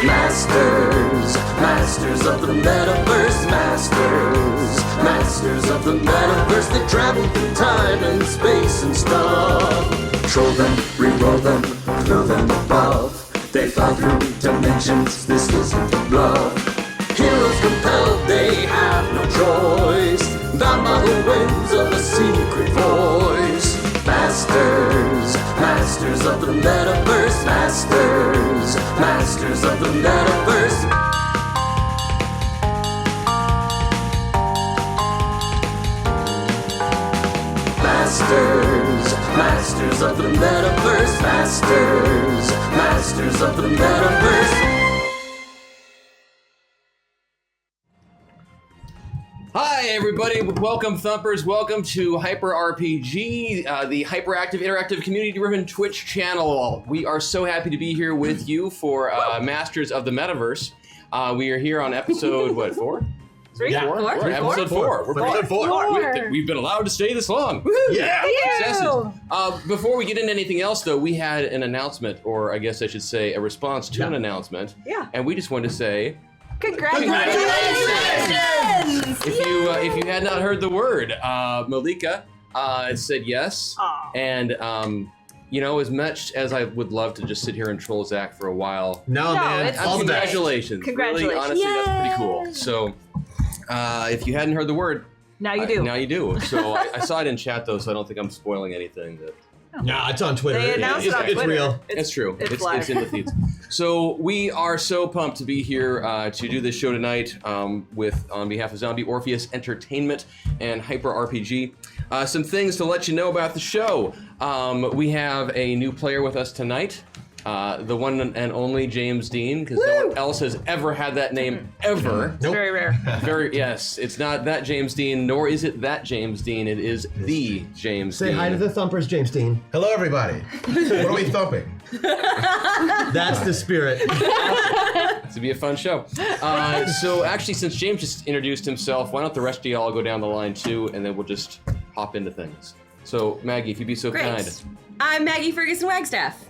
Masters, masters of the Metaverse, masters of the Metaverse. They travel through time and space and stuff. Troll them, re-roll them, throw them above. They fly through dimensions, this isn't a bluff. Heroes compelled, they have no choice. Bound by the winds of a secret voice. Masters, masters of the Metaverse, masters of the Metaverse. Masters of the Metaverse, masters of the Metaverse. Hi everybody, welcome Thumpers, welcome to Hyper RPG, the hyperactive, interactive, community-driven Twitch channel. We are so happy to be here with you for Masters of the Metaverse. We are here on episode, what, 4? Episode 4. We're episode 4. We've been allowed to stay this long. Woo-hoo. Yeah. Before we get into anything else, though, we had an announcement, or I guess I should say a response to an announcement. Yeah. And we just wanted to say, Congratulations! If you had not heard the word, Malika said yes. Aww. And you know, as much as I would love to just sit here and troll Zach for a while, man, all congratulations. Really, honestly, that's pretty cool. So, if you hadn't heard the word, now you do. Now you do. So I saw it in chat though, so I don't think I'm spoiling anything. No, it's on Twitter. They announced it on Twitter. It's real. It's true. It's in the feeds. So we are so pumped to be here to do this show tonight on behalf of Zombie Orpheus Entertainment and Hyper RPG. Some things to let you know about the show. We have a new player with us tonight. The one and only James Dean, because no one else has ever had that name ever. Nope. Very rare. Yes, it's not that James Dean, nor is it that James Dean. It is the James Dean. Say hi to the Thumpers, James Dean. Hello, everybody. What are we thumping? That's the spirit. It's to be a fun show. So actually, since James just introduced himself, why don't the rest of y'all go down the line too, and then we'll just hop into things. So Maggie, if you'd be so kind. I'm Maggie Ferguson Wagstaff.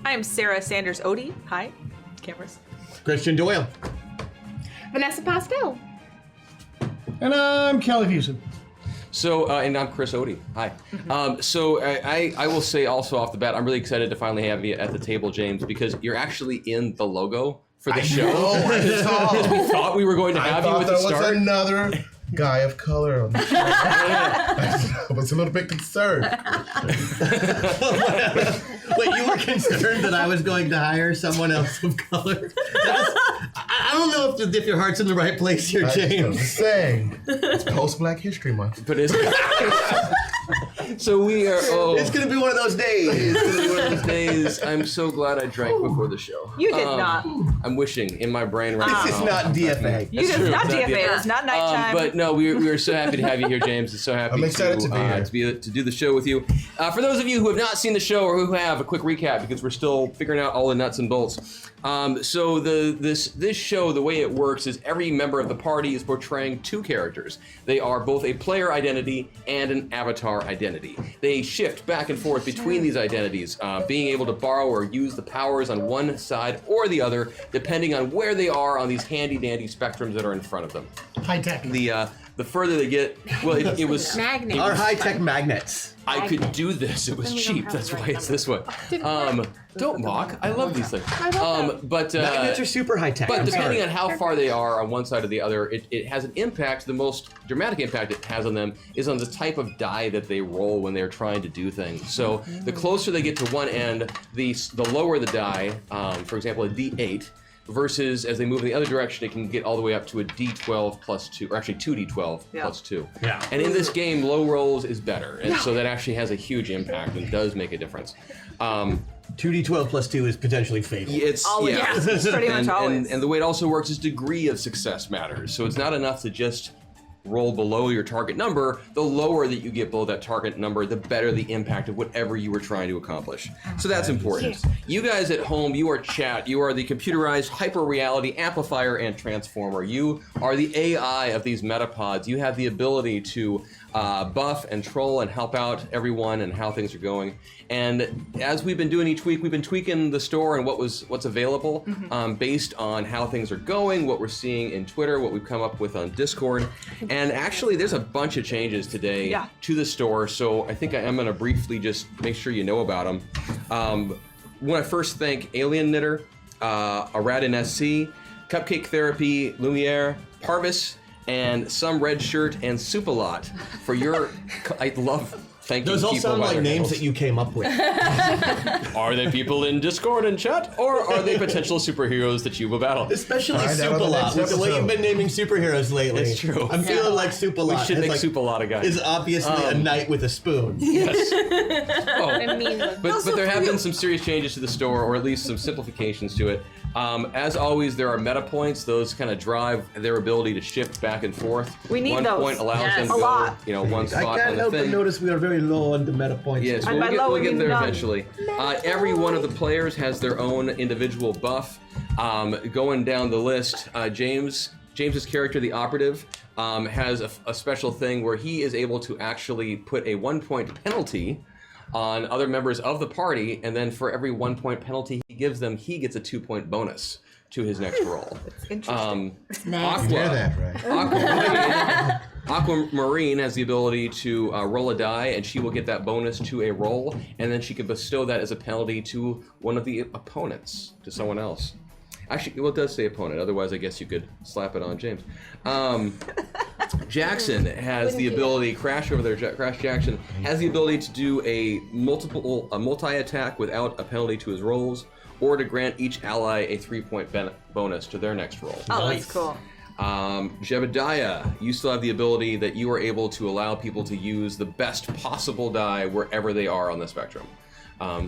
I'm Sarah Sanders Odie. Hi, cameras. Christian Doyle. Vanessa Pastel. And I'm Kelly Fusen. So, and I'm Chris Odie. Hi. So I will say also off the bat, I'm really excited to finally have you at the table, James, because you're actually in the logo for the show. Because we thought we were going to have you at the start. Was another guy of color on the show. I was a little bit concerned. Wait, you were concerned that I was going to hire someone else of color? I don't know if your heart's in the right place here, James. I'm just saying. It's post-Black History Month. But it's... So we are... It's going to be one of those days. It's going to be one of those days. I'm so glad I drank before the show. You did not. I'm wishing in my brain right now. This is not DFA. It's not DFA. It's not nighttime. But no, we are so happy to have you here, James. We're so happy I'm excited to be here. To do the show with you. For those of you who have not seen the show or who have, a quick recap because we're still figuring out all the nuts and bolts. So this show, the way it works is every member of the party is portraying two characters. They are both a player identity and an avatar identity. They shift back and forth between these identities, being able to borrow or use the powers on one side or the other, depending on where they are on these handy-dandy spectrums that are in front of them. High tech. The further they get, well, it was... Magnets. Our high-tech magnets. I could do this. It was cheap. That's why it's this way. Don't mock. I love these things. But magnets are super high-tech. But depending on how far they are on one side or the other, it has an impact. The most dramatic impact it has on them is on the type of die that they roll when they're trying to do things. So the closer they get to one end, the lower the die. For example, a D8. Versus as they move in the other direction, it can get all the way up to a D12 plus 2, or actually 2D12 plus 2. Yeah. And in this game, low rolls is better, and so that actually has a huge impact and does make a difference. 2D12 plus 2 is potentially fatal. It's pretty much always. And the way it also works is degree of success matters. So it's not enough to just roll below your target number. The lower that you get below that target number, the better the impact of whatever you were trying to accomplish. So that's important. You guys at home, you are chat. You are the computerized hyper reality amplifier and transformer. You are the AI of these metapods. You have the ability to buff and troll and help out everyone and how things are going. And as we've been doing each week, we've been tweaking the store and what's available based on how things are going, what we're seeing in Twitter, what we've come up with on Discord. And actually, there's a bunch of changes today to the store, so I think I am going to briefly just make sure you know about them. I want to first thank Alien Knitter, Aradin SC, Cupcake Therapy, Lumiere, Parvis, and Some Red Shirt and Supalot for your. I love thanking Those all people sound by like their names handles. that you came up with. Are they people in Discord and chat, or are they potential superheroes that you will battle? Especially Find out on the Supalot. next With the way episode. you've been naming superheroes lately. It's true. I'm feeling like Supalot. We should is make like, Supalot a guy. is obviously a knight with a spoon. Yes. Oh. I mean, But there have been some serious changes to the store, or at least some simplifications to it. As always, there are meta points. Those kind of drive their ability to shift back and forth. We need one those. point allows Yes. them to A go, lot. one I spot can't on the help but thing. notice we are very low on the meta points. Yes, And by we'll low, we'll we get mean there none. eventually. Every one of the players has their own individual buff. Going down the list, James's character, the operative, has a special thing where he is able to actually put a 1-point penalty on other members of the party, and then for every 1-point penalty he gives them, he gets a 2-point bonus to his next roll. Interesting. Aqua, Yeah, that right. Aquamarine has the ability to roll a die, and she will get that bonus to a roll, and then she can bestow that as a penalty to one of the opponents, to someone else. Actually, well, it does say opponent. Otherwise, I guess you could slap it on James. Jackson has the ability. Crash over there. Crash Jackson has the ability to do a multi-attack without a penalty to his rolls, or to grant each ally a 3-point bonus to their next roll. Oh, that's cool. Jebediah, you still have the ability that you are able to allow people to use the best possible die wherever they are on the spectrum.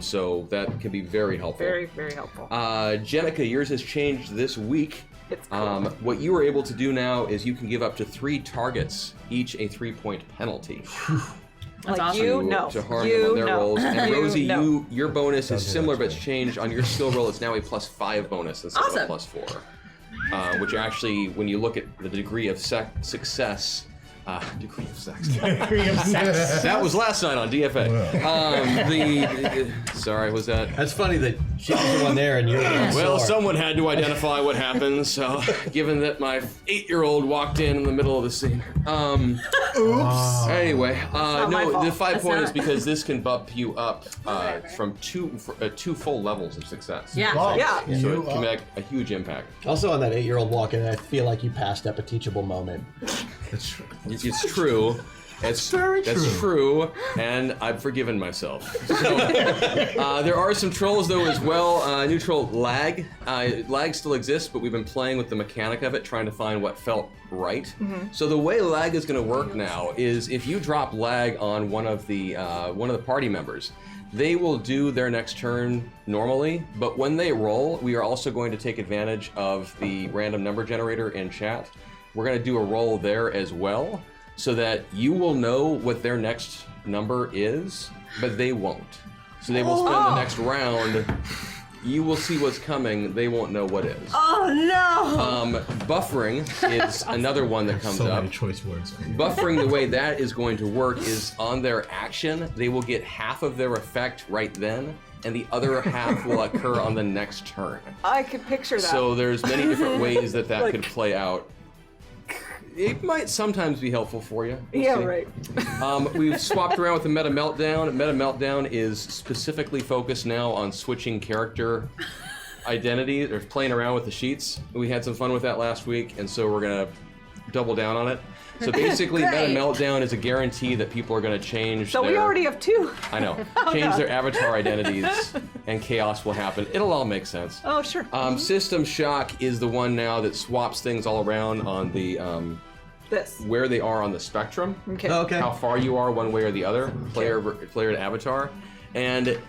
So that can be very helpful. Very, very helpful. Jenica, yours has changed this week. It's cool. What you are able to do now is you can give up to 3 targets, each a 3-point penalty. that's Like awesome. you know. To harm You them on their know. rolls. And You Rosie, know. your bonus is do similar, that but it's changed on your skill roll. It's now a +5 bonus instead of a Awesome. +4. Which actually, when you look at the degree of success, degree of sex. That was last night on DFA. Sorry, was that? That's funny that she was the one there and you're the one Well, sore. someone had to identify what happened, so given that my 8-year-old walked in the middle of the scene. Oops. Anyway, not my no, fault. the 5 That's point not. is because this can bump you up from 2 full levels of success. Yeah. Yeah. So it can make a huge impact. Also on that 8-year-old walk-in, I feel like you passed up a teachable moment. It's true. That's true, and I've forgiven myself. So, there are some trolls though as well. New troll Lag. Lag still exists, but we've been playing with the mechanic of it, trying to find what felt right. So the way Lag is going to work now is if you drop Lag on one of the party members, they will do their next turn normally, but when they roll, we are also going to take advantage of the random number generator in chat. We're going to do a roll there as well, so that you will know what their next number is, but they won't. So they will spend the next round. You will see what's coming. They won't know what is. Oh no! Buffering is another one that comes So up. many choice words. Buffering, the way that is going to work is on their action, they will get half of their effect right then, and the other half will occur on the next turn. I could picture that. So there's many different ways that Like- could play out. It might sometimes be helpful for you. We'll yeah, see. right. We've swapped around with the Meta Meltdown. Meta Meltdown is specifically focused now on switching character identity, or playing around with the sheets. We had some fun with that last week, and so we're gonna double down on it. So basically, Meta Great. Meltdown is a guarantee that people are gonna change So their... we already have 2. I know. Change their avatar identities, and chaos will happen. It'll all make sense. Oh, sure. System Shock is the one now that swaps things all around on the This. where they are on the spectrum. Okay. Okay. How far you are one way or the other, player and avatar, and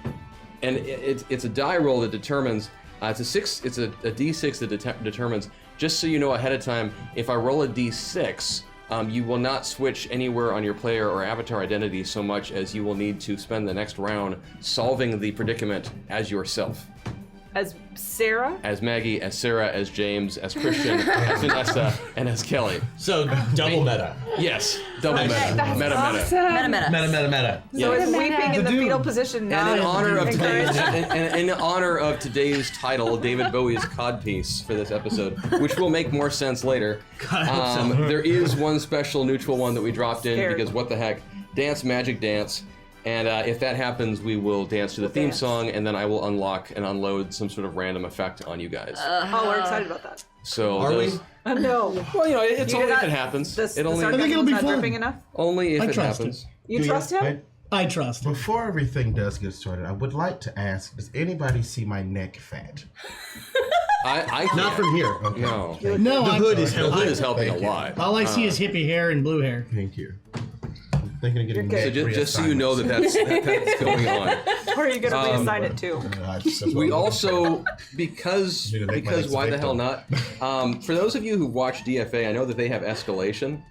it's a die roll that determines. It's a D6 that determines. Just so you know ahead of time, if I roll a D6, you will not switch anywhere on your player or avatar identity so much as you will need to spend the next round solving the predicament as yourself. As Sarah. as Maggie, as Sarah, as James, as Christian, as Vanessa, and as Kelly. So double meta. Yes, double Okay, meta. that's Meta. Meta. So Yes. it's weeping in the fetal position, not And in honor of today's, encouraged. and in honor of today's title, David Bowie's codpiece for this episode, which will make more sense later. There is one special neutral one that we dropped in Scared. because what the heck, Dance Magic Dance. And if that happens, we will dance to the theme song, and then I will unlock and unload some sort of random effect on you guys. Oh, we're excited about that. So Are we? No. Well, you know, it's You only did if not- it happens. The It only I think it'll be not fun. dripping enough? only if I it trust happens. You trust him? I trust. Before everything does get started, I would like to ask: does anybody see my neck fat? I can't. Not from here. Okay. No. No, The hood is The held. hood is helping a Thank you. lot. All I see is hippie hair and blue hair. Thank you. I'm thinking of getting You're So neck just so you know that's going on. Or are you going to reassign it to? reassignments. We also, because Need to make my next why the hell victim. not? For those of you who watch DFA, I know that they have escalation.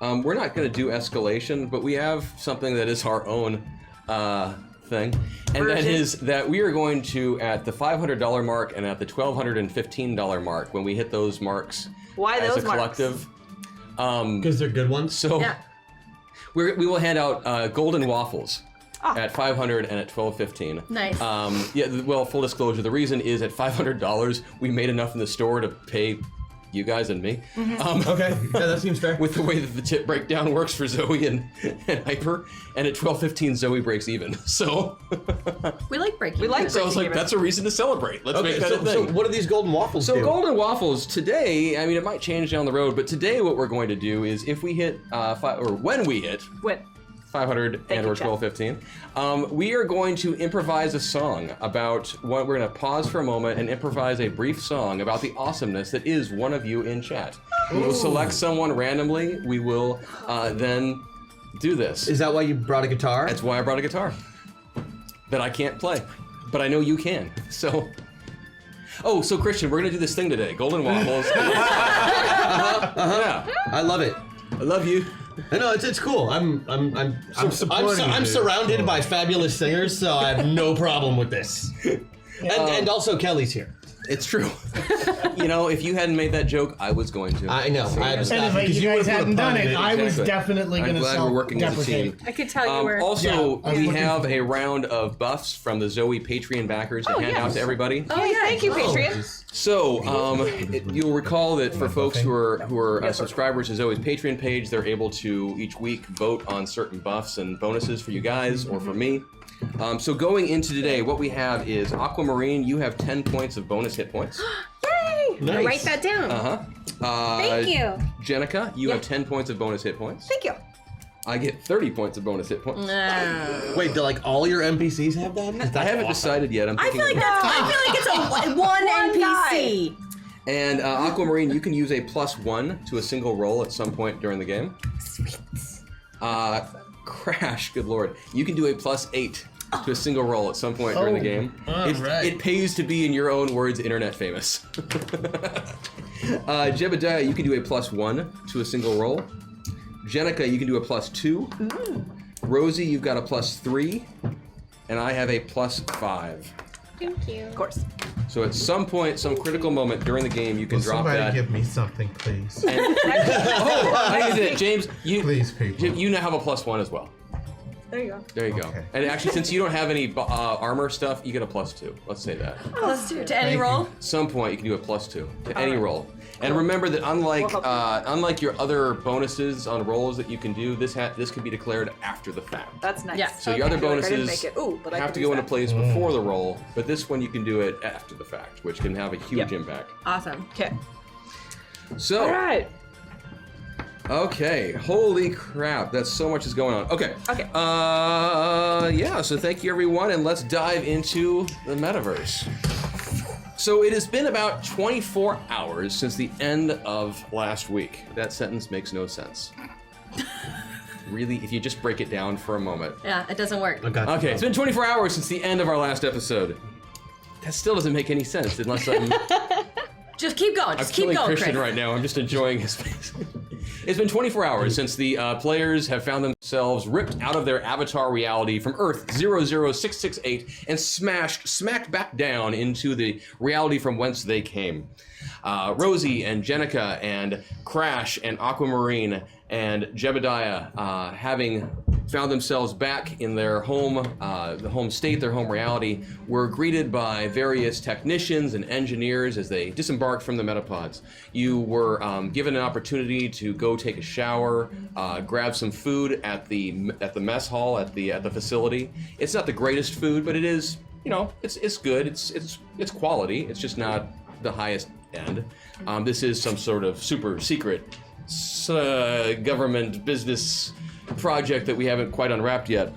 We're not going to do escalation, but we have something that is our own thing, and that Version. is that we are going to, at the $500 mark and at the $1,215 mark, when we hit those marks Why as those a marks? collective. Because they're good ones. So Yeah. we will hand out golden waffles at $500 and at $1,215. Nice. Well, full disclosure, the reason is at $500 we made enough in the store to pay you guys and me. Okay. Yeah, that seems fair. With the way that the tip breakdown works for Zoe and Hyper, and at $1,215 Zoe breaks even. So, We like breaking. We like so I was like, breaking that's a reason to celebrate. Let's Okay, make that a so thing. what do these golden waffles So do? golden waffles today, I mean, it might change down the road, but today what we're going to do is if we hit, when we hit When? 500 and you, or Jeff. 1215, we are going to improvise a song about what we're going to pause for a moment and improvise a brief song about the awesomeness that is one of you in chat. We will select someone randomly. We will then do this. Is that why you brought a guitar? That's why I brought a guitar that I can't play, but I know you can. So, so Christian, we're gonna do this thing today. Golden waffles. Yeah, I love it. I love you. No, it's cool. I'm supporting you, dude. surrounded by fabulous singers, so I have no problem with this. And also Kelly's here. It's true. You know, if you hadn't made that joke, I was going to. I know. I had to stop And if because you guys would've put a hadn't pun done in it, I was Exactly. definitely I'm going to glad we're working as a team. I could tell you were. Also, Yeah, I was we looking have for- a round of buffs from the Zoe Patreon backers to hand out to everybody. Oh yeah. Thank you, Patreon. So, you'll recall that for folks who are subscribers to Zoe's Patreon page, they're able to each week vote on certain buffs and bonuses for you guys or for me. So going into today, what we have is Aquamarine. You have 10 points of bonus hit points. Yay! Nice. Write that down. Thank you. Jenica, you have 10 points of bonus hit points. Thank you. I get 30 points of bonus hit points. Wait, do like all your NPCs have that? I haven't decided yet. I'm I thinking feel like about- that's. I feel like it's a one NPC. And Aquamarine, you can use a +1 to a single roll at some point during the game. Sweet. Crash, good lord. You can do a +8 to a single roll at some point during the game. It pays to be, in your own words, internet famous. Jebediah, you can do a +1 to a single roll. Jenica, you can do a +2. Rosie, you've got a +3. And I have a +5. Thank you. Of course. So at some point, some critical moment during the game, you can Will drop somebody that. give me something, please? I think that's it. James, Please, people. you now have a +1 as well. There you go. There you go. Okay. And actually, since you don't have any armor stuff, you get a +2. Let's say that. +2 to any Thank roll. At some point, you can do a +2 to any roll. And remember that unlike your other bonuses on rolls that you can do, this can be declared after the fact. That's nice. Yeah. So your other I feel like I didn't bonuses make it. Ooh, but I have could to use go into that. place before the roll, but this one you can do it after the fact, which can have a huge Yep. impact. Awesome. Okay. So, All right. okay, holy crap, that's so much is going on. Okay. Okay. Yeah, so thank you everyone, and let's dive into the Metaverse. So it has been about 24 hours since the end of last week. That sentence makes no sense. Really, if you just break it down for a moment. Yeah, it doesn't work. Okay, it's been 24 hours since the end of our last episode. That still doesn't make any sense unless I'm Just keep going. I'm Just keep killing going, Christian Chris. right now. I'm just enjoying his face. It's been 24 hours since the players have found themselves ripped out of their avatar reality from Earth 00668 and smacked back down into the reality from whence they came. Rosie and Jenica and Crash and Aquamarine and Jebediah, having found themselves back in their home, the home state, their home reality, were greeted by various technicians and engineers as they disembarked from the Metapods. You were given an opportunity to go take a shower, grab some food at the mess hall at the facility. It's not the greatest food, but it is, it's good. It's quality. It's just not the highest end. This is some sort of super secret government business project that we haven't quite unwrapped yet.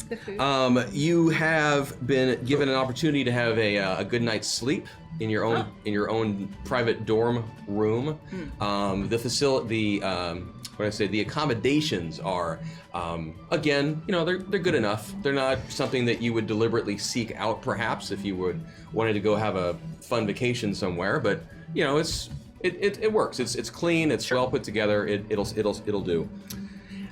The food. You have been given an opportunity to have a good night's sleep in your own private dorm room. The accommodations are again, they're good enough. They're not something that you would deliberately seek out, perhaps, if you wanted to go have a fun vacation somewhere. But it works. It's clean. It's well put together. It'll do.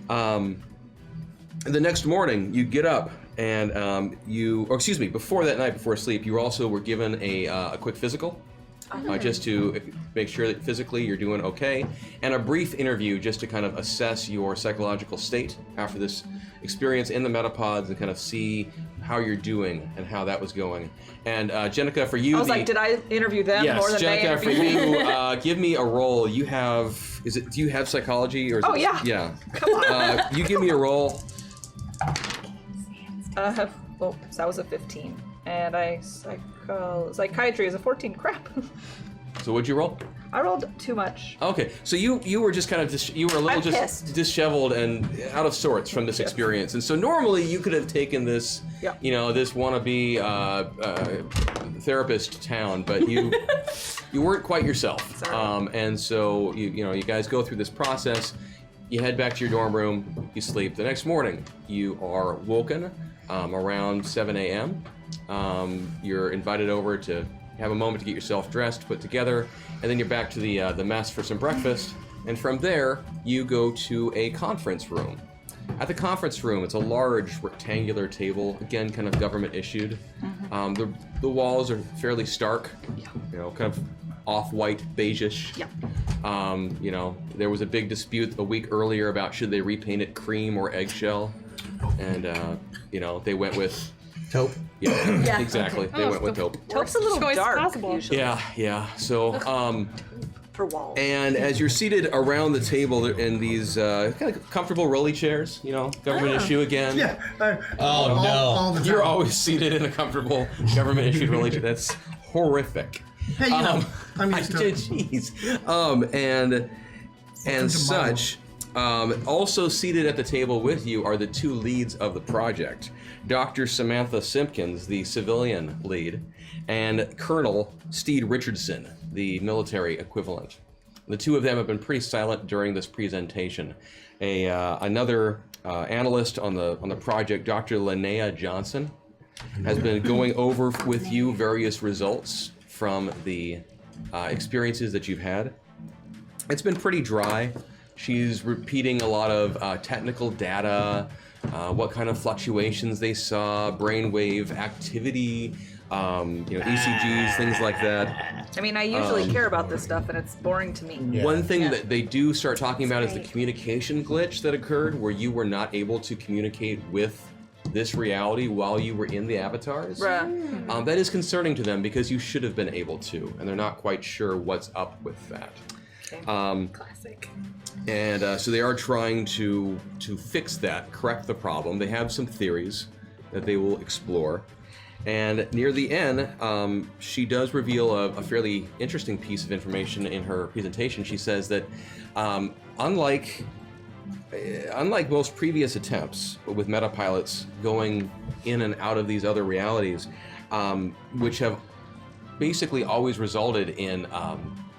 The next morning, you get up and before that night, before sleep, you also were given a quick physical, just to make sure that physically you're doing okay, and a brief interview just to kind of assess your psychological state after this experience in the Metapods and kind of see how you're doing and how that was going. And Jenica, for you, I was like, did I interview them more than they Jenica, for interviewed me? you, give me a roll. You have, do you have psychology or? Yeah. Yeah. Come on. You give me a roll. So that was a 15, and psychiatry is a 14. Crap. So what'd you roll? I rolled too much. Okay, so you were just kind of you were a little I'm just pissed. disheveled and out of sorts from this experience, and so normally you could have taken this, this wannabe therapist to town, but you weren't quite yourself. Sorry. And so you guys go through this process. You head back to your dorm room. You sleep. The next morning, you are woken around 7 a.m. You're invited over to have a moment to get yourself dressed, put together, and then you're back to the mess for some breakfast. And from there, you go to a conference room. At the conference room, it's a large rectangular table, again, kind of government issued. The walls are fairly stark, kind of off-white, beige-ish. Yeah. There was a big dispute a week earlier about should they repaint it cream or eggshell, and they went with Taupe. Yeah, exactly. They went with taupe. Taupe's a little Choice dark possible. usually. Yeah. So, For walls. and as you're seated around the table in these kind of comfortable rolly chairs, government issue again. Yeah. All the time. You're always seated in a comfortable government issued rolly chair. That's horrific. Hey, I'm used to it. Jeez. And such. Also seated at the table with you are the two leads of the project, Dr. Samantha Simpkins, the civilian lead, and Colonel Steed Richardson, the military equivalent. The two of them have been pretty silent during this presentation. Another analyst on the project, Dr. Linnea Johnson, has been going over with you various results from the experiences that you've had. It's been pretty dry. She's repeating a lot of technical data, what kind of fluctuations they saw, brainwave activity, ECGs, things like that. I mean, I usually care about this stuff, and it's boring to me. Yeah. One thing that they do start talking about is the communication glitch that occurred, where you were not able to communicate with this reality while you were in the avatars. Bruh. That is concerning to them because you should have been able to, and they're not quite sure what's up with that. Classic. And so they are trying to fix that, correct the problem. They have some theories that they will explore. And near the end, she does reveal a fairly interesting piece of information in her presentation. She says that unlike most previous attempts with metapilots going in and out of these other realities, which have basically always resulted in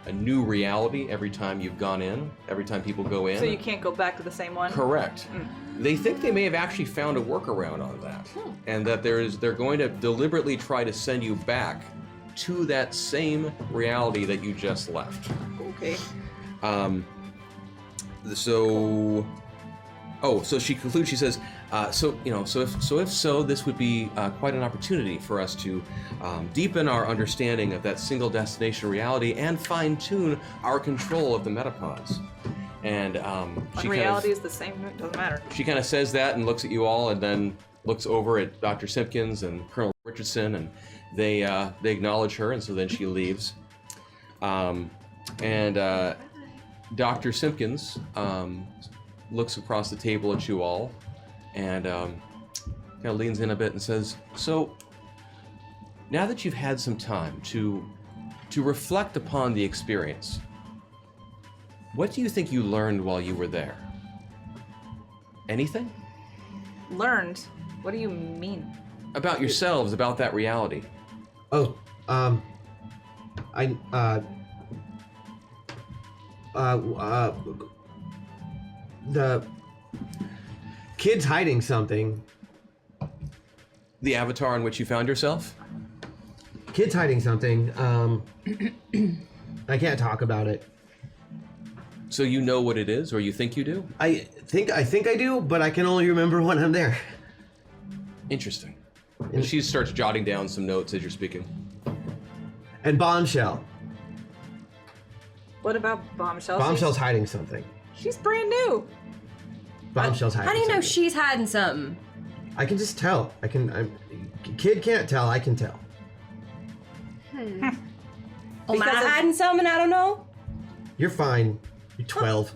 a new reality every time you've gone in, every time people go in. So you can't go back to the same one? Correct. They think they may have actually found a workaround on that, and that they're going to deliberately try to send you back to that same reality that you just left. Okay. So Oh, so she concludes. She says, "So if this would be quite an opportunity for us to deepen our understanding of that single destination reality and fine-tune our control of the metapods." And she reality is the same. It doesn't matter. She kind of says that and looks at you all, and then looks over at Dr. Simpkins and Colonel Richardson, and they acknowledge her, and so then she leaves. Dr. Simpkins looks across the table at you all and kind of leans in a bit and says, "So, now that you've had some time to reflect upon the experience, what do you think you learned while you were there? Anything? Learned? What do you mean? About yourselves, about that reality." The kid's hiding something. The avatar in which you found yourself? Kid's hiding something. I can't talk about it. So you know what it is, or you think you do? I think I do, but I can only remember when I'm there. Interesting. And she starts jotting down some notes as you're speaking. And Bombshell. What about Bombshell? Bombshell's hiding something. She's brand new. Bombshell's hiding How do you know something. she's hiding something? I can just tell. Kid can't tell, I can tell. Oh, am Because I of- hiding something? I don't know. You're fine. You're 12.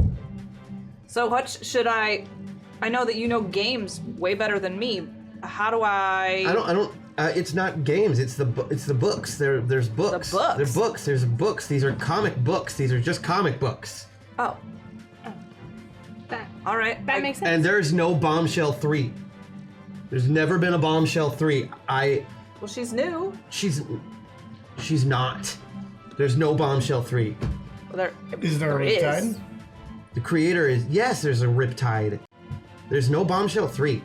So what should I know that you know games way better than me. How do I don't. It's not games. It's the books. There's books. The books? There's books. There's books. These are comic books. These are just comic books. Oh. All right. That makes sense. And there's no Bombshell 3. There's never been a Bombshell 3. Well, she's new. She's not. There's no Bombshell 3. Well, Is there a is. Riptide? The creator is, yes, there's a Riptide. There's no Bombshell 3.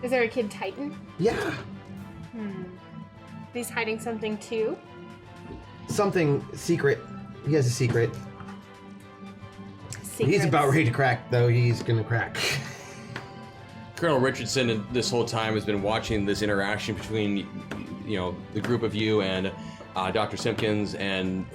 Is there a kid Titan? Yeah. He's hiding something too. Something secret. He has a secret. He's Secrets. about ready to crack, though. He's gonna crack. Colonel Richardson, this whole time, has been watching this interaction between, the group of you and Dr. Simpkins, and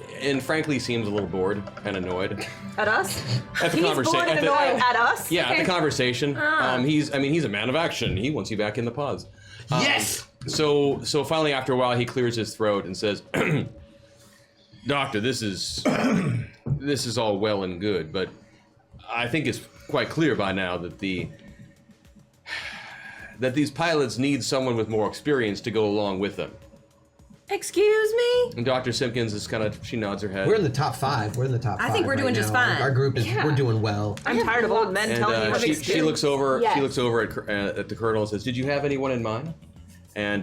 frankly seems a little bored and annoyed At us? at the He's conversation. bored and annoyed at us? Yeah, at the conversation. He's a man of action. He wants you back in the pods. Yes. So finally, after a while, he clears his throat and says, "Doctor, this is all well and good, but I think it's quite clear by now that these pilots need someone with more experience to go along with them." Excuse me? And Dr. Simpkins is she nods her head. We're in the top 5. We're in the top 5. I think we're right doing just now. fine. Our group is. Yeah. We're doing well. I'm tired of old men And telling me what she experience. looks over. Yes. She looks over at the colonel and says, "Did you have anyone in mind?" And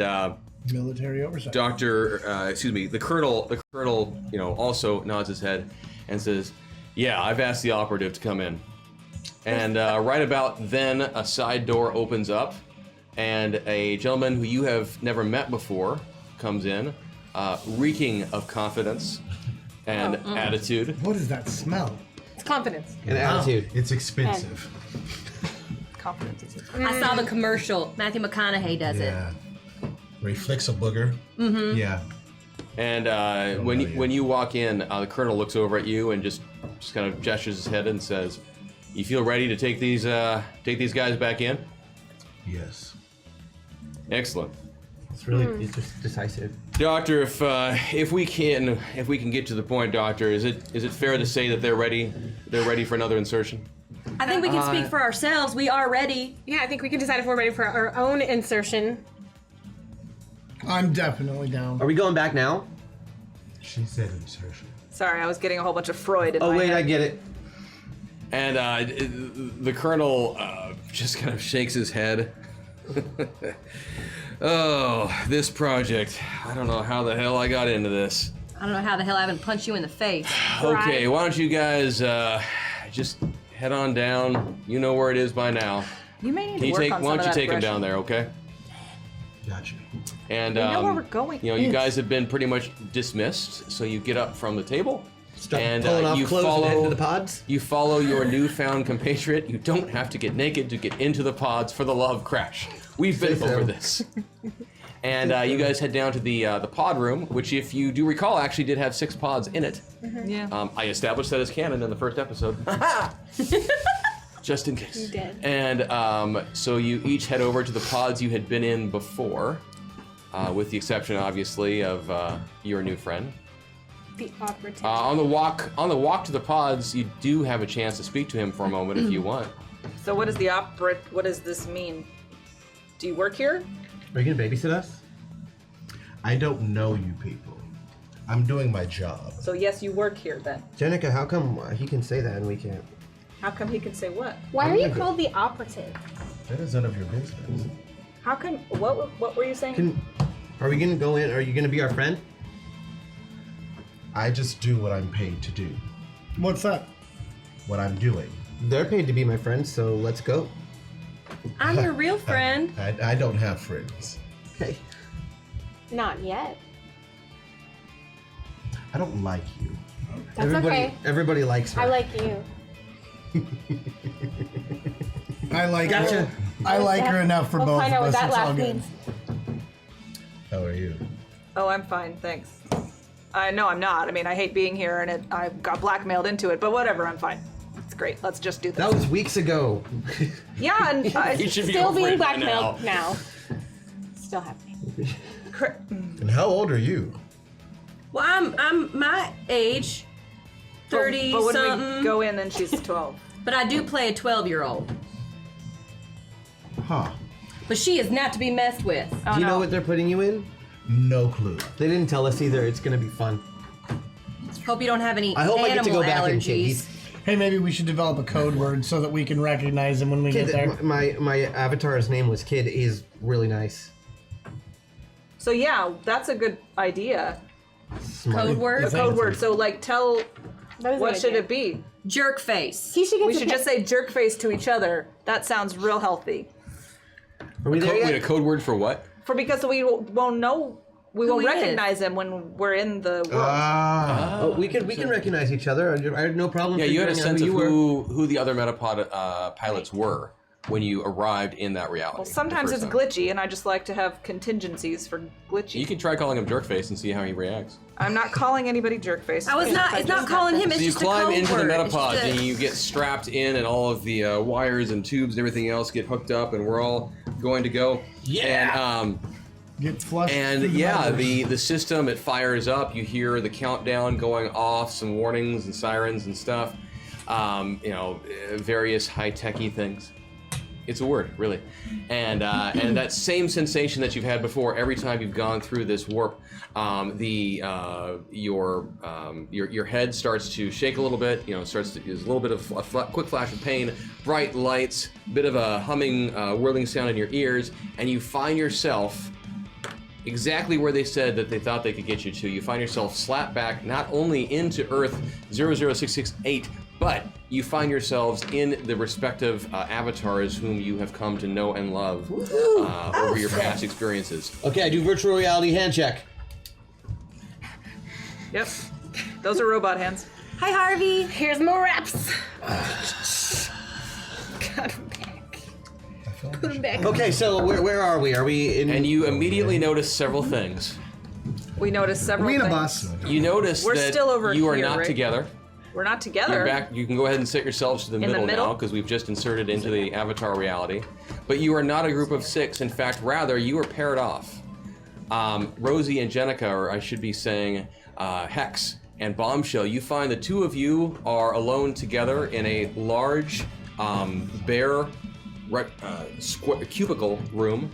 Military oversight. the colonel, also nods his head and says, "Yeah, I've asked the operative to come in." And right about then, a side door opens up, and a gentleman who you have never met before comes in, reeking of confidence and attitude. What is that smell? It's confidence. And attitude. It's expensive. Confidence is I saw the commercial. Matthew McConaughey does it. Yeah. Where he flicks a booger. Mm-hmm. Yeah. And when know you. when you walk in, the colonel looks over at you and just kind of gestures his head and says, "You feel ready to take these guys back in?" Yes. Excellent. It's really it's just decisive. Doctor, if we can get to the point, Doctor, is it fair to say that they're ready for another insertion? I think we can speak for ourselves. We are ready. Yeah, I think we can decide if we're ready for our own insertion. I'm definitely down. Are we going back now? She said insertion. Sorry, I was getting a whole bunch of Freud in Oh my wait, head. I get it. And the colonel just kind of shakes his head. Oh, this project. I don't know how the hell I got into this. I don't know how the hell I haven't punched you in the face. Okay, why don't you guys just head on down? You know where it is by now. You may need Can to work on why some don't of you that take him aggression. down there, okay? Gotcha. And We know where we're going. you guys have been pretty much dismissed, so you get up from the table, Start And pulling off you clothes and head follow into the pods. You follow your newfound compatriot. You don't have to get naked to get into the pods for the love crash. We've been Say over so. this. And you guys head down to the pod room, which, if you do recall, actually did have 6 pods in it. Yeah. I established that as canon in the first episode. Just in case. You did. And so you each head over to the pods you had been in before, with the exception, obviously, of your new friend. The operative. On the walk to the pods, you do have a chance to speak to him for a moment if you want. So what does this mean? Do you work here? Are you gonna babysit us? I don't know you people. I'm doing my job. So yes, you work here then. Jenica, how come he can say that and we can't? How come he can say what? Why are you called the operative? That is none of your business. How come? What were you saying? Are we gonna go in? Are you gonna be our friend? I just do what I'm paid to do. What's that? What I'm doing. They're paid to be my friends, so let's go. I'm your real friend. I don't have friends. Okay. Not yet. I don't like you. That's okay. Everybody likes her. I like you. I like Gotcha. her. I like her enough for We'll both find of out what us. that It's all laugh good. means. How are you? Oh, I'm fine, thanks. I know I'm not. I mean, I hate being here, and I got blackmailed into it. But whatever, I'm fine. It's great. Let's just do this. That was weeks ago. Yeah, and You should be Still over being it by blackmailed now. Still happening. And how old are you? Well, I'm my age, 30 But when something. we go in, then she's 12. But I do play a 12-year-old. Huh. But she is not to be messed with. Oh, Do you no. know what they're putting you in? No clue. They didn't tell us either. It's gonna be fun. Hope you don't have any I hope I get to animal go back and allergies. change. Hey, maybe we should develop a code word so that we can recognize him when we get there. Kid, my avatar's name was Kid. He's really nice. So yeah, that's a good idea. Smart. Code word? A code word. So like, tell That was a what good should idea. it be? Jerk face. He should get We to should pick- just say jerk face to each other. That sounds real healthy. Are we there Wait, a yet? code word for what? Because we won't know. We Who won't he is. recognize him when we're in the world. Ah. Oh, we can recognize each other. I had no problem. Yeah, you had a figuring out sense of you were. who the other Metapod pilots were when you arrived in that reality. Well, sometimes the it's first time. glitchy, and I just like to have contingencies for glitchy. You can try calling him Jerkface and see how he reacts. I'm not calling anybody jerk face. I was not. It's not calling him. It's So you just climb a code into word. the It's Metapod just a- and you get strapped in, and all of the wires and tubes and everything else get hooked up, and we're all going to go. Yeah. Get flushed. And through the yeah, metaverse. the system, it fires up. You hear the countdown going off, some warnings and sirens and stuff. Various high-techy things. It's a word, really. And that same sensation that you've had before every time you've gone through this warp, your head starts to shake a little bit. There's a little bit of a quick flash of pain, bright lights, bit of a humming, whirling sound in your ears, and you find yourself exactly where they said that they thought they could get you to. You find yourself slapped back not only into Earth 00668, but you find yourselves in the respective avatars whom you have come to know and love over your past experiences. Okay, I do virtual reality hand check. Yep. Those are robot hands. Hi, Harvey. Here's more reps. Got him back. Put him back. Okay, so where are we? Are we in? And you immediately notice several things. We noticed several We in a things. bus. You notice We're that still over you are here, not right? together. We're not together. You're back. You can go ahead and set yourselves to the the middle middle? now because we've just inserted into the avatar reality. But you are not a group of 6. In fact, rather, you are paired off. Rosie and Jenica, or I should be saying Hex and Bombshell, you find the two of you are alone together in a large, bare cubicle room,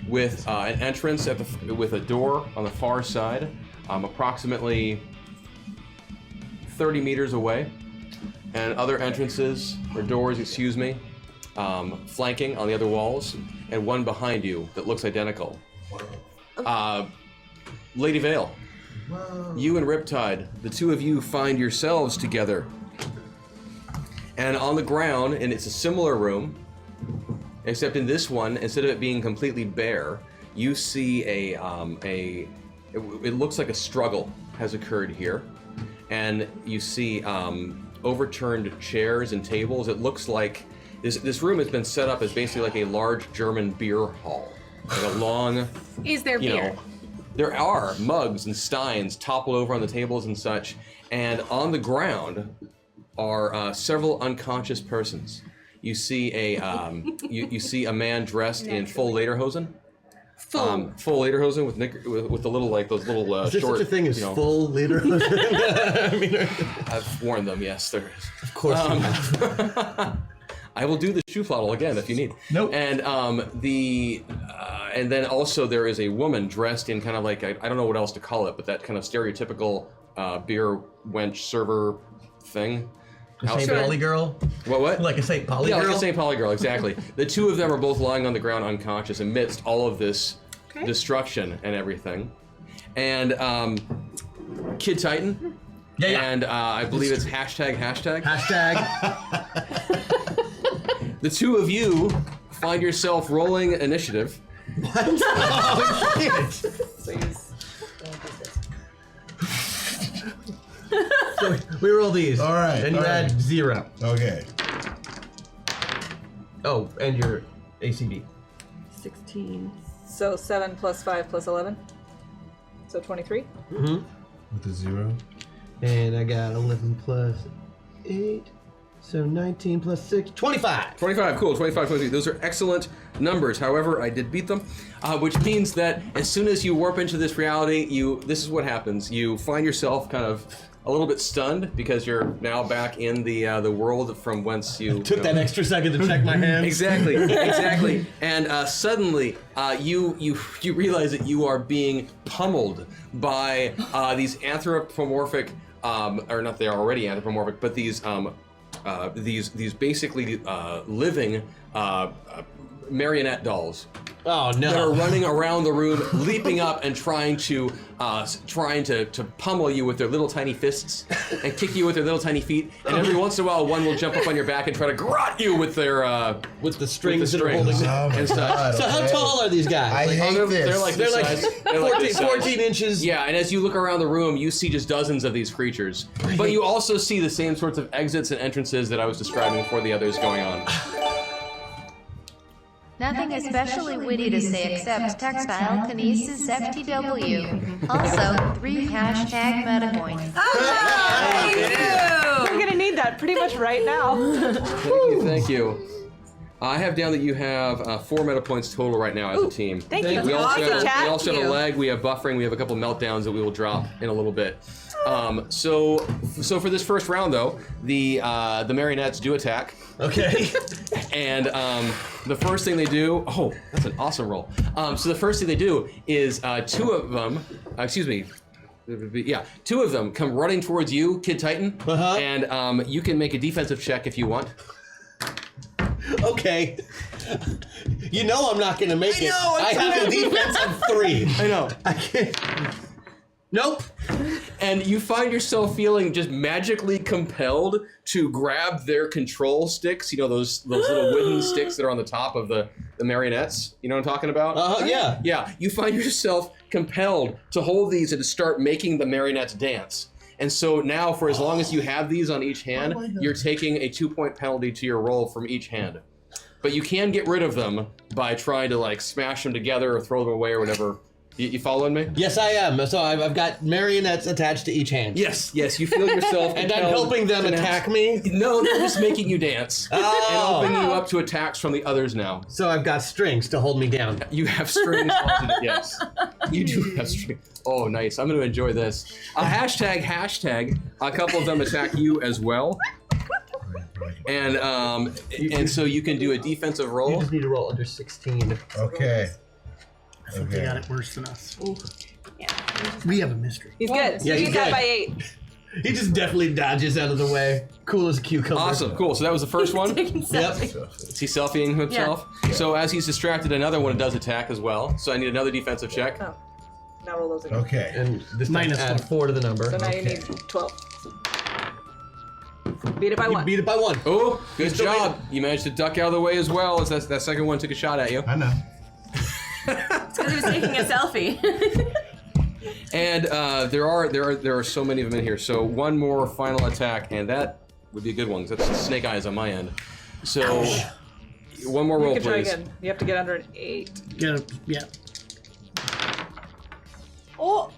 with an entrance with a door on the far side, approximately 30 meters away, and other entrances or doors, flanking on the other walls, and one behind you that looks identical. Lady Vale, you and Riptide, the two of you find yourselves together. And on the ground, and it's a similar room, except in this one, instead of it being completely bare, you see it looks like a struggle has occurred here. and you see overturned chairs and tables. It looks like this room has been set up as basically like a large German beer hall, like a long. Is there beer? There are mugs and steins toppled over on the tables and such, and on the ground are several unconscious persons. You see you see a man dressed in full lederhosen. Full lederhosen with the little like those little Is there short. such a thing as full leader? I mean, I've worn them. Yes, there is. of course. You have. I will do the shoe floddle again if you need. Nope. And and then also there is a woman dressed in kind of like I don't know what else to call it, but that kind of stereotypical beer wench server thing. St. Polly girl? What? Like a St. Polly Yeah, girl? like a St. Polly girl, exactly. The two of them are both lying on the ground unconscious amidst all of this destruction and everything. And Kid Titan. Yeah. And I believe it's hashtag. Hashtag. The two of you find yourself rolling initiative. Oh, shit. Please. So we roll these. All right, And you all add right. 0. Okay. Oh, and your ACD. 16. So 7 plus 5 plus 11. So 23. Mm-hmm. With a 0. And I got 11 plus 8. So 19 plus 6. 25. 25, cool, 25, 23. Those are excellent numbers. However, I did beat them, which means that as soon as you warp into this reality, this is what happens. You find yourself kind of a little bit stunned because you're now back in the world from whence you Took that extra second to check my hands. Exactly. And suddenly, you realize that you are being pummeled by these anthropomorphic, or not, they are already anthropomorphic, but these basically living marionette dolls. Oh no! That are running around the room, leaping up and trying to pummel you with their little tiny fists and kick you with their little tiny feet. And every once in a while, one will jump up on your back and try to garrote you with their with the strings that are holding Oh them. my and such. God, So how okay. tall are these guys? I hate this. They're like They're this like size. They're like 14, this size. 14 inches. Yeah, and as you look around the room, you see just dozens of these creatures. But you also see the same sorts of exits and entrances that I was describing before the others going on. Nothing especially witty to say except textile kinesis FTW. Also, 3 hashtag meta points. I'm gonna need that pretty much right now. Thank you. I have down that you have 4 meta points total right now as a team. Thank you. We also, Awesome. have, Chat we also to have a you. leg, we have buffering, we have a couple meltdowns that we will drop in a little bit. So for this first round though, the marionettes do attack. Okay. And the first thing they do, oh, that's an awesome roll. So the first thing they do is 2 of them, two of them come running towards you, Kid Titan, and you can make a defensive check if you want. Okay. You know I'm not gonna make it. know, I have a defense of 3. I know. I can't. Nope. And you find yourself feeling just magically compelled to grab their control sticks, you know, those little wooden sticks that are on the top of the marionettes. You know what I'm talking about? Yeah. Yeah, you find yourself compelled to hold these and to start making the marionettes dance. And so now, for as long as you have these on each hand, you're taking a 2-point penalty to your roll from each hand. But you can get rid of them by trying to like smash them together or throw them away or whatever. You following me? Yes, I am. So I've got marionettes attached to each hand. Yes, you feel yourself And I'm helping them attack me? No, they're just making you dance. Oh. And opening you up to attacks from the others now. So I've got strings to hold me down. You have strings. Yes. You do have strings. Oh, nice. I'm going to enjoy this. Hashtag. A couple of them attack you as well. And so you can do a defensive You roll. just need to roll under 16. Okay. I think they got it worse than us. We have a mystery. He's good. Yeah, He's he's got good. by 8. He just definitely dodges out of the way. Cool as a cucumber. Awesome, cool. So that was the first one. Yep. Is he selfieing himself? Yeah. So as he's distracted, another one does attack as well. So I need another defensive check. Oh. Now roll those again. Okay. And this time Minus add 1. 4 to the number. So now you need 12. Beat it by You 1. beat it by 1. Oh, good still job. You managed to duck out of the way as well as that second one took a shot at you. I know. It's because he was taking a selfie. And there are so many of them in here. So one more final attack, and that would be a good one, because that's snake eyes on my end. So one more roll, You can try please. again. You have to get under an 8. Yeah. Oh!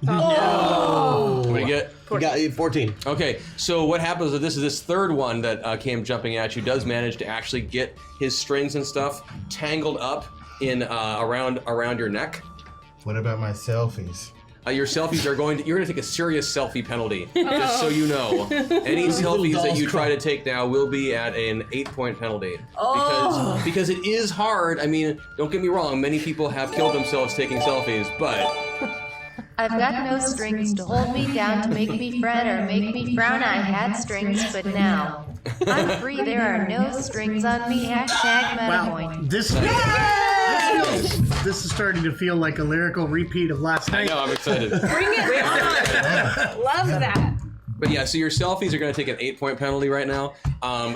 What do you get? You got 14. Okay, so what happens is this third one that came jumping at you does manage to actually get his strings and stuff tangled up in around your neck. What about my selfies? Your selfies you're going to take a serious selfie penalty, just so you know. Any selfies that you try to take now will be at an 8-point penalty. Because it is hard. I mean, don't get me wrong, many people have killed themselves taking selfies, but I've got no strings to hold me down to make me fret or make me frown. I had strings, but now I'm free. There are no strings on me. Hashtag Wow. MetaPoint. This is starting to feel like a lyrical repeat of last I night. know, I'm excited. Bring it on. Love that. But yeah, so your selfies are going to take an 8-point penalty right now.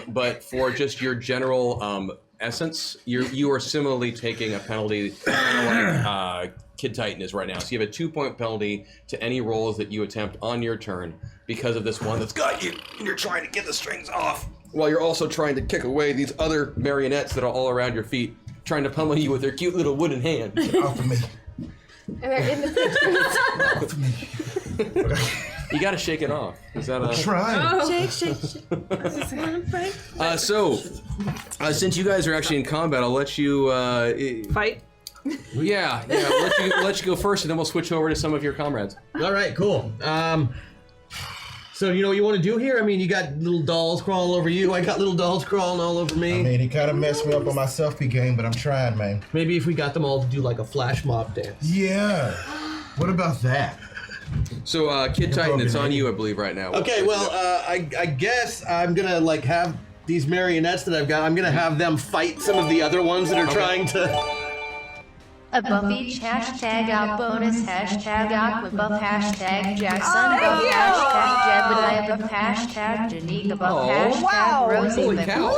But for just your general essence, you are similarly taking a penalty, kind of like Kid Titan is right now. So you have a 2-point penalty to any rolls that you attempt on your turn because of this one that's got you, and you're trying to get the strings off while you're also trying to kick away these other marionettes that are all around your feet, trying to pummel you with their cute little wooden hand. Get off of me. And they're in the pictures. You got to shake it off. Is that a... Try. Shake. I just want to fight. So, since you guys are actually in combat, I'll let you... Fight? Yeah, we'll let you go first, and then we'll switch over to some of your comrades. All right, cool. So you know what you want to do here? I mean, you got little dolls crawling over you. I got little dolls crawling all over me. I mean, he kind of messed me up on my selfie game, but I'm trying, man. Maybe if we got them all to do like a flash mob dance. Yeah. What about that? So, Kid Titan, it's on you, I believe, right now. Okay, well, I guess I'm gonna like have these marionettes that I've got. I'm gonna have them fight some of the other ones that are trying to. A buff each. Hashtag out bonus. Hashtag Aqua buff. Hashtag Jackson buff. Hashtag Jebediah buff. Hashtag Janika buff. Hashtag Rosie Holy buff. cow.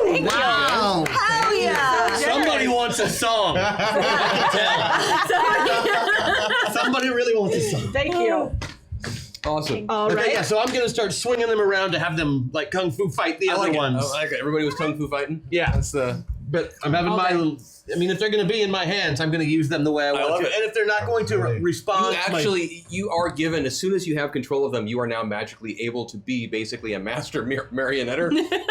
Wow. Hell yeah! Somebody wants a song. I can tell. Somebody really wants a song. Thank you. Awesome. All right. Okay, yeah, so I'm gonna start swinging them around to have them like kung fu fight the other ones. I like it. Everybody was kung fu fighting? Yeah. That's the... But I'm having my little. I mean, if they're going to be in my hands, I'm going to use them the way I want love to. it. And if they're not going to respond, You are given, as soon as you have control of them, you are now magically able to be basically a master marionetter. I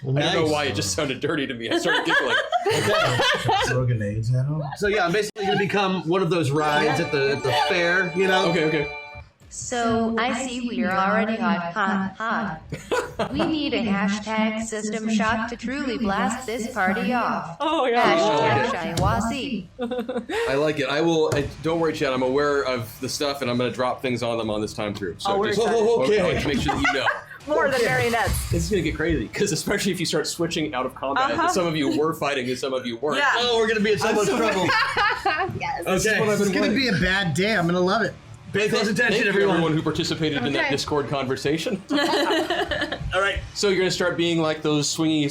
don't know why it just sounded dirty to me. I started giggling. Throw grenades at him. So yeah, I'm basically going to become one of those rides at the fair, you know? Okay. So I see we are already hot. We need a hashtag system shock to truly blast this party off. Oh, yeah. Hashtag Shaiwasi. I like it. Don't worry, Chad. I'm aware of the stuff, and I'm going to drop things on them on this time through. So Oh, we're just excited. okay. Make sure that you know. More than marionettes. This is going to get crazy, because especially if you start switching out of combat, some of you were fighting and some of you weren't. Yeah. Oh, we're going to be in so much trouble. Yes. Okay. It's going to be a bad day. I'm going to love it. Pay close Thank attention, you, everyone. everyone who participated in that Okay. Discord conversation. All right. So you're going to start being like those swingy,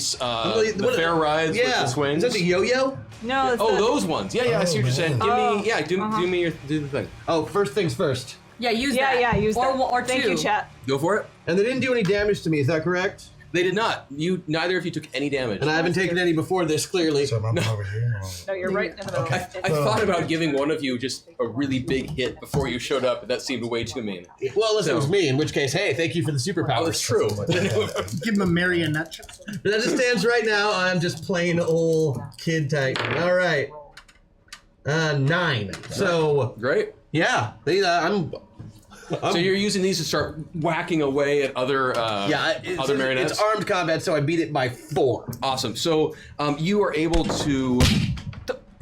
the fair rides with the swings. Is that the yo-yo? No, it's Oh, the, those ones. Yeah, I see what you're saying. Do the thing. Oh, first things first. Yeah, use that. Yeah, use that. Or Thank two. you, chat. Go for it. And they didn't do any damage to me, is that correct? They did not. Neither of you took any damage. And I haven't taken any before this, clearly. So I'm over here. No, you're right in the middle. I thought about giving one of you just a really big hit before you showed up, but that seemed way too mean. Well, unless it was me, in which case, hey, thank you for the superpowers. Oh, that's true. Give him a marionette shot. But as it stands right now, I'm just plain old Kid Titan. All right. 9. So, Great. yeah. So you're using these to start whacking away at other other marionettes? It's armed combat, so I beat it by 4. Awesome. So you are able to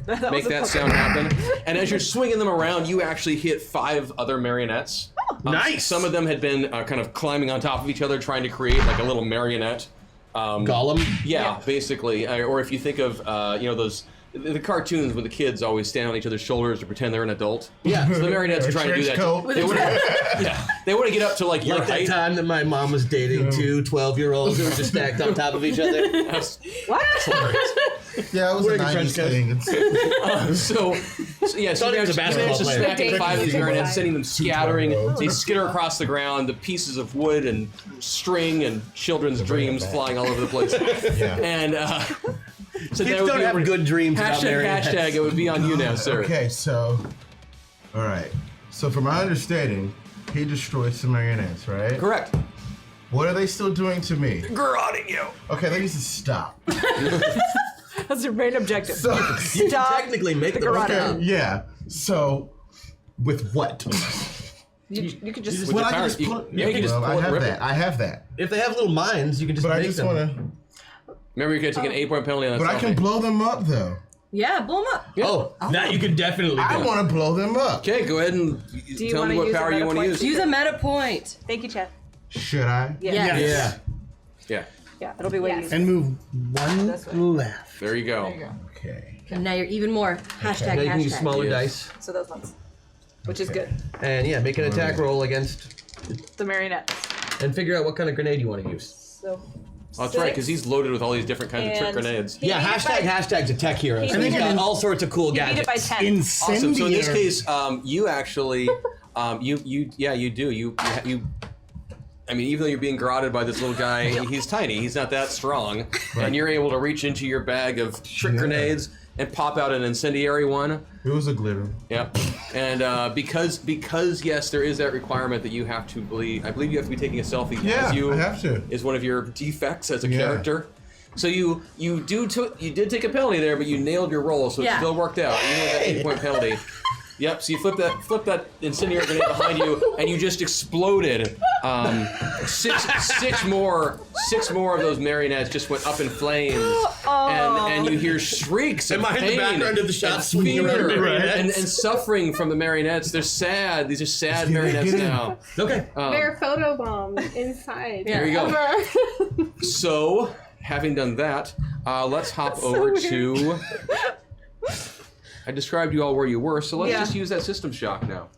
make that sound happen. And as you're swinging them around, you actually hit 5 other marionettes. Nice! Some of them had been kind of climbing on top of each other, trying to create like a little marionette. Gollum? Yeah, basically. Or if you think of, those... The cartoons when the kids always stand on each other's shoulders to pretend they're an adult. Yeah. So the marionettes are trying to do that. They want to get up to like your Like that height. time that my mom was dating 2 12-year-olds who were just stacked on top of each other. What? Yeah, it was a Wearing a 90s trench coat. thing. So yeah, so Thought he was a basketball to player. smacking 5 of these marionettes, sending them scattering. Two-tone They skitter across the ground, the pieces of wood and string and children's dreams flying all over the place. Yeah. And so Kids that would don't be have good dreams about hashtag, marionettes. hashtag, it would be on you now, sir. Okay, so, all right. So, from my understanding, he destroyed some marionettes, right? Correct. What are they still doing to me? Garroting you. Okay, they need to stop. That's your main objective. So, You can Stop technically make the them garrote. stop. yeah. So, with what? You could just. With the power, you can just Well, pull I it and have rip that. it. I have that. If they have little minds, you can just But I make just them. want to. Remember, you're going to take an 8-point penalty on that. But I can selfie. blow them up, though. Yeah, blow 'em up. Oh, that you can definitely do. I want to blow them up. Okay, go ahead and you tell wanna me what use power a you want to meta use. point? Use a meta point. Thank you, Chad. Should I? Yeah. Yes. Yeah. Yeah, it'll be way Yes. easier. And move one This way. left. There you go. Okay. And now you're even more. Hashtag, Now you can use hashtag. smaller Yes. dice. So those ones, which is Okay. good. And yeah, make an attack roll against, The marionettes. and figure out what kind of grenade you want to use. So. Oh, that's right, because he's loaded with all these different kinds of trick And- grenades. He Yeah, beat it by- hashtag's a tech hero. He So beat he's it got by- all sorts of cool He beat gadgets. it by 10. Awesome. So in this Incendiary. case, you actually, you do. I mean, even though you're being garroted by this little guy, he's tiny. He's not that strong, and you're able to reach into your bag of trick grenades and pop out an incendiary one. It was a glitter. Yep. And because yes, there is that requirement that you have to believe. I believe you have to be taking a selfie Yeah, as you I have to. is one of your defects as a Yeah. character. So you did take a penalty there, but you nailed your roll, so it Yeah. still worked out. Even with that 8-point penalty. Yep. So you flip that incendiary grenade behind you, and you just exploded. Six more of those marionettes just went up in flames, and you hear shrieks of Am I in the pain background of the shot and swinging around fear marionettes? and suffering from the marionettes. They're sad. These are sad marionettes get in. now. Okay. They're photobombed inside. There you go. So, having done that, let's hop over to. I described you all where you were, so let's Yeah. just use that system shock now.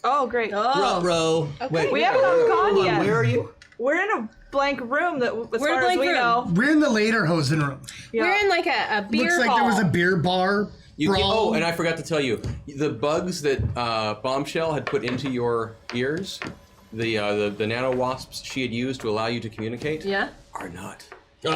Oh, great. Oh. Row. Wait, We haven't gone hold on, yet. where are you? We're in a blank room that, as We're in a far as blank we room. know. We're in the Lederhosen room. Yeah. We're in like a beer Looks like hall. there was a beer bar. brawl. Oh, and I forgot to tell you, the bugs that Bombshell had put into your ears, the nano wasps she had used to allow you to communicate, Yeah. are not. Oh. You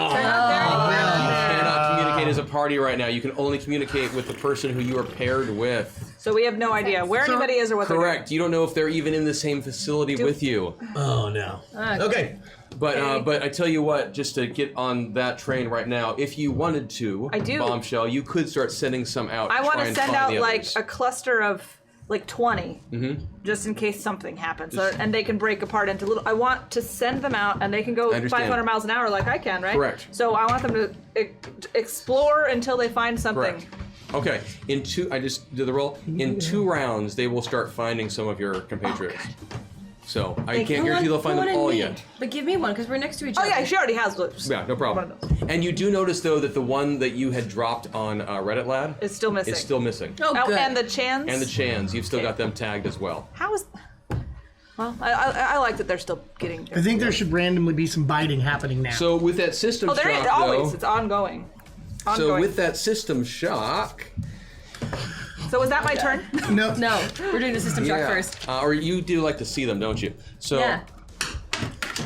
cannot communicate as a party right now. You can only communicate with the person who you are paired with. So we have no idea where anybody is or what Correct. You don't know if they're even in the same facility with you. Oh no. Okay. But I tell you what, just to get on that train right now, if you wanted to, I do. Bombshell, you could start sending some out. I want try to and send find out the like others. a cluster of like 20, Mm-hmm. just in case something happens, and they can break apart into little. I want to send them out, and they can go I understand. 500 miles an hour like I can, right? Correct. So I want them to explore until they find something. Correct. Okay, I just did the roll. In 2 rounds, they will start finding some of your compatriots. So I can't guarantee they'll find them all yet. But give me one because we're next to each Oh other. yeah, she already has one. Yeah, no problem. One of those. And you do notice though that the one that you had dropped on Reddit Lad It's still missing. is still missing. Oh, Oh, good. and the Chans. And the Chans, you've still got them tagged as well. How is? Well, I like that they're still getting. I think there should randomly be some biting happening now. So with that system Oh, there shock is always. though, It's ongoing. so Ongoing. with that system shock, So was that my turn? no. No, we're doing the system shock first. or you do like to see them, don't you? So Yeah.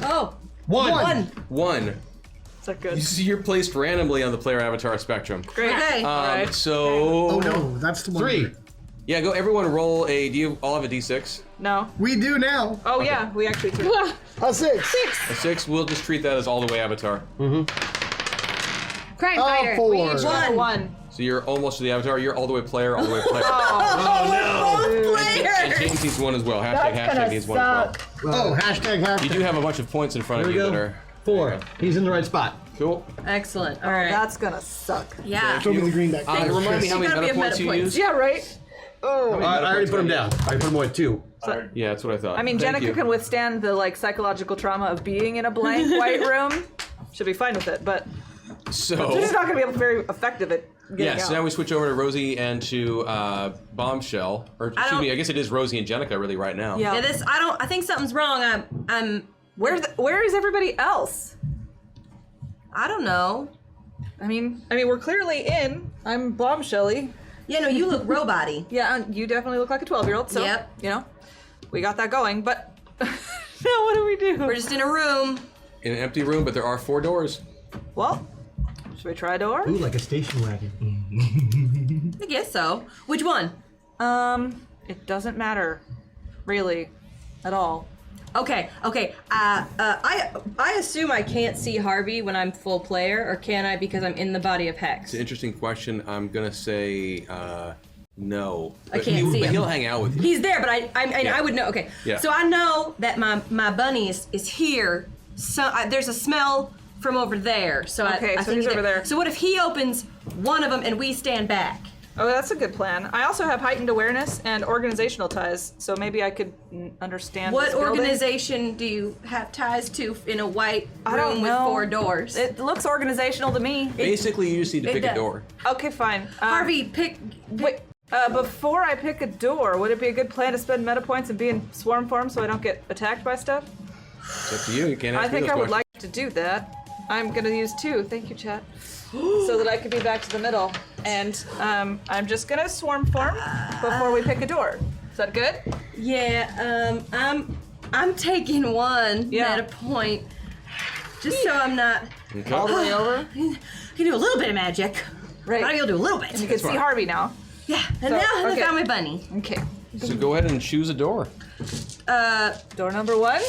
Oh. One. one, Is that good? you see you're placed randomly on the player avatar spectrum. Great. Okay. Alright. So Oh no, that's the one. 3. yeah, go everyone roll a. Do you all have a d6? No. We do now. Oh yeah, we actually do. A 6. A 6. We'll just treat that as all the way avatar. Crime fighter. 4. We each One. One. So you're almost to the avatar. You're all the way player, all the way player. And James needs one as well. Hashtag needs one as well. Oh, hashtag. You do have a bunch of points in front There of we you go. that are 4. He's in the right spot. cool. Excellent. All right. That's gonna suck. Yeah. Show me the green back. Remind me how many gotta be meta a points meta you point. use. Yeah, right. Oh. I already put him down. I put him away at 2. Yeah, that's what I thought. I mean, Thank Jenica you. can withstand the like psychological trauma of being in a blank white room. She'll be fine with it, but So she's not gonna be very effective at getting yes, out. now we switch over to Rosie and to Bombshell, or excuse me, I guess it is Rosie and Jenica really right now. Yeah. Yeah, this I think something's wrong. I'm Where is everybody else? I don't know. I mean, we're clearly in. I'm bombshelly. Yeah, no, you look robot-y. Yeah, and you definitely look like a 12-year-old. So, Yep. you know, we got that going. But now what do we do? We're just in a room. In an empty room, but there are 4 doors. Well, should we try a door? Ooh, like a station wagon. I guess so. Which one? It doesn't matter, really, at all. Okay. I assume I can't see Harvey when I'm full player, or can I because I'm in the body of Hex? It's an interesting question. I'm gonna say no. I can't see but him. he'll hang out with you. He's there, but I would know. Okay. Yeah. So I know that my bunny is here. So there's a smell from over there. So Okay, I so think he's over there. So what if he opens one of them and we stand back? Oh, that's a good plan. I also have heightened awareness and organizational ties, so maybe I could understand What this building. organization do you have ties to in a white I don't room with know. 4 doors? It looks organizational to me. Basically, you just need to it pick a does. door. Okay, fine. Harvey, pick. Wait, before I pick a door, would it be a good plan to spend meta points and be in swarm form so I don't get attacked by stuff? It's up to you. You can't ask I me think those I would questions. like to do that. I'm gonna use 2. Thank you, chat. So that I could be back to the middle. And I'm just gonna swarm form before we pick a door. Is that good? Yeah. I'm taking 1 Yeah. meta point, just so I'm not. Okay. All the way over. I can do a little bit of magic. Right. I'll do a little bit. You can see Harvey now. Yeah. And So, now I okay. found my bunny. Okay. So go ahead and choose a door. Door number 1.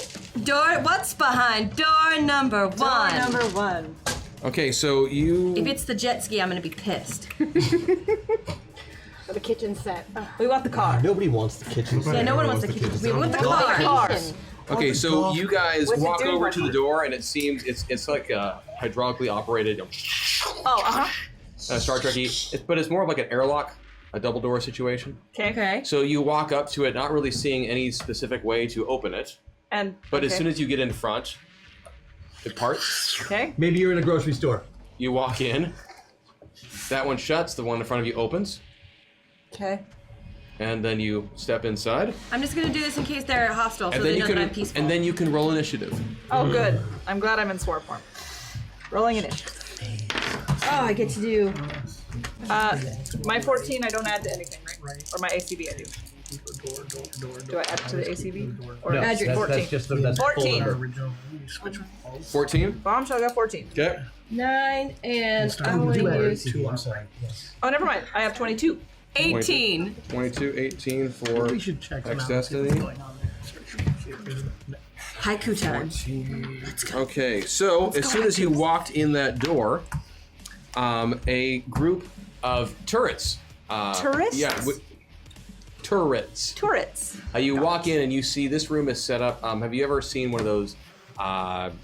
Door. What's behind door number 1? Door number 1. Okay, so you. If it's the jet ski, I'm gonna be pissed. For the kitchen set. Oh. We want the car. Nobody wants the kitchen. Yeah, no one wants the kitchen. We want the car. Cars. Okay, so you guys What's it walk doing over right to the now? door, and it seems it's like a hydraulically operated Oh, Star Trek-y, but it's more of like an airlock, a double door situation. Okay. So you walk up to it, not really seeing any specific way to open it, And but as okay. soon as you get in front, it parts. Okay. Maybe you're in a grocery store. You walk in, that one shuts, the one in front of you opens, Okay. and then you step inside, I'm just gonna do this in case they're hostile, so and they then you know that I'm can peaceful. and then you can roll initiative. Oh, good. I'm glad I'm in swarm form. Rolling initiative. Oh, I get to do. My 14 I don't add to anything, right? Or my ACB I do. Do I add it to the ACB? Or No, add your 14? that's just that's 14. full number. 14. Bombshell got 14. Okay. 9 and I want to use I'm sorry. Yes. Oh, never mind. I have 22. 18. 22, 18 for We should check them X out. See what's Destiny. going on there. Haiku time. Let's go. Okay, so as soon as you walked in that door, a group of turrets. Turrets? Yeah, turrets. Turrets. You walk in and you see this room is set up. Have you ever seen one of those kind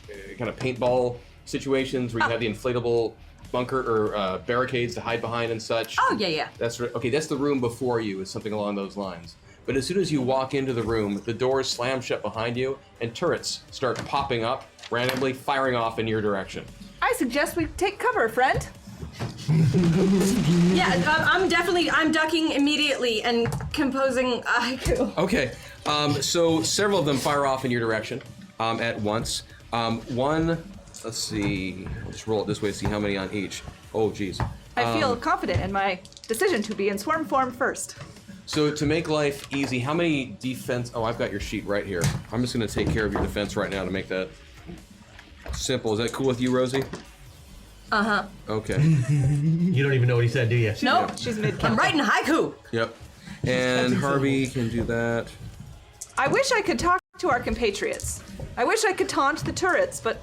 of paintball situations where you have the inflatable bunker or barricades to hide behind and such? Oh, yeah. That's okay. That's the room before you. Is something along those lines. But as soon as you walk into the room, the doors slam shut behind you, and turrets start popping up randomly, firing off in your direction. I suggest we take cover, friend. Yeah, I'm ducking immediately and composing a haiku. Okay, so several of them fire off in your direction at once. One, let's see, I'll just roll it this way to see how many on each. Oh, geez. I feel confident in my decision to be in swarm form first. So to make life easy, how many defense? Oh, I've got your sheet right here. I'm just going to take care of your defense right now to make that simple. Is that cool with you, Rosie? Uh-huh. Okay. You don't even know what he said, do you? Nope. She's mid. I'm writing haiku. Yep. And Harvey can do that. I wish I could talk to our compatriots. I wish I could taunt the turrets, but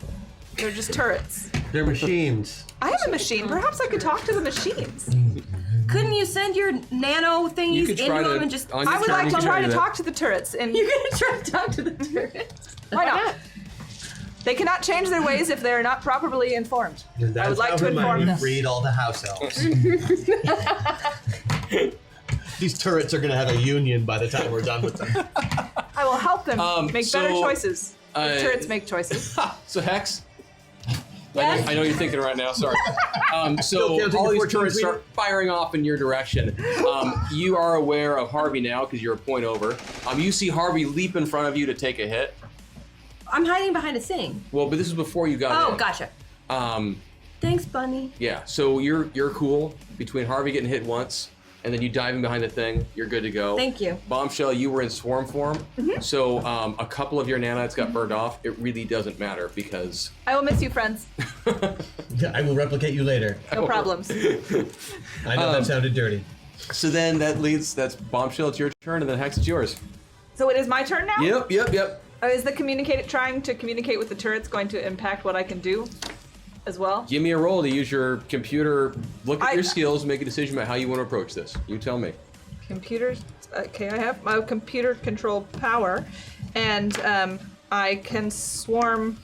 they're just turrets. They're machines. I have a machine. Perhaps I could talk to the machines. Couldn't you send your nano thingies could into try to- them and just... on your I would turn, like you to can try do to that. talk to the turrets, and You're gonna try to talk to the turrets? why not? They cannot change their ways if they are not properly informed. I would like to inform them. Freed all the house elves. These turrets are gonna have a union by the time we're done with them. I will help them make better so, choices. The turrets make choices. So Hex, Yes? I know you're thinking right now. Sorry. So Don't all take these the 14, turrets start firing off in your direction. You are aware of Harvey now because you're a point over. You see Harvey leap in front of you to take a hit. I'm hiding behind a thing. Well, but this is before you got in. Oh, gotcha. Thanks, Bunny. Yeah, so you're cool. Between Harvey getting hit once and then you diving behind the thing, you're good to go. Thank you. Bombshell, you were in swarm form, so a couple of your nanites got burned off. It really doesn't matter because... I will miss you, friends. I will replicate you later. No problems. I know that sounded dirty. So then that's Bombshell, it's your turn, and then Hex, it's yours. So it is my turn now? Yep. Is the trying to communicate with the turrets going to impact what I can do as well? Give me a roll to use your computer, look at your skills, make a decision about how you want to approach this. You tell me. Computers. Okay, I have my computer control power, and I can swarm.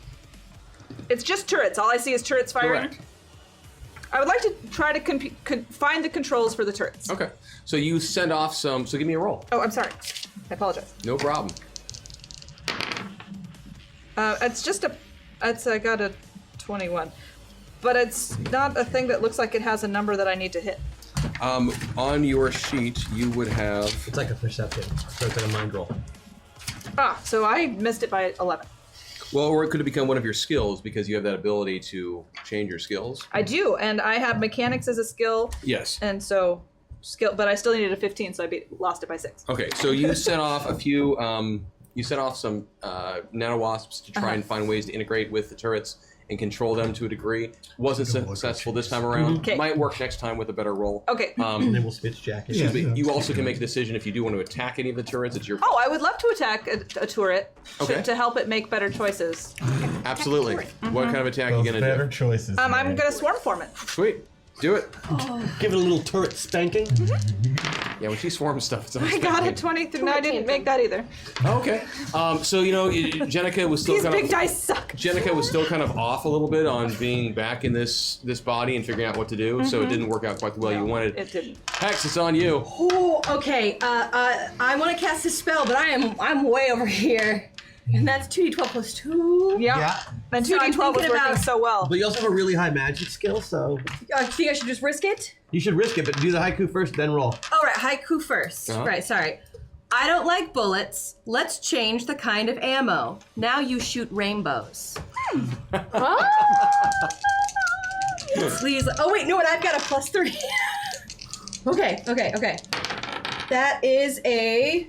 It's just turrets. All I see is turrets firing. Correct. I would like to try to find the controls for the turrets. Okay. So you send off some. So give me a roll. Oh, I'm sorry. I apologize. No problem. It's just I got a 21, but it's not a thing that looks like it has a number that I need to hit. On your sheet, you would have. It's like a perception, so it's like a mind roll. So I missed it by 11. Well, or it could have become one of your skills because you have that ability to change your skills. I do, and I have mechanics as a skill. Yes. And so skill, but I still needed a 15, so lost it by 6. Okay, so you sent off a few. You sent off some nanowasps to try and find ways to integrate with the turrets and control them to a degree. Wasn't successful this time around. Okay. Might work next time with a better roll. Okay. And then we'll switch jackets. Excuse me. You also can make a decision if you do want to attack any of the turrets. It's your. Oh, I would love to attack a turret Okay. to help it make better choices. Absolutely. What kind of attack are you gonna Better do? choices. I'm gonna swarm form it. Sweet. Do it. Give it a little turret spanking. Yeah, when she swarms stuff, it's always I got a 23. No, I didn't make that either. Okay. So Jenica was still These kind big of. dice suck. Jenica was still kind of off a little bit on being back in this body and figuring out what to do, so it didn't work out quite the way you wanted. It didn't. Hex, it's on you. Oh, okay. I want to cast a spell, but I'm way over here, and that's 2d12 plus 2. Yeah. And So I'm 2d12 was thinking working about- so well. But you also have a really high magic skill, so I think I should just risk it. you should risk it. But do the haiku first, then roll. All right, haiku first. Uh-huh. Right, sorry. I don't like bullets. Let's change the kind of ammo. Now you shoot rainbows. Please. Oh wait, no, and I've got a +3. Okay. That is a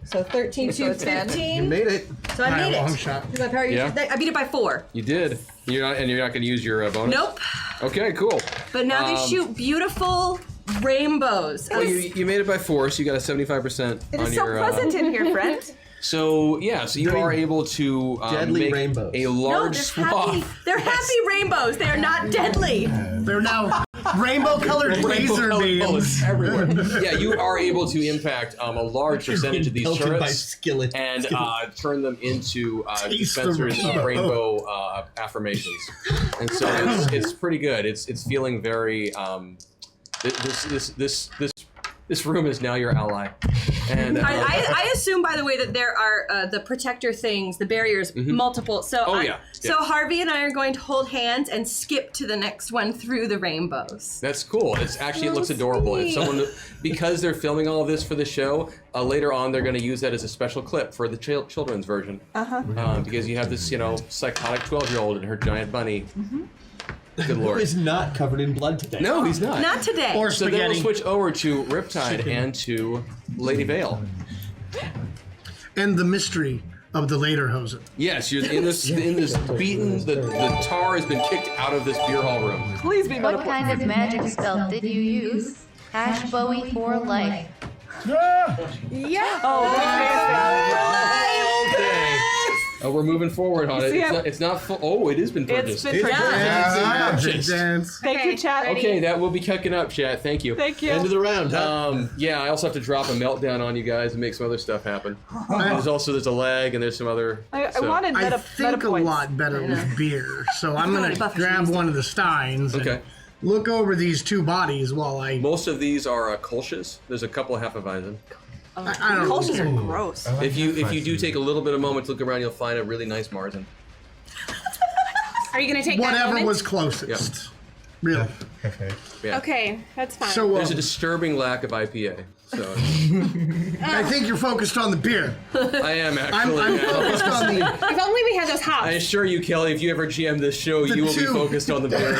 13 So to it's 10. 15. You made it. So I made it. long shot. My power Yeah. I beat it by 4. You did. You're not going to use your bonus? Nope. Okay, cool. But now they shoot beautiful rainbows. Well, you made it by 4, so you got a 75% It on is so your. pleasant in here, friend. So you are able to Deadly make rainbows. a No, large they're swath. happy. They're happy rainbows. They are not deadly. They're now rainbow-colored laser Rainbow-colored beams. bullets everywhere. Yeah, you are able to impact a large percentage of these Pelted by turrets skillet. and turn them into Taste the dispensers of rainbow. rainbow affirmations. And so it's pretty good. It's feeling very. This room is now your ally. And I assume, by the way, that there are the protector things, the barriers, multiple. So, Oh, yeah. So Harvey and I are going to hold hands and skip to the next one through the rainbows. that's cool. It looks adorable. If someone, because they're filming all of this for the show, later on they're going to use that as a special clip for the children's version. Because you have this, psychotic 12-year-old and her giant bunny. Good Who lord. is not covered in blood today? No, he's not. Not today. Or So then we'll spaghetti. switch over to Riptide and to Lady Vale. And the mystery of the Lederhosen. Yes, you're in this beaten. The tar has been kicked out of this beer hall room. Please be What Minotaur. kind of magic spell did you use? Bowie for life. Yeah. Okay. We're moving forward on it. see It's not full. Oh, it has been purchased. It's been purchased. Purchased. Dance. Thank you, chat. Okay, that will be kicking up, chat. Thank you. Thank you. End of the round, huh? Yeah, I also have to drop a meltdown on you guys and make some other stuff happen. There's a lag and there's some other. I so- wanted I meta think a points. lot better with beer, so I'm gonna Buffett grab used one of the steins and Okay. look over these two bodies while I Most of these are kolsches. There's a couple of Hefeweizen. I don't Cultures know. are gross. If you do take a little bit of moment to look around, you'll find a really nice margin. Are you gonna take that Whatever moment? was closest. Really. Okay. Yeah. Okay, that's fine. So There's a disturbing lack of IPA. So I think you're focused on the beer. I am actually. I'm now. focused on the. If only we had those hops. I assure you, Kelly, if you ever GM this show, you will be focused on the beer.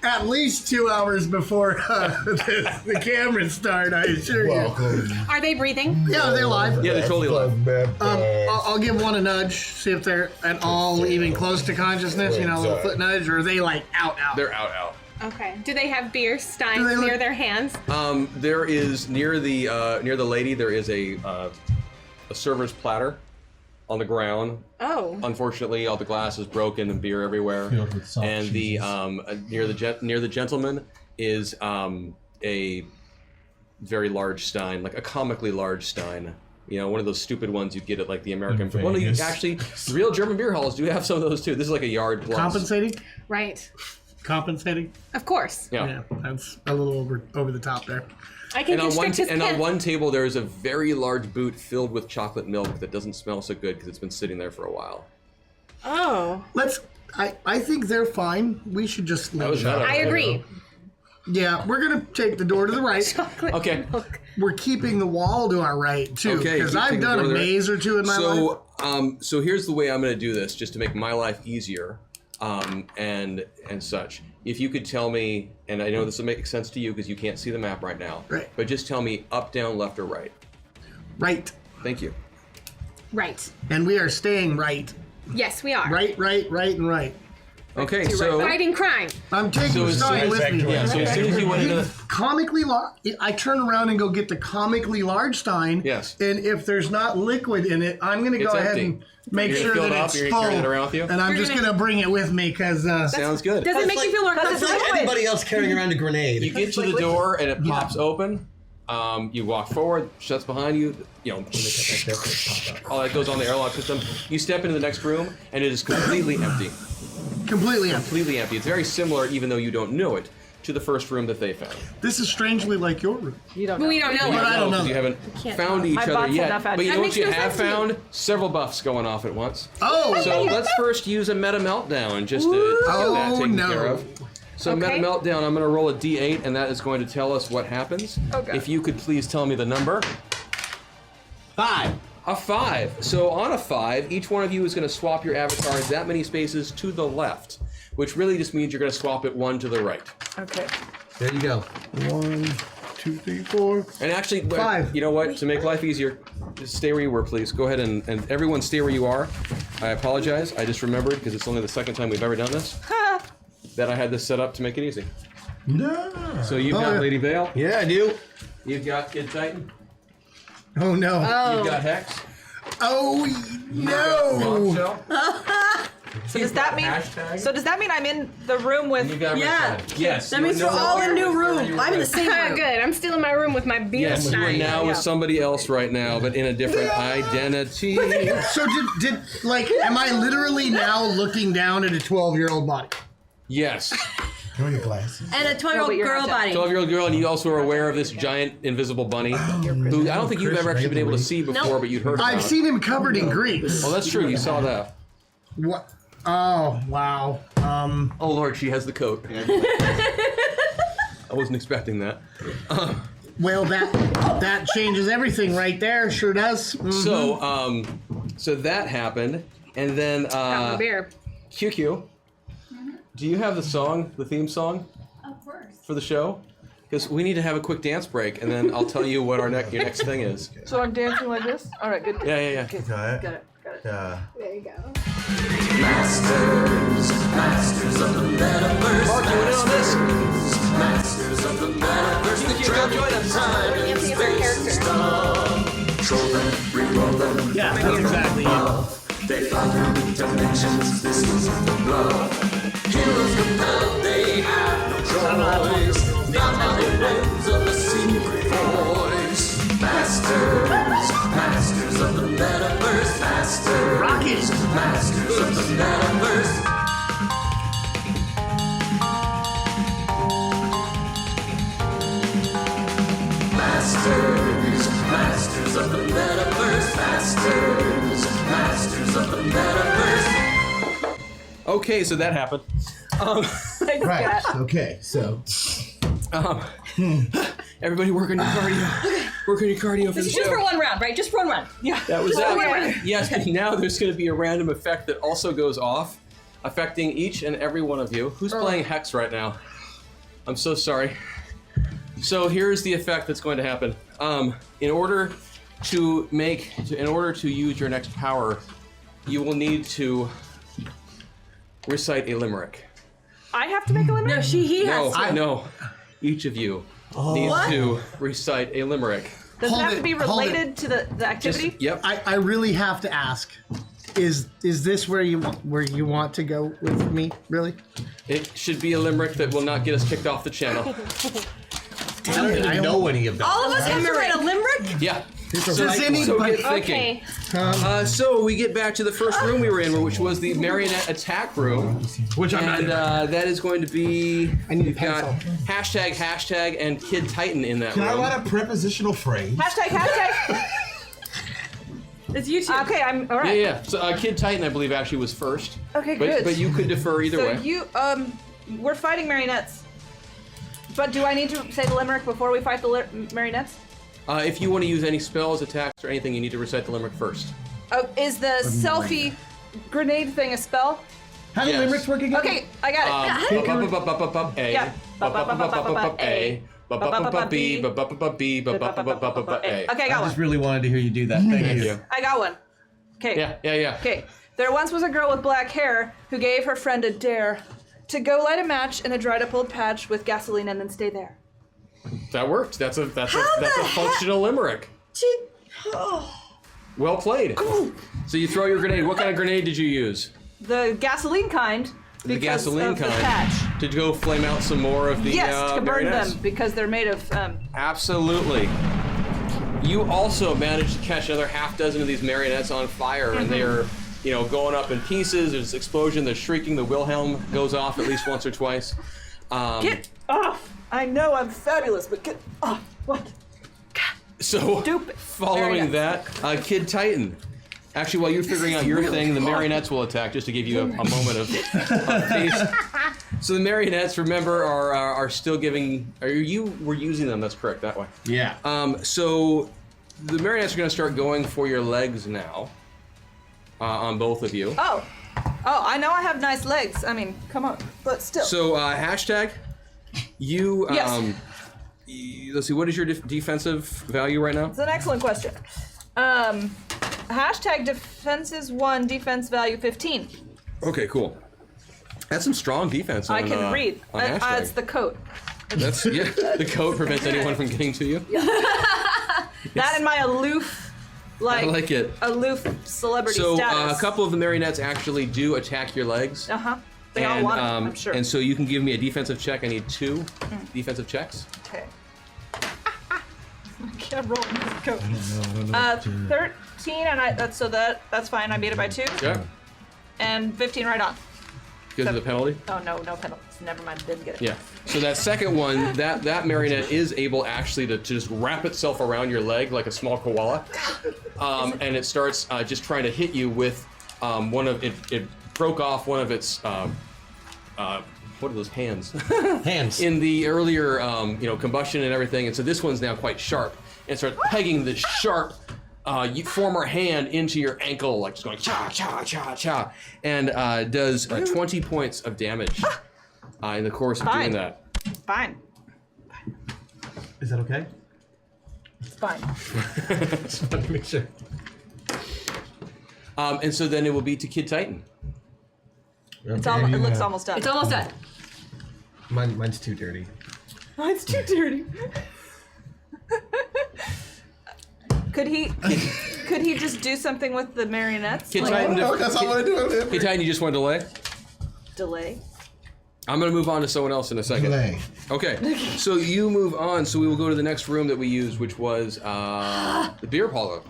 At least 2 hours before the cameras start, I assure you. Are they breathing? Yeah, they're live. Yeah, they're totally live. I'll give one a nudge, see if they're at all even close to consciousness, you know, a little foot nudge, or are they like out? They're out. Okay. Do they have beer steins they look- near their hands? There is near the lady. There is a server's platter on the ground. Oh. Unfortunately, all the glass is broken and beer everywhere. Filled with soft And the near the gentleman is a very large stein, like a comically large stein. You know, one of those stupid ones you get at like the American. In Well, no, Vegas. actually, real German beer halls do have some of those too. This is like a yard plus. Compensating? Right. Compensating? Of course. Yeah. That's a little over the top there. I can And on constrict his on pants. one table, there is a very large boot filled with chocolate milk that doesn't smell so good because it's been sitting there for a while. Oh. I think they're fine. We should just leave. That was better. I agree. Yeah, we're gonna take the door to the right. Chocolate Okay. milk. We're keeping the wall to our right too, Okay, because keep I've taking the done door a to the right. maze or two in my life. So here's the way I'm going to do this, just to make my life easier, and such. If you could tell me, and I know this will make sense to you because you can't see the map right now, Right. but just tell me up, down, left, or right. Right, Thank you. Right. and we are staying right. Yes, we are. Right, and right. Okay, so Fighting crime. I'm taking So the as sign soon with as- me. yeah, so as soon as you went into the- comically large, I turn around and go get the comically large stein. Yes. And if there's not liquid in it, I'm going to go It's ahead empty. and make You're gonna sure fill it that up, it's you're full. gonna carry it around with you? And I'm You're just gonna- going to bring it with me because. sounds good. Does it make you feel more That's comfortable? like Anybody else carrying around a grenade? You get to the door and it pops open. You walk forward, shuts behind you. You know, all that goes on the airlock system. You step into the next room and it is completely empty. Completely empty. Completely empty. It's very similar, even though you don't know it, to the first room that they found. This is strangely like your room. You don't know. But we don't know. But I don't know. because you haven't can't found tell. each My other bots yet. enough But you That know what makes you no have sense to me. found? Several buffs going off at once. Oh! So let's first use a meta meltdown just to get that Oh, taken no. care of. So Okay. meta meltdown, I'm going to roll a d8, and that is going to tell us what happens. Okay. If you could please tell me the number. 5. A 5. So on a 5, each one of you is going to swap your avatars that many spaces to the left, which really just means you're going to swap it one to the right. Okay. There you go. 1, 2, 3, 4. And actually, 5. you know what? To make life easier, just stay where you were, please. Go ahead and everyone stay where you are. I apologize. I just remembered, because it's only the second time we've ever done this, that I had this set up to make it easy. No. So you've Oh, got yeah. Lady Vale. Yeah, I do. You've got Kid Titan. Oh no. You've got Hex. Oh no. Bombshell. So does that mean? Hashtag. So does that mean I'm in the room with? And you've got Yeah. Red Tide. Yes. That you means are we're no all in a longer new with room. your I'm in the Red same Ah, room. good. I'm still in my room with my beer Yes, you are stein. now Yeah. with somebody else right now, but in a different identity. So did like am I literally now looking down at a 12-year-old body? Yes. Throw your glasses. And a 12-year-old but you're girl not body. 12-year-old girl, and you also are aware of this giant invisible bunny, who I don't think you've ever actually been able to see before, Nope. but you'd heard about. I've seen him covered in grease. Oh, that's true. You saw that. What? Oh wow. Oh Lord, she has the coat. I wasn't expecting that. Well, that changes everything right there. Sure does. So that happened, and then Got my beer. QQ. Do you have the song, the theme song? Of course. For the show? Because we need to have a quick dance break, and then I'll tell you what your next thing is. So I'm dancing like this. All right, good. Yeah. Okay, Got it. got it. Yeah. There you go. Masters of the Metaverse. Mark, you in on this? Masters of the Metaverse. They You go join travel us. time and Nancy is our space character. and stuff. Troll them, re-roll them. Yeah, that's exactly it. They fly through dimensions. This isn't the bluff. Heroes compelled, they have no choice. Not on the winds of a secret voice. Masters of the Metaverse. Masters of the Metaverse. Masters of the Metaverse. Masters of the Metaverse. Okay, so that happened. Right. Okay. So. Everybody work on your cardio. Okay. Work on your cardio for This the is just show. for one round, right? Just for one round. Yeah. That was Just for one that. round. Yes, but now there's going to be a random effect that also goes off, affecting each and every one of you. Who's playing Hex right now? I'm so sorry. So here's the effect that's going to happen. In order to use your next power, you will need to recite a limerick. I have to make a limerick? No, he has to. No. Each of you needs to recite a limerick. Does it Hold have it, to be hold related to the activity? Yep. I really have to ask. Is this where you want to go with me? Really? It should be a limerick that will not get us kicked off the channel. I don't even know any of that. All of us have to write a limerick? Yeah. Does So anybody? get thinking. So we get back to the first room we were in, which was the marionette attack room. Which I'm not. And that is going to be. I need a You've got pencil. hashtag and Kid Titan in that Can I room. write a prepositional phrase? Hashtag. It's you two. Okay, I'm all right. Yeah. So Kid Titan, I believe, actually was first. Okay, But, good. but you could defer either So way. we're fighting marionettes. But do I need to say the limerick before we fight the marionettes? If you want to use any spells, attacks, or anything, you need to recite the limerick first. Is the selfie grenade thing a spell? How do Yes. limericks work again? Okay, I got it. A. Yeah. A. B. Okay, I I got just one. really wanted to hear you do that. Thank you. I got one. Okay. Yeah. Okay. There once was a girl with black hair who gave her friend a dare to go light a match in a dried up old patch with gasoline and then stay there. That worked. That's a functional limerick. Well played. So you throw your grenade. What kind of grenade did you use? The gasoline kind. The because gasoline of the kind. patch. To go flame out some more of the Yes, to burn marionettes. them because they're made of. Absolutely. You also managed to catch another half dozen of these marionettes on fire, and they are, going up in pieces. There's an explosion. There's shrieking. The Wilhelm goes off at least once or twice. Get off! I know I'm fabulous, but get off! What? So, Stupid following that, Kid Titan. Actually, while you're figuring out your thing, the marionettes will attack, just to give you a moment of peace. So the marionettes, remember, are still giving. You were using them? That's correct. That way. Yeah. So the marionettes are going to start going for your legs now. On both of you. Oh, I know I have nice legs. I mean, come on, but still. So hashtag. You. Yes. Let's see. What is your defensive value right now? It's an excellent question. Hashtag defenses 1, defense value 15. Okay, cool. That's some strong defense. I on, can read. On hashtag. It's the coat. That's the code prevents anyone from getting to you. That and my aloof, I like it. aloof celebrity So status. a couple of the marionettes actually do attack your legs. They all want it, I'm sure. And so you can give me a defensive check. I need 2 defensive checks. Okay. I can't roll this coat. 13, and that's fine. I beat it by 2. Yeah. And 15 right on. Because of the penalty. Oh no penalties. Never mind. Didn't get it. Yeah. So that second one, that marionette is able actually to just wrap itself around your leg like a small koala, and it starts just trying to hit you with one of it. It broke off one of its what are those hands? Hands. In the earlier combustion and everything, and so this one's now quite sharp and starts pegging this sharp former hand into your ankle, like just going cha cha cha cha, and does 20 points of damage in the course of doing that. Fine. Is that okay? It's fine. Just wanted to make sure. And so then it will be to Kid Titan. It looks almost done. It's almost done. Mine's too dirty. Oh, it's too dirty. Could he just do something with the marionettes? Kid Titan, That's all I want to do. Kid Titan, you just want to delay? Delay? I'm going to move on to someone else in a second. Delay. Okay, so you move on, so we will go to the next room that we used, which was the beer parlor.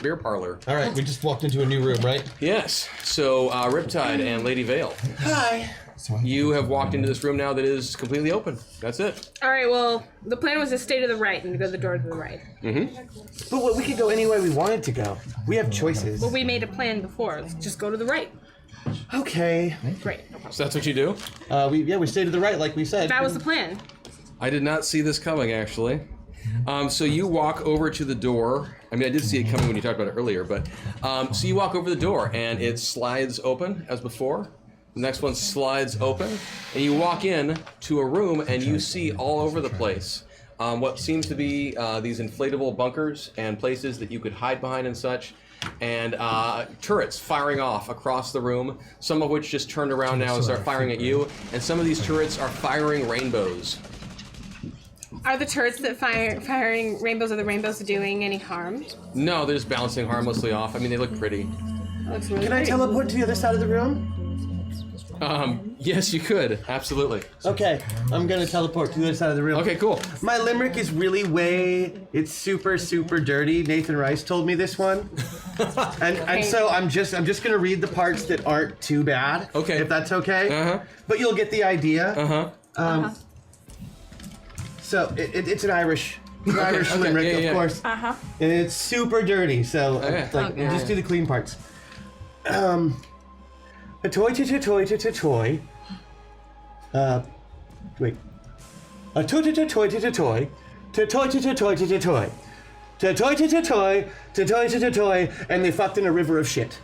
Beer parlor. All right, we just walked into a new room, right? Yes, so Riptide and Lady Vale. Hi. You have walked into this room now that is completely open. That's it. All right. Well, the plan was to stay to the right and to go to the door to the right. But we could go any way we wanted to go. We have choices. But we made a plan before. Let's just go to the right. Okay. Great. No problem. So that's what you do? We stayed to the right, like we said. That was the plan. I did not see this coming, actually. So you walk over to the door. I mean, I did see it coming when you talked about it earlier, but so you walk over the door and it slides open as before. The next one slides open, and you walk in to a room and you see all over the place what seems to be these inflatable bunkers and places that you could hide behind and such. And turrets firing off across the room, some of which just turned around now and start firing at you, and some of these turrets are firing rainbows. Are the turrets that firing rainbows, are the rainbows doing any harm? No, they're just bouncing harmlessly off. I mean, they look pretty. Looks really Can I pretty. teleport to the other side of the room? Yes, you could. Absolutely. Okay, I'm gonna teleport to the other side of the room. Okay, cool. My limerick is really it's super, super dirty. Nathan Rice told me this one. and so I'm just gonna read the parts that aren't too bad. Okay. If that's okay. Uh-huh. But you'll get the idea. Uh-huh. So it's an Irish limerick, yeah. of course. Uh-huh. And it's super dirty, so Okay. just do the clean parts. A toy to toy to toy. Wait. A toy to toy to toy. To toy to toy to toy. To toy to toy to toy to toy, and they fucked in a river of shit.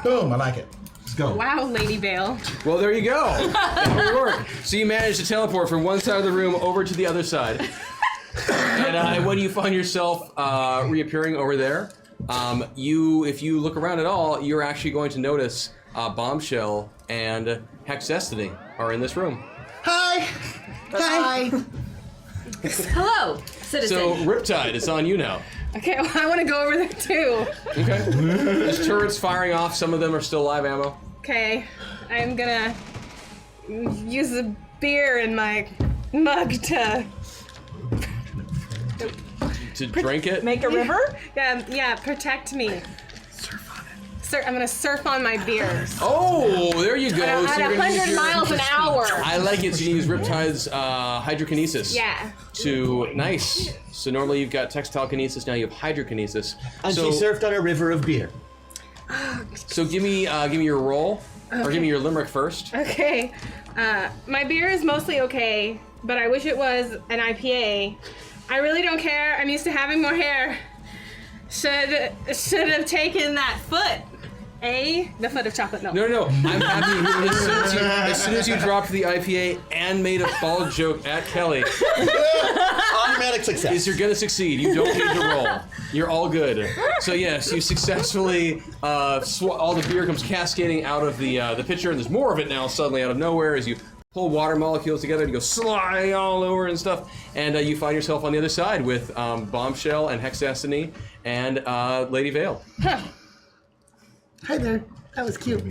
Boom, I like it. Let's go. Wow, Lady Vale. Well, there you go. That would work. So you managed to teleport from one side of the room over to the other side. And when you find yourself reappearing over there, if you look around at all, you're actually going to notice Bombshell and Hex Destiny are in this room. Hi. Hello, citizen. So Riptide, it's on you now. Okay, well, I want to go over there too. Okay. There's turrets firing off. Some of them are still live ammo. Okay, I'm gonna use a beer in my mug to drink it? Make a river? Yeah, protect me. I'm gonna surf on my beer. Oh, there you go. At So you're gonna use 100 miles an hour. I like it. So you use Riptide's hydrokinesis. Yeah. Nice. So normally you've got textile kinesis. Now you have hydrokinesis. And so, she surfed on a river of beer. So give me your roll, or give me your limerick first. Okay. My beer is mostly okay, but I wish it was an IPA. I really don't care. I'm used to having more hair. Should have taken that foot. The foot of chocolate milk. No. I'm happy. As soon as you dropped the IPA and made a bald joke at Kelly, Automatic success. you're gonna succeed. You don't need to roll. You're all good. So yes, you successfully all the beer comes cascading out of the pitcher, and there's more of it now suddenly out of nowhere as you pull water molecules together and you go sliding all over and stuff, and you find yourself on the other side with Bombshell and Hex Destiny and Lady Vale. Hi there. That was cute.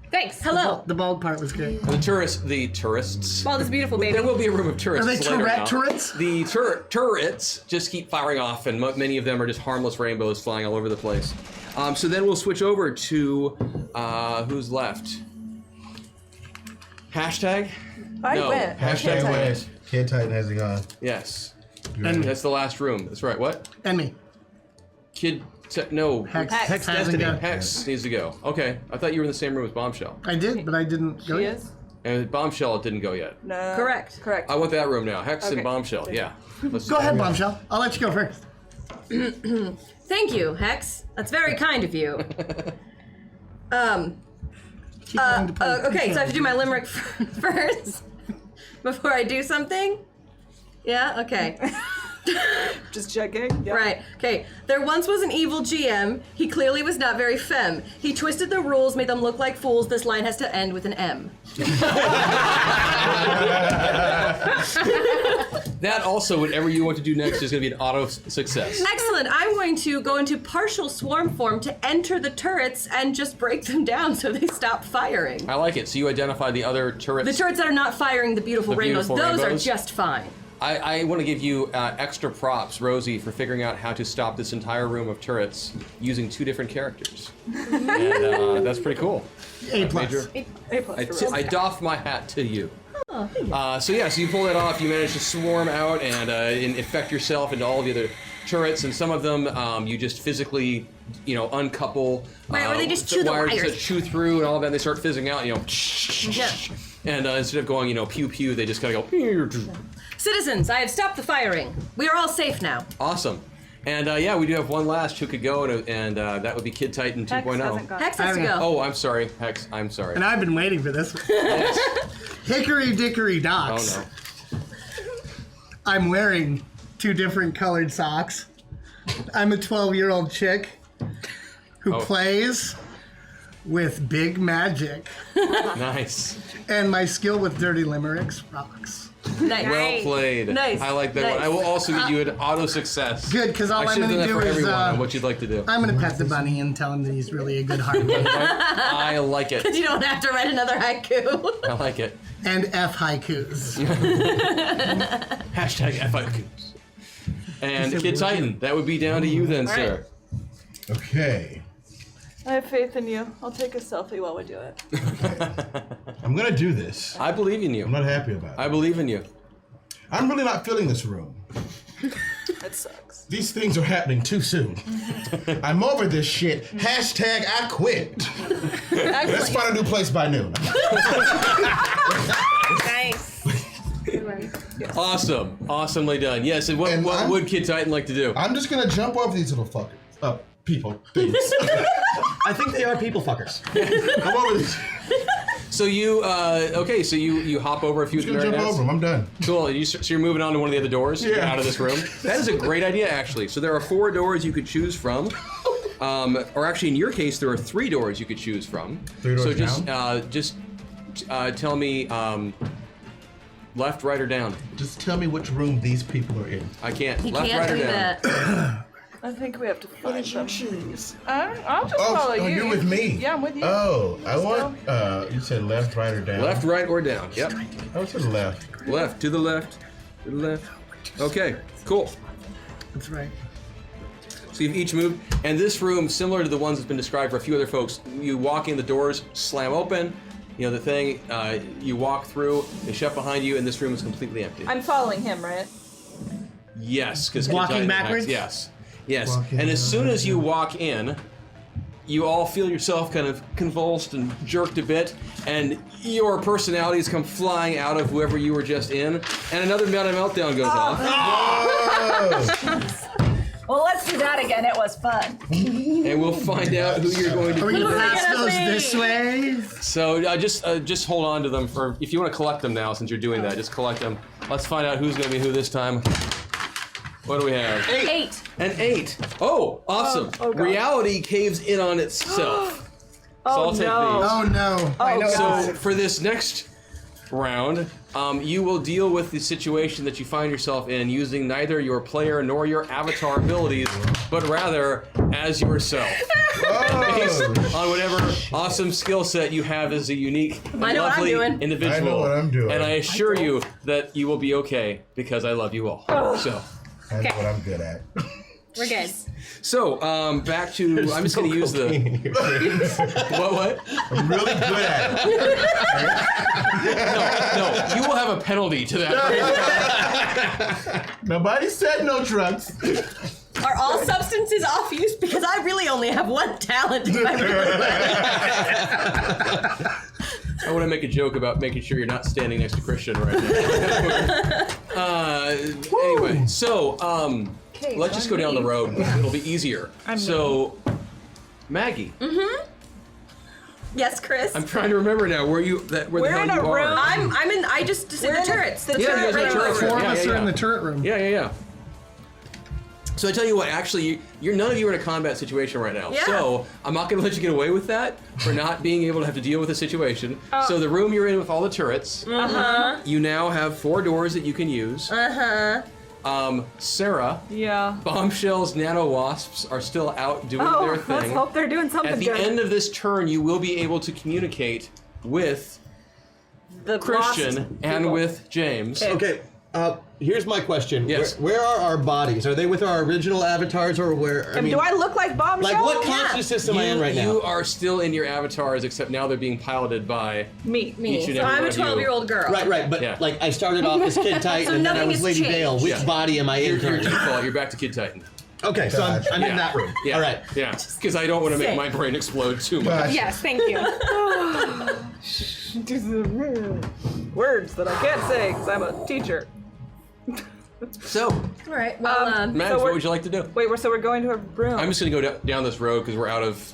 Thanks. Hello. The bald part was good. The tourists. Bald is beautiful, baby. There will be a room of tourists. Are they later turret now. turrets? The turrets just keep firing off, and many of them are just harmless rainbows flying all over the place. So then we'll switch over to who's left. Hashtag? I No. win. Hashtag Kid wins. Kid Titan has it gone. Yes. And me. That's the last room. That's right. What? And me. No. Hex Hex hasn't Destiny. gone. Hex needs to go. Okay. I thought you were in the same room as Bombshell. I did, but I didn't go She yet. is? And Bombshell didn't go yet. No. Correct. I want that room now. Hex Okay. and Bombshell. Yeah. Let's Go ahead, Bombshell. I'll let you go first. Thank you, Hex. That's very kind of you. Keep wanting to play Okay, so I have to do my Pikachu. limerick first before I do something. Yeah. Okay. Just checking. Yeah. Right. Okay. There once was an evil GM. He clearly was not very femme. He twisted the rules, made them look like fools. This line has to end with an M. That also, whatever you want to do next, is going to be an auto success. Excellent. I'm going to go into partial swarm form to enter the turrets and just break them down so they stop firing. I like it. So you identify the other turrets. The turrets that are not firing the beautiful The rainbows, beautiful those rainbows? are just fine. I want to give you extra props, Rosie, for figuring out how to stop this entire room of turrets using 2 different characters. And that's pretty cool. A plus. Major. A plus for I doff my hat to you. So you pull that off. You manage to swarm out and infect yourself into all the other turrets, and some of them you just physically, uncouple. Right, or they just chew the wires wires. that chew through and all of that. And they start fizzing out. Yeah. And instead of going, pew pew, they just kind of go. Citizens, I have stopped the firing. We are all safe now. Awesome. And yeah, we do have one last who could go, and that would be Kid Titan 2.0. Hex has to go. Oh, I'm sorry, Hex. I'm sorry. And I've been waiting for this one. Hickory dickory docks. Oh no. I'm wearing 2 different colored socks. I'm a 12-year-old chick who plays with big magic. Nice. And my skill with dirty limericks rocks. Nice. Well played. Nice. I like that one. I will also give you an auto success. Good, because all I I'm should have going done to that do for is everyone on what you'd like to do. I'm going to pet the bunny and tell him that he's really a good heart. I like it. You don't have to write another haiku. I like it. And F haikus. Hashtag F haikus. And Kid Titan, that would be down to you then, sir. Okay. I have faith in you. I'll take a selfie while we do it. I'm gonna do this. I believe in you. I'm not happy about it. I believe in you. I'm really not feeling this room. That sucks. These things are happening too soon. I'm over this shit. Hashtag I quit. Let's find a new place by noon. Nice. Awesome. Awesomely done. Yes, and what would Kid Titan like to do? I'm just gonna jump over these little fuckers. People. Things. I think they are people fuckers. I'm over this. So you, so you hop over a few of the I'm just gonna jump over them. I'm done. Cool. So you're moving on to one of the other doors to get out of this room? That is a great idea, actually. So there are 4 doors you could choose from. Or actually, in your case, there are 3 doors you could choose from. 3 doors So just tell me left, right, or down. Just tell me which room these people are in. I can't. He Left, can't right, or do down. that. I think we have to find them. I'll just follow you. Oh, you're with me. Yeah, I'm with you. Oh, I want. You said left, right, or down. Left, right, or down. Yep. I was to the left. Left, to the left, to the left. Okay, cool. That's right. So you've each moved, and this room, similar to the ones that's been described for a few other folks, you walk in, the doors slam open, you know, the thing, you walk through, they shut behind you, and this room is completely empty. I'm following him, right? Yes, because walking backwards? Yes. Yes. Walking And as soon as you walk in, you all feel yourself kind of convulsed and jerked a bit, and your personalities come flying out of whoever you were just in, and another meta meltdown goes off. Well, let's do that again. It was fun. And we'll find out who you're going to Are we be. going to pass those this way? So just hold on to them for, if you want to collect them now, since you're doing that, just collect them. Let's find out who's going to be who this time. What do we have? 8. An 8. Oh, awesome. Reality caves in on itself. So I'll take these. Oh no. I know So for this next round, you will deal with the situation that you find yourself in using neither your player nor your avatar abilities, but rather as yourself. Based on whatever awesome skill set you have as a unique, lovely individual. I know what I'm doing. And I assure you that you will be okay because I love you all. So. I know what I'm good at. We're good. So, back to, I'm just going to use the... What? I'm really good at it. No, you will have a penalty to that. Nobody said no drugs. Are all substances off use? Because I really only have 1 talent. If I really I want to make a joke about making sure you're not standing next to Christian right now. Anyway, so let's just go down the road. It'll be easier. So, Maggie. Mm-hmm. Yes, Chris. I'm trying to remember now where the hell you are. I'm in. I just in the turrets. The turret room. 4 of us are in the turret room. Yeah. So I tell you what, actually, none of you are in a combat situation right now. Yeah. So I'm not going to let you get away with that for not being able to have to deal with the situation. So the room you're in with all the turrets, you now have 4 doors that you can use. Sarah. Yeah. Bombshells, nano wasps are still out doing their thing. Let's hope they're doing something At the good. end of this turn, you will be able to communicate with The Christian and with James. Okay. Here's my question. Yes. Where are our bodies? Are they with our original avatars or where? Do I look like Bombshell? Like what consciousness am I in right now? You are still in your avatars, except now they're being piloted by me. Each and So every I'm one a of you. 12-year-old girl. Right. But like I started off as Kid Titan So and then I nothing was has Lady Vale. changed. Which body am I in Your currently? default, you're back to Kid Titan. Okay, so I'm in that room. Yeah. All right. Yeah, because I don't want to make Sick. my brain explode too much. Gosh. Yes, thank you. Words that I can't say because I'm a teacher. So, All right. Well, Max, so what we're- would you like to do? Wait, so we're going to a room. I'm just gonna go down this road because we're out of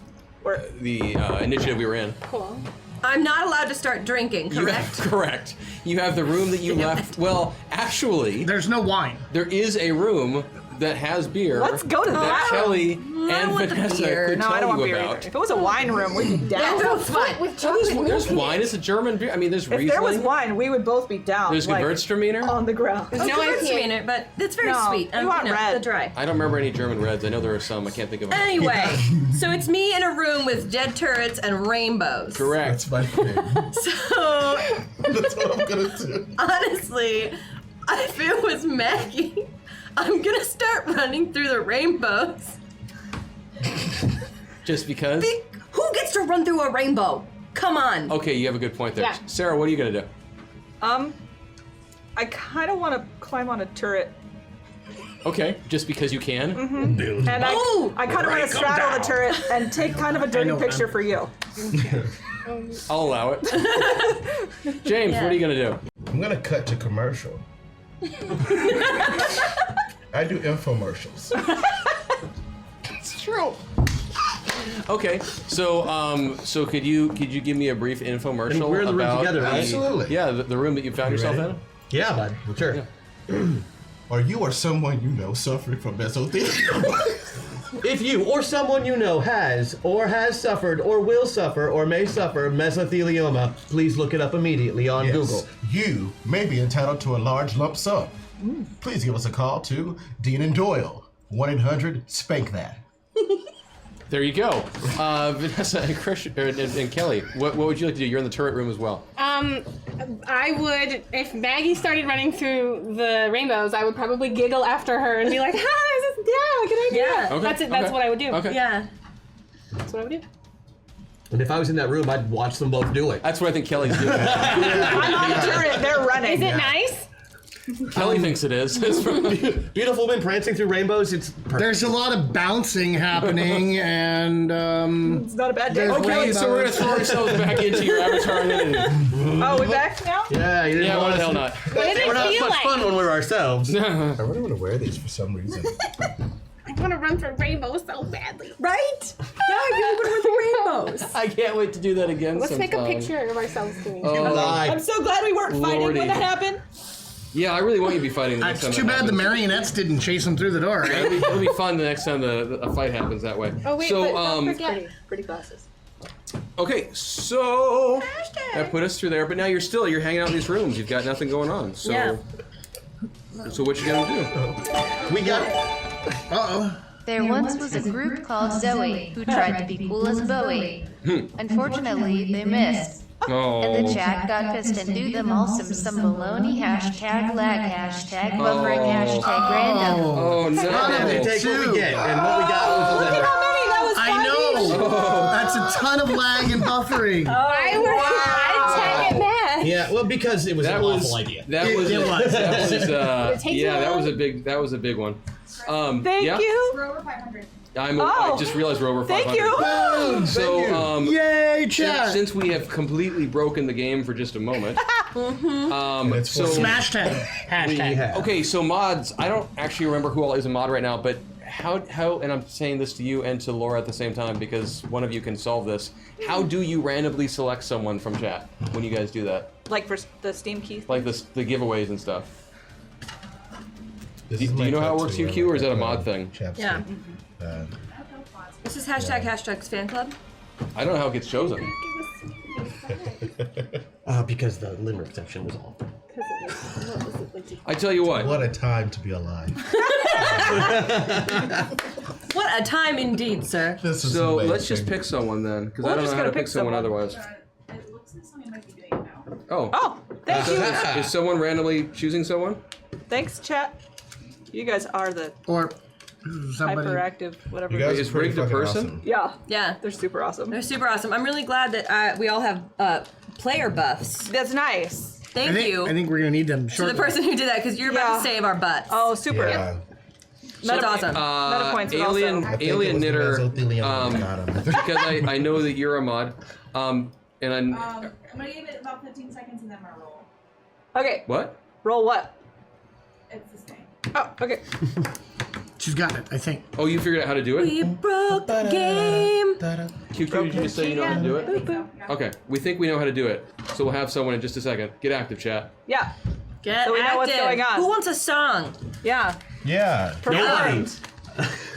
the initiative we were in. Cool. I'm not allowed to start drinking, correct? Correct. You have the room that you left. Well, actually, There's no wine. there is a room that has beer. Let's go to that. Kelly I and want the Vanessa beer. could No, tell I don't want you beer about. either. If it was a wine room, we'd be down. That's fine. There's wine. It's a German beer. I mean, there's If there was Riesling. wine, we would both be down. There's like, Gewürztraminer. on the ground. There's no IPA in it, but it's very No, sweet. you want red. The dry. I don't remember any German reds. I know there are some. I can't think of them. Anyway, so it's me in a room with dead turrets and rainbows. Correct. That's my thing. So, That's what I'm gonna do. honestly, if it was Maggie, I'm gonna start running through the rainbows. Just because? Who gets to run through a rainbow? Come on. Okay, you have a good point there. Yeah. Sarah, what are you gonna do? I kind of want to climb on a turret. Okay, just because you can. And I kind of want to straddle the turret and take kind of a dirty picture for you. I'll allow it. James, what are you gonna do? I'm gonna cut to commercial. I do infomercials. It's true. Okay, so could you give me a brief infomercial And we're in the room about together, right? Absolutely. Yeah, the room that you found yourself ready? in. Yeah, bud. Sure. Or you or someone you know suffering from mesothelioma. If you or someone you know has suffered or will suffer or may suffer mesothelioma, please look it up immediately on Google. You may be entitled to a large lump sum. Please give us a call to Dean and Doyle, 1-800-SPANK-THAT. There you go. Vanessa and Christian and Kelly, what would you like to do? You're in the turret room as well. I would, if Maggie started running through the rainbows, I would probably giggle after her and be like, "Hi, good idea." Yeah. Okay, That's what I would do. Okay. Yeah. That's what I would do. And if I was in that room, I'd watch them both do it. That's what I think Kelly's doing. I'm on the turret. They're running. Is it nice? Kelly thinks it is. It's from- Beautiful women prancing through rainbows. It's perfect. There's a lot of bouncing happening, and It's not a bad day. There's okay, so we're gonna throw ourselves back into your avatar. Oh, we back now? Yeah, you didn't Yeah, why want the us hell to- not? What did We're it not feel much like? fun when we're ourselves. I really want to wear these for some reason. I want to run through rainbows so badly. Right? Yeah, I really would with the rainbows. I can't wait to do that again. Let's make a sometime. picture of ourselves doing it. Oh, I'm so glad we weren't fighting Lordy. when that happened. yeah, I really want you to be fighting the next it's time. too that bad the happens. marionettes didn't chase him through the door. Yeah, Right? it'll be fun the next time a fight happens that way. Oh wait, so but don't forget. Pretty glasses. okay, so that put us through there. But now you're hanging out in these rooms. You've got nothing going on. So Yeah. so what you gonna do? We got. Uh-oh. There once was a group called Zoe who tried to be cool as Bowie. Unfortunately, they missed. And the Oh. chat got pissed and threw them all some baloney hashtag lag hashtag buffering hashtag random. Oh no. We take what we get, and what we got was Look at how many. That was I know. That's a ton of lag and buffering. I'd tag it back. Yeah, well, because it was That an was awful idea. That was It was. that was It takes yeah, a that while. was a big one. Thank yeah? you. I Oh. just realized we're over 500. Thank you. So Yay, chat. since we have completely broken the game for just a moment, It's so for Smash tag. We Hashtag. have. okay, so mods. I don't actually remember who all is a mod right now, but how and I'm saying this to you and to Laura at the same time because one of you can solve this. How do you randomly select someone from chat when you guys do that? Like for the Steam keys. Like the giveaways and stuff. This Do is you my know how it cut works, to, UQ, or is that a mod thing? chapstick. Yeah. Uh, This is hashtag fan club. I don't know how it gets chosen. Because the limerick section was awful. I tell you what. what a time to be alive. What a time indeed, sir. This is So amazing. let's just pick someone then, because We're I don't just know how to gonna pick pick someone someone. otherwise. It looks like somebody might be doing it now. Oh. Oh, thank you. Is someone randomly choosing someone? Thanks, chat. You guys are the Or somebody. hyperactive, whatever. You guys Is are pretty rigged a fucking person? awesome. Yeah, Yeah. they're super awesome. They're super awesome. I'm really glad that we all have player buffs. That's nice. Thank you I think we're gonna need them to shortly. the person who did that because you're about Yeah. to save our butts. Oh, super. Yeah. That's awesome. Meta points, but Alien, also- I think Alien it was Knitter. mesothelioma that got him. Because I know that you're a mod. And I'm gonna give it about 15 seconds and then I'm gonna roll. Okay, what? roll what? It's this thing. Oh, okay. She's got it, I think. Oh, you figured out how to do it? We broke the game. QQ, did you just say you know how to do it? Okay, we think we know how to do it. So we'll have someone in just a second. Get active, chat. Yeah. Get So we know what's active. going on. Who wants a song? Yeah. Yeah. Performed.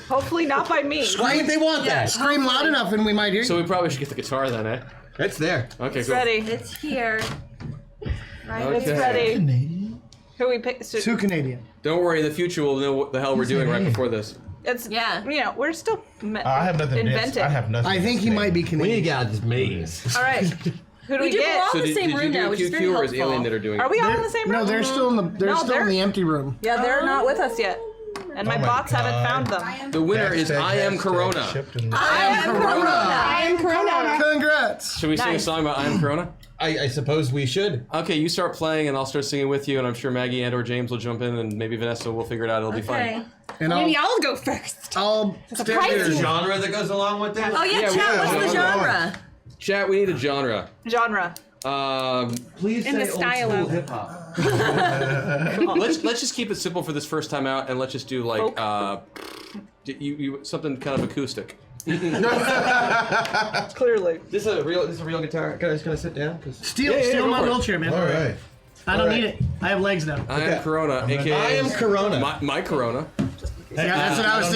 Hopefully not by me. Why would they want that? Scream loud enough and we might hear you. So we probably should get the guitar then, eh? It's there. Okay, It's cool. ready. It's here. Right. It's Okay. ready. Who we pick? So Too Canadian. Don't worry, in the future we'll know what the hell we're doing right before this. it's Yeah. You know, we're still I have nothing. inventing. I have nothing. I think he might be We need to Canadian. get out of this maze. All right. Who do we We do get? all So the did, same did you room do now, a which is very QQ or is helpful. Alien that are doing Are it? we all in the same room? No, they're still in the they're- the empty room. Yeah, they're not with us yet. And my Oh my bots haven't God. found them. The winner is I Am Corona. I am Corona. I am Corona. Congrats. Should we sing a Nice. song about I Am Corona? I suppose we should. Okay, you start playing and I'll start singing with you, and I'm sure Maggie and or James will jump in, and maybe Vanessa will figure it out. It'll be Okay. fun. And Maybe I'll go first. I'll stand Surprise there. Genre that goes along with this? Oh yeah, Yeah, chat. we- What's the yeah, genre? Chat, we need a genre. Genre. Please In say the style old of- school hip hop. Let's just keep it simple for this first time out, and let's just do like something kind of acoustic. Clearly. This is a real guitar. Can I sit down? Steal go my for it. wheelchair, man. All right. I don't need it. I have legs now. I Am Corona, aka I Am Corona. My Corona. Yeah, that's what I was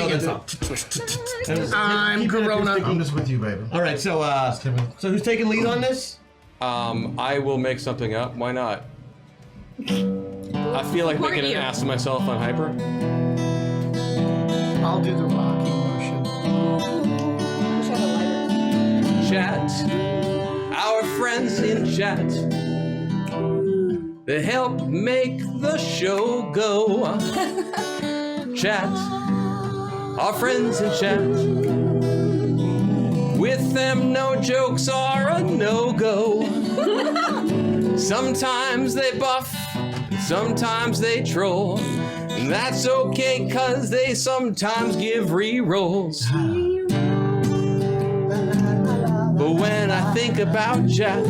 thinking. I'm Corona. I'm just with you, baby. All right, so who's taking lead on this? I will make something up. Why not? I feel like making an ass of myself on Hyper. I'll do the rocking motion. Chat, our friends in chat, they help make the show go. Chat, our friends in chat, with them no jokes are a no-go. Sometimes they buff, sometimes they troll. And that's okay, cause they sometimes give re-rolls. But when I think about chat,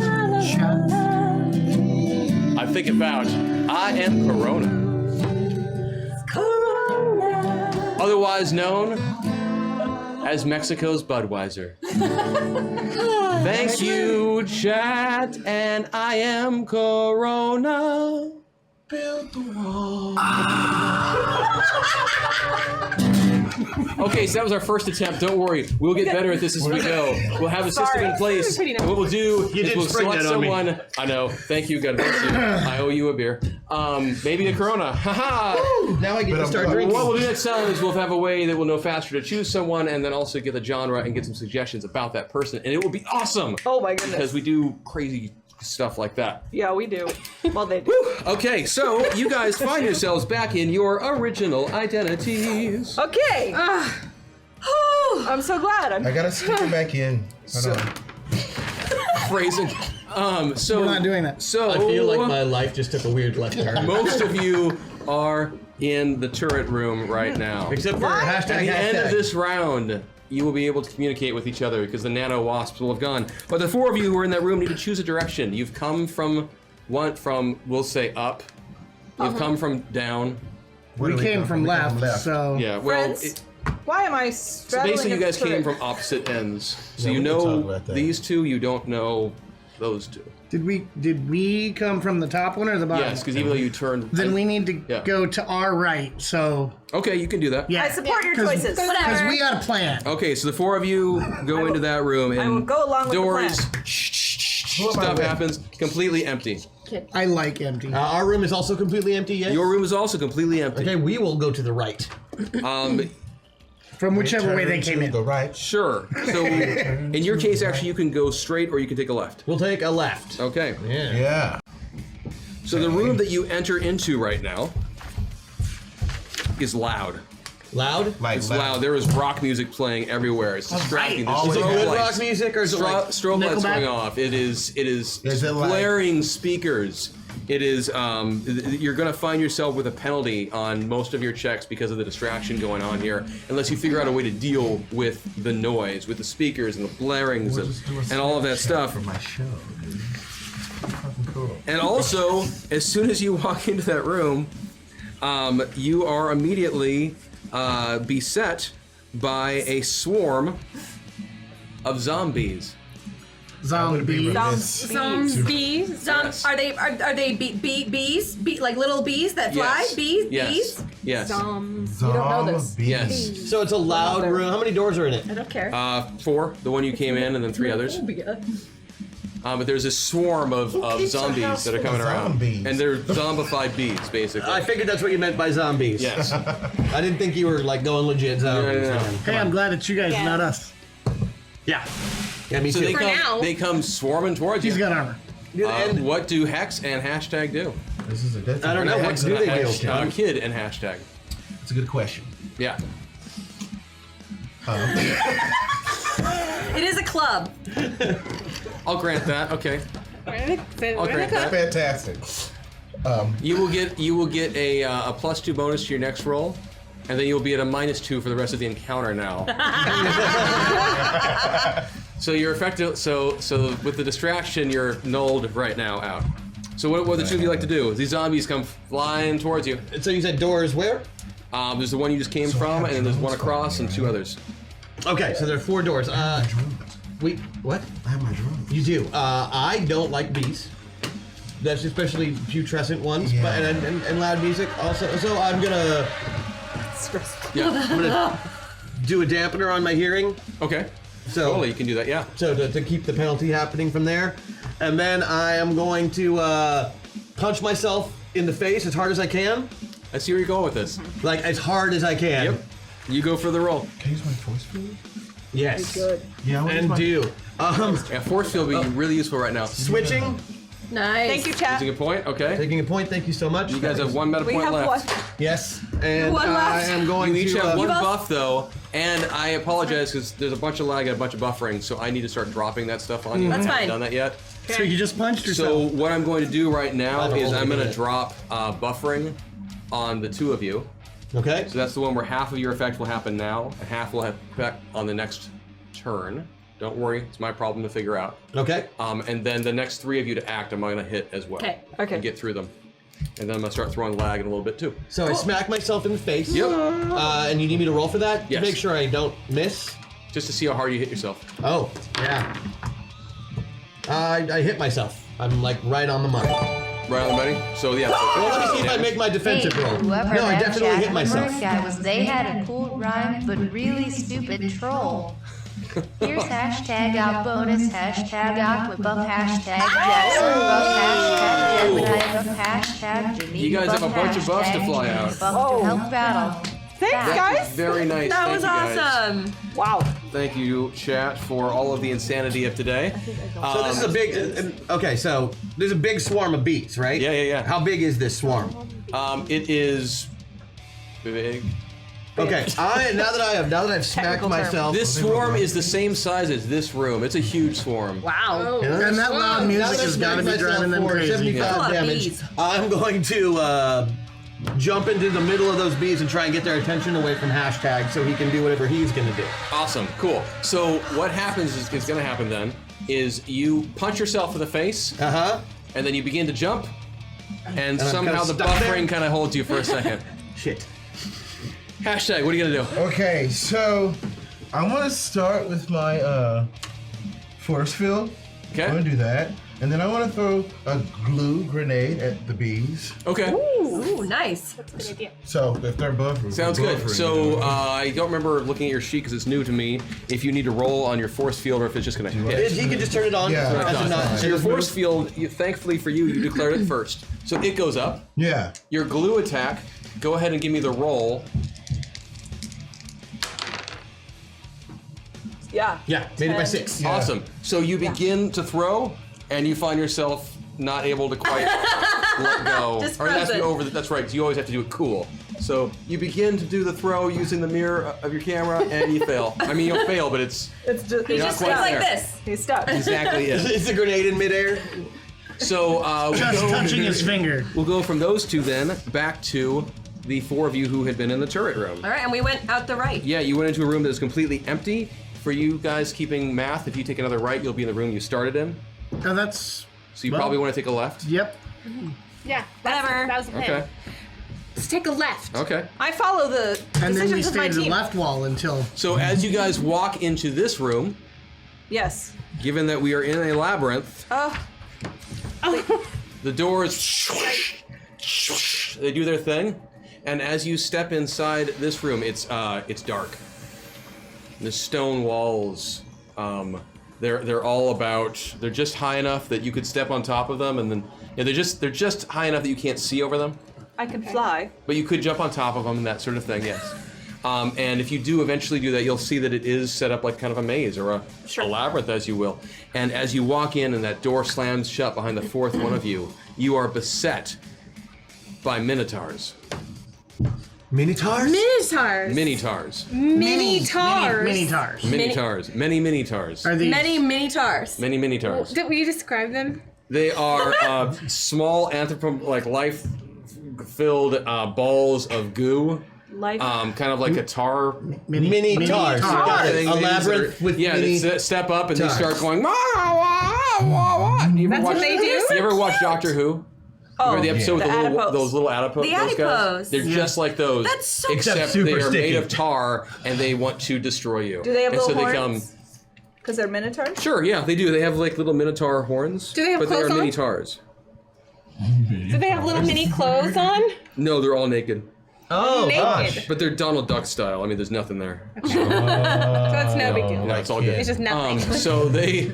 I think about I Am Corona. Otherwise known as Mexico's Budweiser. Thank you, chat, and I Am Corona. Build the wall. Okay, so that was our first attempt. Don't worry, we'll get better at this as we go. We'll have a system in place. And what we'll do is we'll select someone. I know. Thank you. God bless you. I owe you a beer. Maybe a Corona. Haha. Now I get to start drinking. What we'll do next time is we'll have a way that we'll know faster to choose someone, and then also get the genre and get some suggestions about that person, and it will be awesome. Oh my goodness. Because we do crazy stuff like that. Yeah, we do. Well, they do. Okay, so you guys find yourselves back in your original identities. Okay. I'm so glad. I gotta stick it back in. Hold on. Phrasing. So We're not doing that. So I feel like my life just took a weird left turn. most of you are in the turret room right now. Except for At hashtag. the end of this round, you will be able to communicate with each other because the nano wasps will have gone. But the four of you who are in that room need to choose a direction. You've come from we'll say up. You've come from down. Where We do came come from left, so Yeah, well, Friends? Why am I so straddling basically you a guys came turret? from opposite ends. So Yeah, you we can talk know about that. these two, you don't know those two. did we come from the top one or the bottom? Yes, because even though you turned... Then we need to Yeah. go to our right. So Okay, you can do that. yeah, I support your choices. because we got a plan. Okay, so the four of you go into that room and I will go along with the doors, plan. stuff happens, completely empty. I like empty. Our room is also completely empty, yes? Your room is also completely empty. Okay, we will go to the right. From whichever way they came in. Go right. Sure. So in your case, actually, you can go straight or you can take a left. We'll take a left. Okay. Yeah. So the room that you enter into right now is loud. Loud? Like It's loud. There is rock music playing everywhere. It's distracting. There's Always Is it strobe good lights. rock music or is it like... Strobe lights Nickelback? going off. It is Is it like- blaring speakers. It is you're gonna find yourself with a penalty on most of your checks because of the distraction going on here, unless you figure out a way to deal with the noise, with the speakers and the blarings and all of that stuff. For my show, dude. Fucking cool. And also, as soon as you walk into that room, you are immediately beset by a swarm of zombies. Zombies. Are they bees? Like little bees that fly? Yes. Bees? Yes. Bees? Yes. You don't know this. Yes. So it's a loud room. How many doors are in it? I don't care. 4, the one you came in, and then 3 others. But there's a swarm of zombies that are coming around. Zombies. And they're zombified bees, basically. I figured that's what you meant by zombies. Yes. I didn't think you were like going legit zombies. No. man. Hey, I'm glad it's you guys, Yeah. not us. Yeah. Yeah, me So too. they For now. come swarming towards you. He's got armor. And What do Hex and Hashtag do? This is that's I don't know. What Hex do and they do? Kid and Hashtag. That's a good question. Yeah. It is a club. I'll grant that. Okay. I'll grant that. Fantastic. You will get a +2 bonus to your next roll, and then you'll be at a -2 for the rest of the encounter now. So you're effective. So with the distraction, you're nulled right now out. So what the two of you like to do? These zombies come flying towards you. So you said doors where? There's the one you just came from, and then there's one across, and 2 others. Okay, so there are 4 doors. Wait, what? I have my drone. You do. I don't like bees. That's especially putrescent ones, Yeah. but and loud music also. So I'm gonna Yeah. do a dampener on my hearing. Okay. So Totally, you can do that. Yeah. So to keep the penalty happening from there, and then I am going to punch myself in the face as hard as I can. I see where you're going with this. Like as hard as I can. Yep. You go for the roll. Can I use my force field? Yes. Yeah. And do. Yeah, force field would be really useful right now. Switching. Nice. Thank you, chat. Using a point. Okay. Taking a point. Thank you so much. You guys have 1 meta We point have left. one. Yes. And One left. I am going You each to. have one both- buff though, and I apologize because there's a bunch of lag and a bunch of buffering, so I need to start dropping that stuff on you. That's I haven't fine. done that yet. So you just punched So yourself. what I'm going to do right now I'll is roll I'm going to it. drop buffering on the 2 of you. Okay. So that's the one where half of your effect will happen now, and half will have effect on the next turn. Don't worry, it's my problem to figure out. Okay. And then the next 3 of you to act, I'm going to hit as well. Okay. Okay. And get through them. And then I'm going to start throwing lag in a little bit too. So I smack myself in the face. Yep. And you need me to roll for that Yes. to make sure I don't miss. Just to see how hard you hit yourself. Oh, yeah. I hit myself. I'm like right on the money. Right on the money? So yeah. Well, let me see if I make my Hey, defensive roll. whoever No, I that definitely Jack hit myself. Hammer guy was, they had a cool rhyme, but really stupid troll. Here's hashtag out bonus, hashtag aqua buff, hashtag Jackson buff, hashtag Gemini buff, hashtag Janine You guys have a bunch of buffs to hashtag fly Janine out. buff to help battle. Thanks, guys. Very nice. That Thank was you guys. awesome. Wow. Thank you, chat, for all of the insanity of today. So this is a big. Okay, so there's a big swarm of bees, right? Yeah. How big is this swarm? It is big. Okay, now that I've smacked Technical term. myself. This swarm is the same size as this room. It's a huge swarm. Wow. And that loud music has got to be driving them crazy. 75 Full of damage. bees. I'm going to jump into the middle of those bees and try and get their attention away from hashtag so he can do whatever he's going to do. Awesome, cool. So what happens is going to happen then is you punch yourself in the face, and then you begin to jump, and I'm somehow kinda the stuck there? buffering kind of holds you for a second. Shit. Hashtag, what are you gonna do? Okay, so I want to start with my force field. Okay. I'm gonna do that, and then I want to throw a glue grenade at the bees. Okay. Ooh, nice. So if they're buffering, Sounds good. buffering, So I don't remember looking at your sheet because it's new to me. If you need to roll on your force field or if it's just gonna hit. He can just turn it on. Yeah. That's As a not- nut. So your force field, thankfully for you, you declared it first. So it goes up. Yeah. Your glue attack, go ahead and give me the roll. Yeah. Yeah, made it by 6. Yeah. Awesome. So you begin to throw, and you find yourself not able to quite let go. Just Or that's frozen. over. That's right. 'Cause you always have to do it cool. So you begin to do the throw using the mirror of your camera, and you fail. I mean, you don't fail, but it's It's just You're he's not just quite like there. this. He's stuck. exactly it. Is the grenade in midair? So Just touching his finger. We'll go from those two then back to the 4 of you who had been in the turret room. All right, and we went out the right. Yeah, you went into a room that is completely empty. For you guys keeping math, if you take another right, you'll be in the room you started in. Oh, that's. So you Well- probably want to take a left. Yep. Yeah. Whatever. That was the plan. Okay. Just take a left. Okay. I follow the And then we decisions of stay my to the team. left wall until. So as you guys walk into this room, Yes. given that we are in a labyrinth, Oh. the doors, they do their thing, and as you step inside this room, it's dark. The stone walls, they're all about. They're just high enough that you could step on top of them, and then they're just high enough that you can't see over them. I can fly. But you could jump on top of them and that sort of thing, yes. And if you do eventually do that, you'll see that it is set up like kind of a maze or a labyrinth, as you will. And as you walk in and that door slams shut behind the fourth one of you, you are beset by Minotaurs. Minotaurs? Minotaurs. Minotaurs. Minotaurs. Minotaurs. Minotaurs. Many Minotaurs. Are these Many Minotaurs. Many Minotaurs. Will you describe them? They are small life-filled balls of goo. Life. Kind of like a tar. Mini tars. Got it. A labyrinth with mini. they step up and tars. they start going. Wah, wah, wah, wah. That's what they do? You ever watch Doctor Who? Remember the episode with those little adipose? The those guys? adipose. They're just like those. That's so except super they are sticky. made of tar and they want to destroy you. Do they have and little so they horns? Because they're minotaurs? Sure, yeah, they do. They have like little minotaur horns. Do they have but they clothes are on? mini tars. Do they have little mini clothes on? No, they're all naked. Oh, Naked. gosh. But they're Donald Duck style. I mean, there's nothing there. So it's no big deal. No, it's all good. It's just nothing. So they.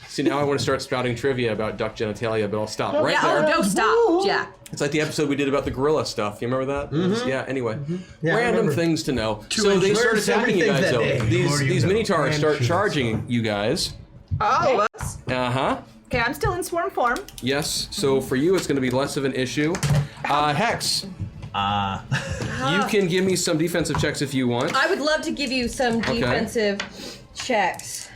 See, now I want to start spouting trivia about duck genitalia, but I'll stop right there. Oh, don't stop. Yeah. It's like the episode we did about the gorilla stuff. You remember that? Yeah. Anyway, Yeah, I random remember. things to know. Two So they inches. start Learned so many attacking you things guys. that Though day. these Minotaurs start charging you guys. Oh, us? Okay, I'm still in swarm form. Yes. So for you, it's going to be less of an issue. Hex. You can give me some defensive checks if you want. I would love to give you some defensive checks.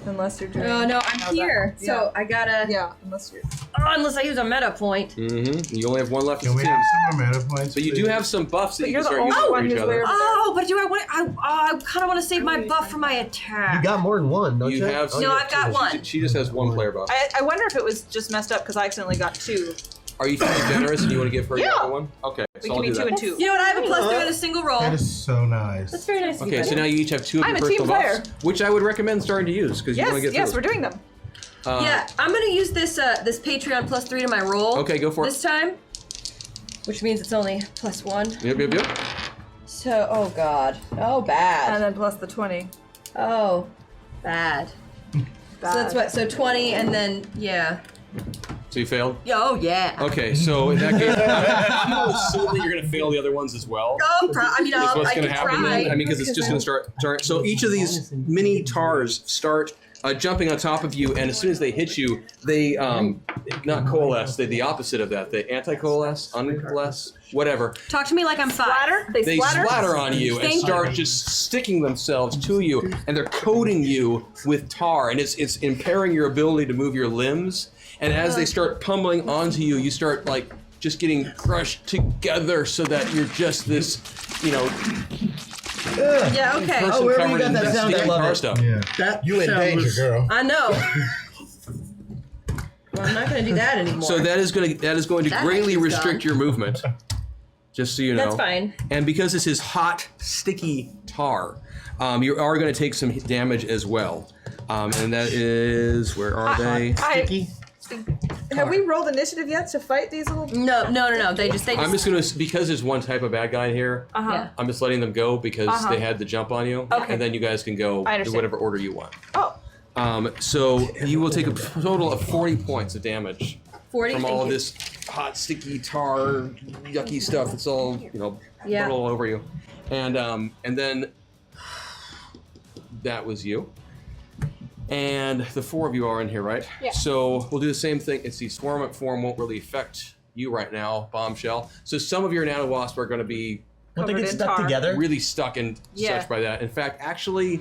Unless you're doing. Oh no, I'm here, so I gotta. Yeah, unless you're. Unless I use a meta point. Mm-hmm. You only have one left. Can we have some more meta points? But you do have some buffs that you can start using only for one each who's other. wearing- Oh, but do I want? I kind of want to save my buff for my attack. You got more than one, don't you? You have. No, I've got one. She just has one player buff. I wonder if it was just messed up because I accidentally got two. Are you feeling generous and you want to give her the Yeah. other one? Okay, We so can I'll be do 2 that. and 2. You know what? I have a +3 on a single roll. That is so nice. That's very nice of you. Okay, so buddy. now you each have 2 of I'm your a team personal player. buffs, which I would recommend starting to use because you want to get Yes, through we're doing them. Yeah, I'm gonna use this this Patreon +3 to my roll. Okay, go for it. This time, which means it's only +1. Yep. So, oh god, oh bad. And then plus the 20. Oh, bad. So that's what. So 20, and then yeah. So you failed? Oh yeah. Okay, so in that case, I'm going to assume that you're going to fail the other ones as well. Oh, I mean, That's what's I going can to happen try. then. I mean, because it's just going to start. So each of these mini tars start jumping on top of you, and as soon as they hit you, they not coalesce. They the opposite of that. They anti-coalesce, uncoalesce, whatever. Talk to me like I'm 5. They splatter on you and Thank start you. just sticking themselves to you, and they're coating you with tar, and it's impairing your ability to move your limbs. And as they start pummeling onto you, you start like just getting crushed together, so that you're just this, Yeah. Okay. person wherever you covered got in that sound, I sticky love tar it. stuff. Yeah. That You in danger, sounds- girl. I know. Well, I'm not gonna do that anymore. So that is going to That greatly is restrict done. your movement. Just so you know. That's fine. And because this is hot, sticky tar, you are going to take some damage as well. And that is, where are they? Sticky. Have we rolled initiative yet to fight these little? No. They just. I'm just going to, because there's one type of bad guy in here, Yeah. I'm just letting them go because they had the jump on you. Okay. And then you guys can go I in understand. whatever order you want. Oh. So you will take a total of 40 points of damage 40. from thank all you. this hot, sticky tar, yucky stuff. It's all Yeah. all over you, and then that was you, and the 4 of you are in here, right? Yeah. So we'll do the same thing. It's the swarm form won't really affect you right now, bombshell. So some of your nanowasp are going to be Won't they Covered get in stuck tar. together? really stuck and Yeah. such by that. In fact, actually.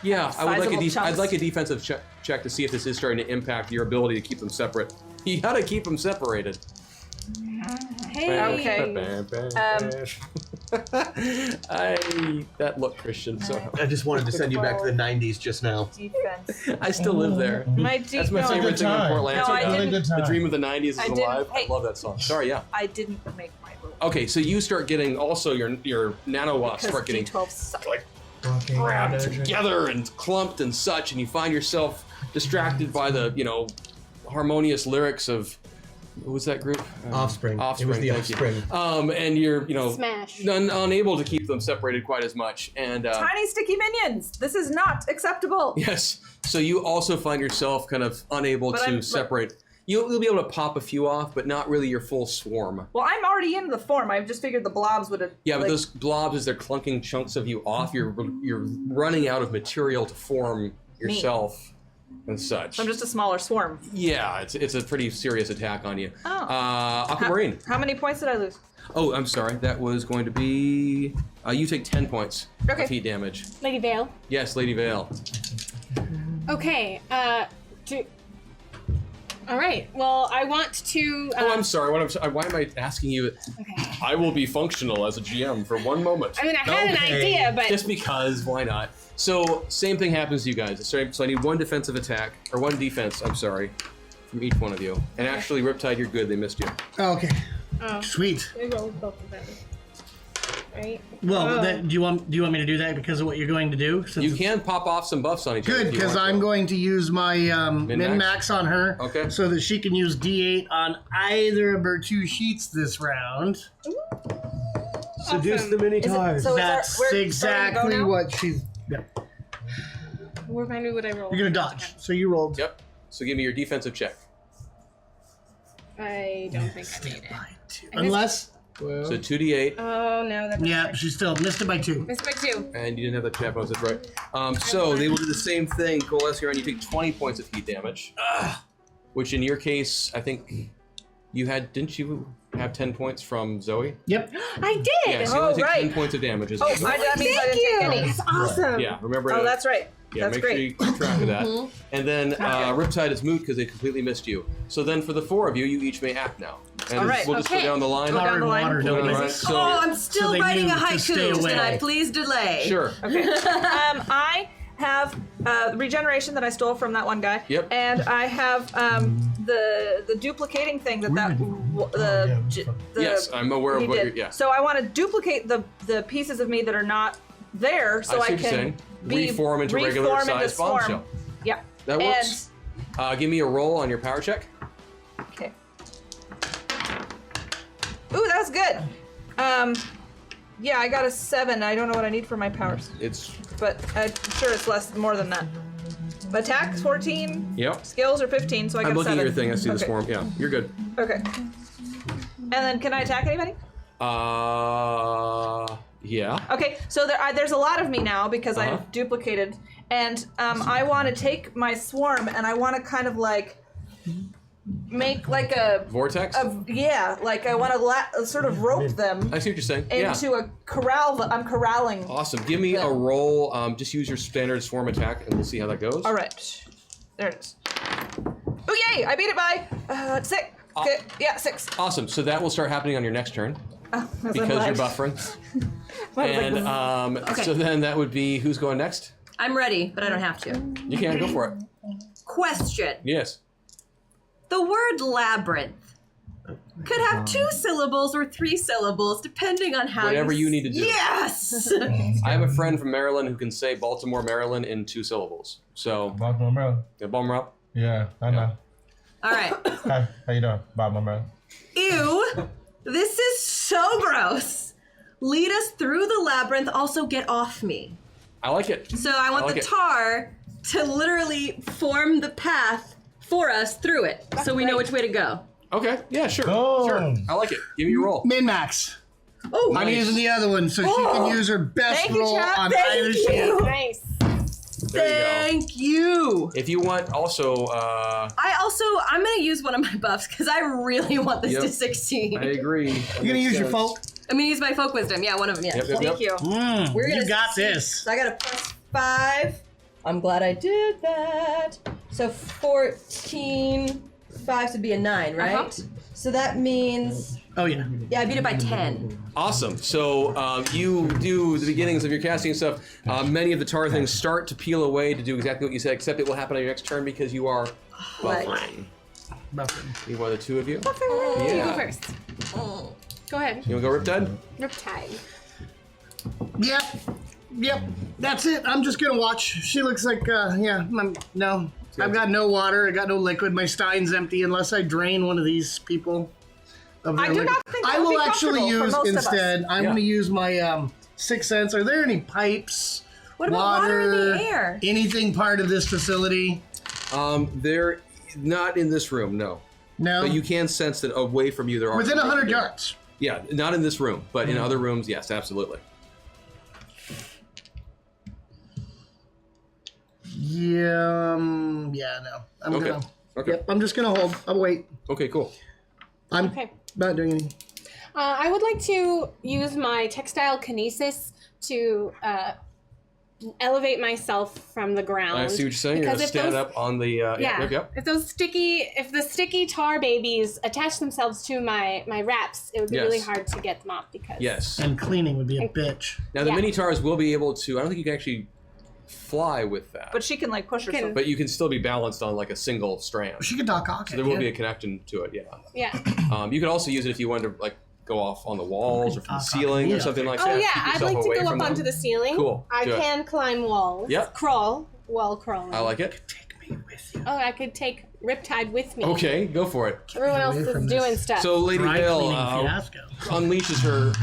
Yeah, I would like Sizable I'd chunks. like a defensive check to see if this is starting to impact your ability to keep them separate. You gotta keep them separated. Hey. Okay. That look, Christian. So I just wanted to send you back to the 90s just now. Defense. I still live there. That's my favorite thing in Fort Lansing. No, I didn't. The Dream of the 90s is alive. Hey, I love that song. Sorry, yeah. I didn't make my roll. Okay, so you start getting also your nanowasps start getting D12 suck. like grabbed together and clumped and such, and you find yourself distracted by the harmonious lyrics of. What was that group? Offspring. Offspring. It was the thank you. Offspring. And you're Smash. unable to keep them separated quite as much. And Tiny sticky minions. This is not acceptable. yes, so you also find yourself kind of unable to separate. You'll be able to pop a few off, but not really your full swarm. Well, I'm already in the form. I just figured the blobs would have. Yeah, but those blobs, as they're clunking chunks of you off, you're running out of material to form yourself and such. I'm just a smaller swarm. Yeah, it's a pretty serious attack on you. Oh. Aquamarine. How many points did I lose? Oh, I'm sorry. That was going to be. You take 10 points of heat damage. Lady Vale. Yes, Lady Vale. Okay. All right. Well, I want to. I'm sorry. Why am I asking you? Okay. I will be functional as a GM for one moment. I mean, I had an idea, but just because, why not? So, same thing happens to you guys. So I need one defensive attack, or one defense, I'm sorry, from each one of you. And actually, Riptide, you're good. They missed you. Oh, okay. Oh. Sweet. We rolled both of them. Right? Well, do you want me to do that because of what you're going to do? You can pop off some buffs on each other. Good, because I'm going to use my min-max on her, okay, so that she can use D8 on either of her two sheets this round. Seduce the Minotaurs. So that's exactly what she's. Yep. Remind me what I rolled. You're gonna dodge, so you rolled. Yep. So give me your defensive check. I don't think I made it. Unless. So 2d8. Oh no, that's yeah, she still missed it by 2. Missed by 2. And you didn't have that chat box, that's right. So they will do the same thing. Coalesce here, and you take 20 points of heat damage. Which in your case, I think you had. Didn't you have 10 points from Zoe? Yep. I did. Yeah, so you only take 10 points of damage. Oh, that means I didn't take any. That's awesome. Yeah, remember. Oh, that's right. Yeah, that's make great. sure you keep track of that. And then Riptide is moot because they completely missed you. So then for the 4 of you, you each may act now. And all right, we'll just go down the line. Go down the line. Water, Go down the line. so, I'm still writing a haiku. Can I away. please delay? Sure. Okay. I have regeneration that I stole from that one guy. Yep. And I have the duplicating thing Yes, I'm aware of he what did. you're. Yeah. So I want to duplicate the pieces of me that are not there, so I see I what you're can saying. Reform into regular reform size into swarm. bombshell. Yeah. That works. Give me a roll on your power check. Okay. Ooh, that was good. Yeah, I got a 7. I don't know what I need for my powers, but I'm sure it's more than that. Attack 14. Yep. Skills are 15, so I got 7. I'm looking at your thing. I see the Okay. swarm. Yeah, you're good. Okay. And then, can I attack anybody? Yeah. Okay, so there's a lot of me now because I've duplicated, and I want to take my swarm and I want to kind of like make like a vortex. Like I want to sort of rope them. I see what you're saying. Into a corral. I'm corralling. Awesome. Give me a roll. Just use your standard swarm attack, and we'll see how that goes. All right. There it is. Oh yay! I beat it by 6. Okay. Yeah, 6. Awesome. So that will start happening on your next turn. Because you're buffering. And so then that would be who's going next? I'm ready, but I don't have to. You can go for it. Question. Yes. The word labyrinth could have 2 syllables or 3 syllables, depending on how Whatever you need to do. Yes! I have a friend from Maryland who can say Baltimore, Maryland in 2 syllables. So Baltimore, Maryland. Yeah, Baltimore up. Yeah, I know. All right. Hi, how you doing? Baltimore, Maryland. Ew. This is so gross. Lead us through the labyrinth, also get off me. I like it. So I want the tar to literally form the path for us through it, so we know which way to go. Okay, yeah, sure. Sure. I like it. Give me your roll. Min-max. Oh, I'm using the other one so she can use her best roll on either sheet. Nice. Thank you. If you want also... I'm going to use one of my buffs because I really want this to succeed. I agree. You're going to use your folk? I'm going to use my folk wisdom. Yeah, one of them, yeah. Thank you. You got this. So I got a +5. I'm glad I did that. So 14, 5, so it'd be a 9, right? So that means. Oh yeah. Yeah, I beat it by 10. Awesome. So you do the beginnings of your casting stuff. Many of the tar things start to peel away to do exactly what you said, except it will happen on your next turn because you are buffering. You are the two of you. You Yeah. go first. Go ahead. You want to go Riptide? Riptide. Yep. That's it. I'm just gonna watch. She looks like, no. I've got no water. I got no liquid. My stein's empty unless I drain one of these people. I do not think that I would will be actually comfortable for use most of us. instead. I'm going to use my Sixth Sense. Are there any pipes? What about water in the air? Anything part of this facility? They're not in this room, no. No? But you can sense that away from you there are... Within 100 yards. Yeah, not in this room, but in other rooms, yes, absolutely. Yeah, no. I'm Okay. gonna. Okay. Yep, I'm just gonna hold. I'll wait. Okay, cool. I'm Okay. not doing anything. I would like to use my textile kinesis to elevate myself from the ground. I see what you're saying. You're Because going to if stand those- up on the... Yep. If the sticky tar babies attach themselves to my wraps, it would be really Yes. hard to get them off because. Yes. And cleaning would be a bitch. Now, the Yeah. mini-tars will be able to... I don't think you can actually fly with that. But she can like push herself. But you can still be balanced on like a single strand. She could dock So there will be a connection to it, yeah. Yeah. You could also use it if you wanted to like go off on the walls or from the dock ceiling off. or something like Oh that. yeah, Keep I'd yourself like to away go from up onto them. the ceiling. Cool. I Do it. can climb walls. Yep. Wall crawling. I like it. Oh, I could take Riptide with me. Okay, go for it. Everyone else away is from doing this. stuff. So Lady Dry Vale cleaning fiasco. unleashes her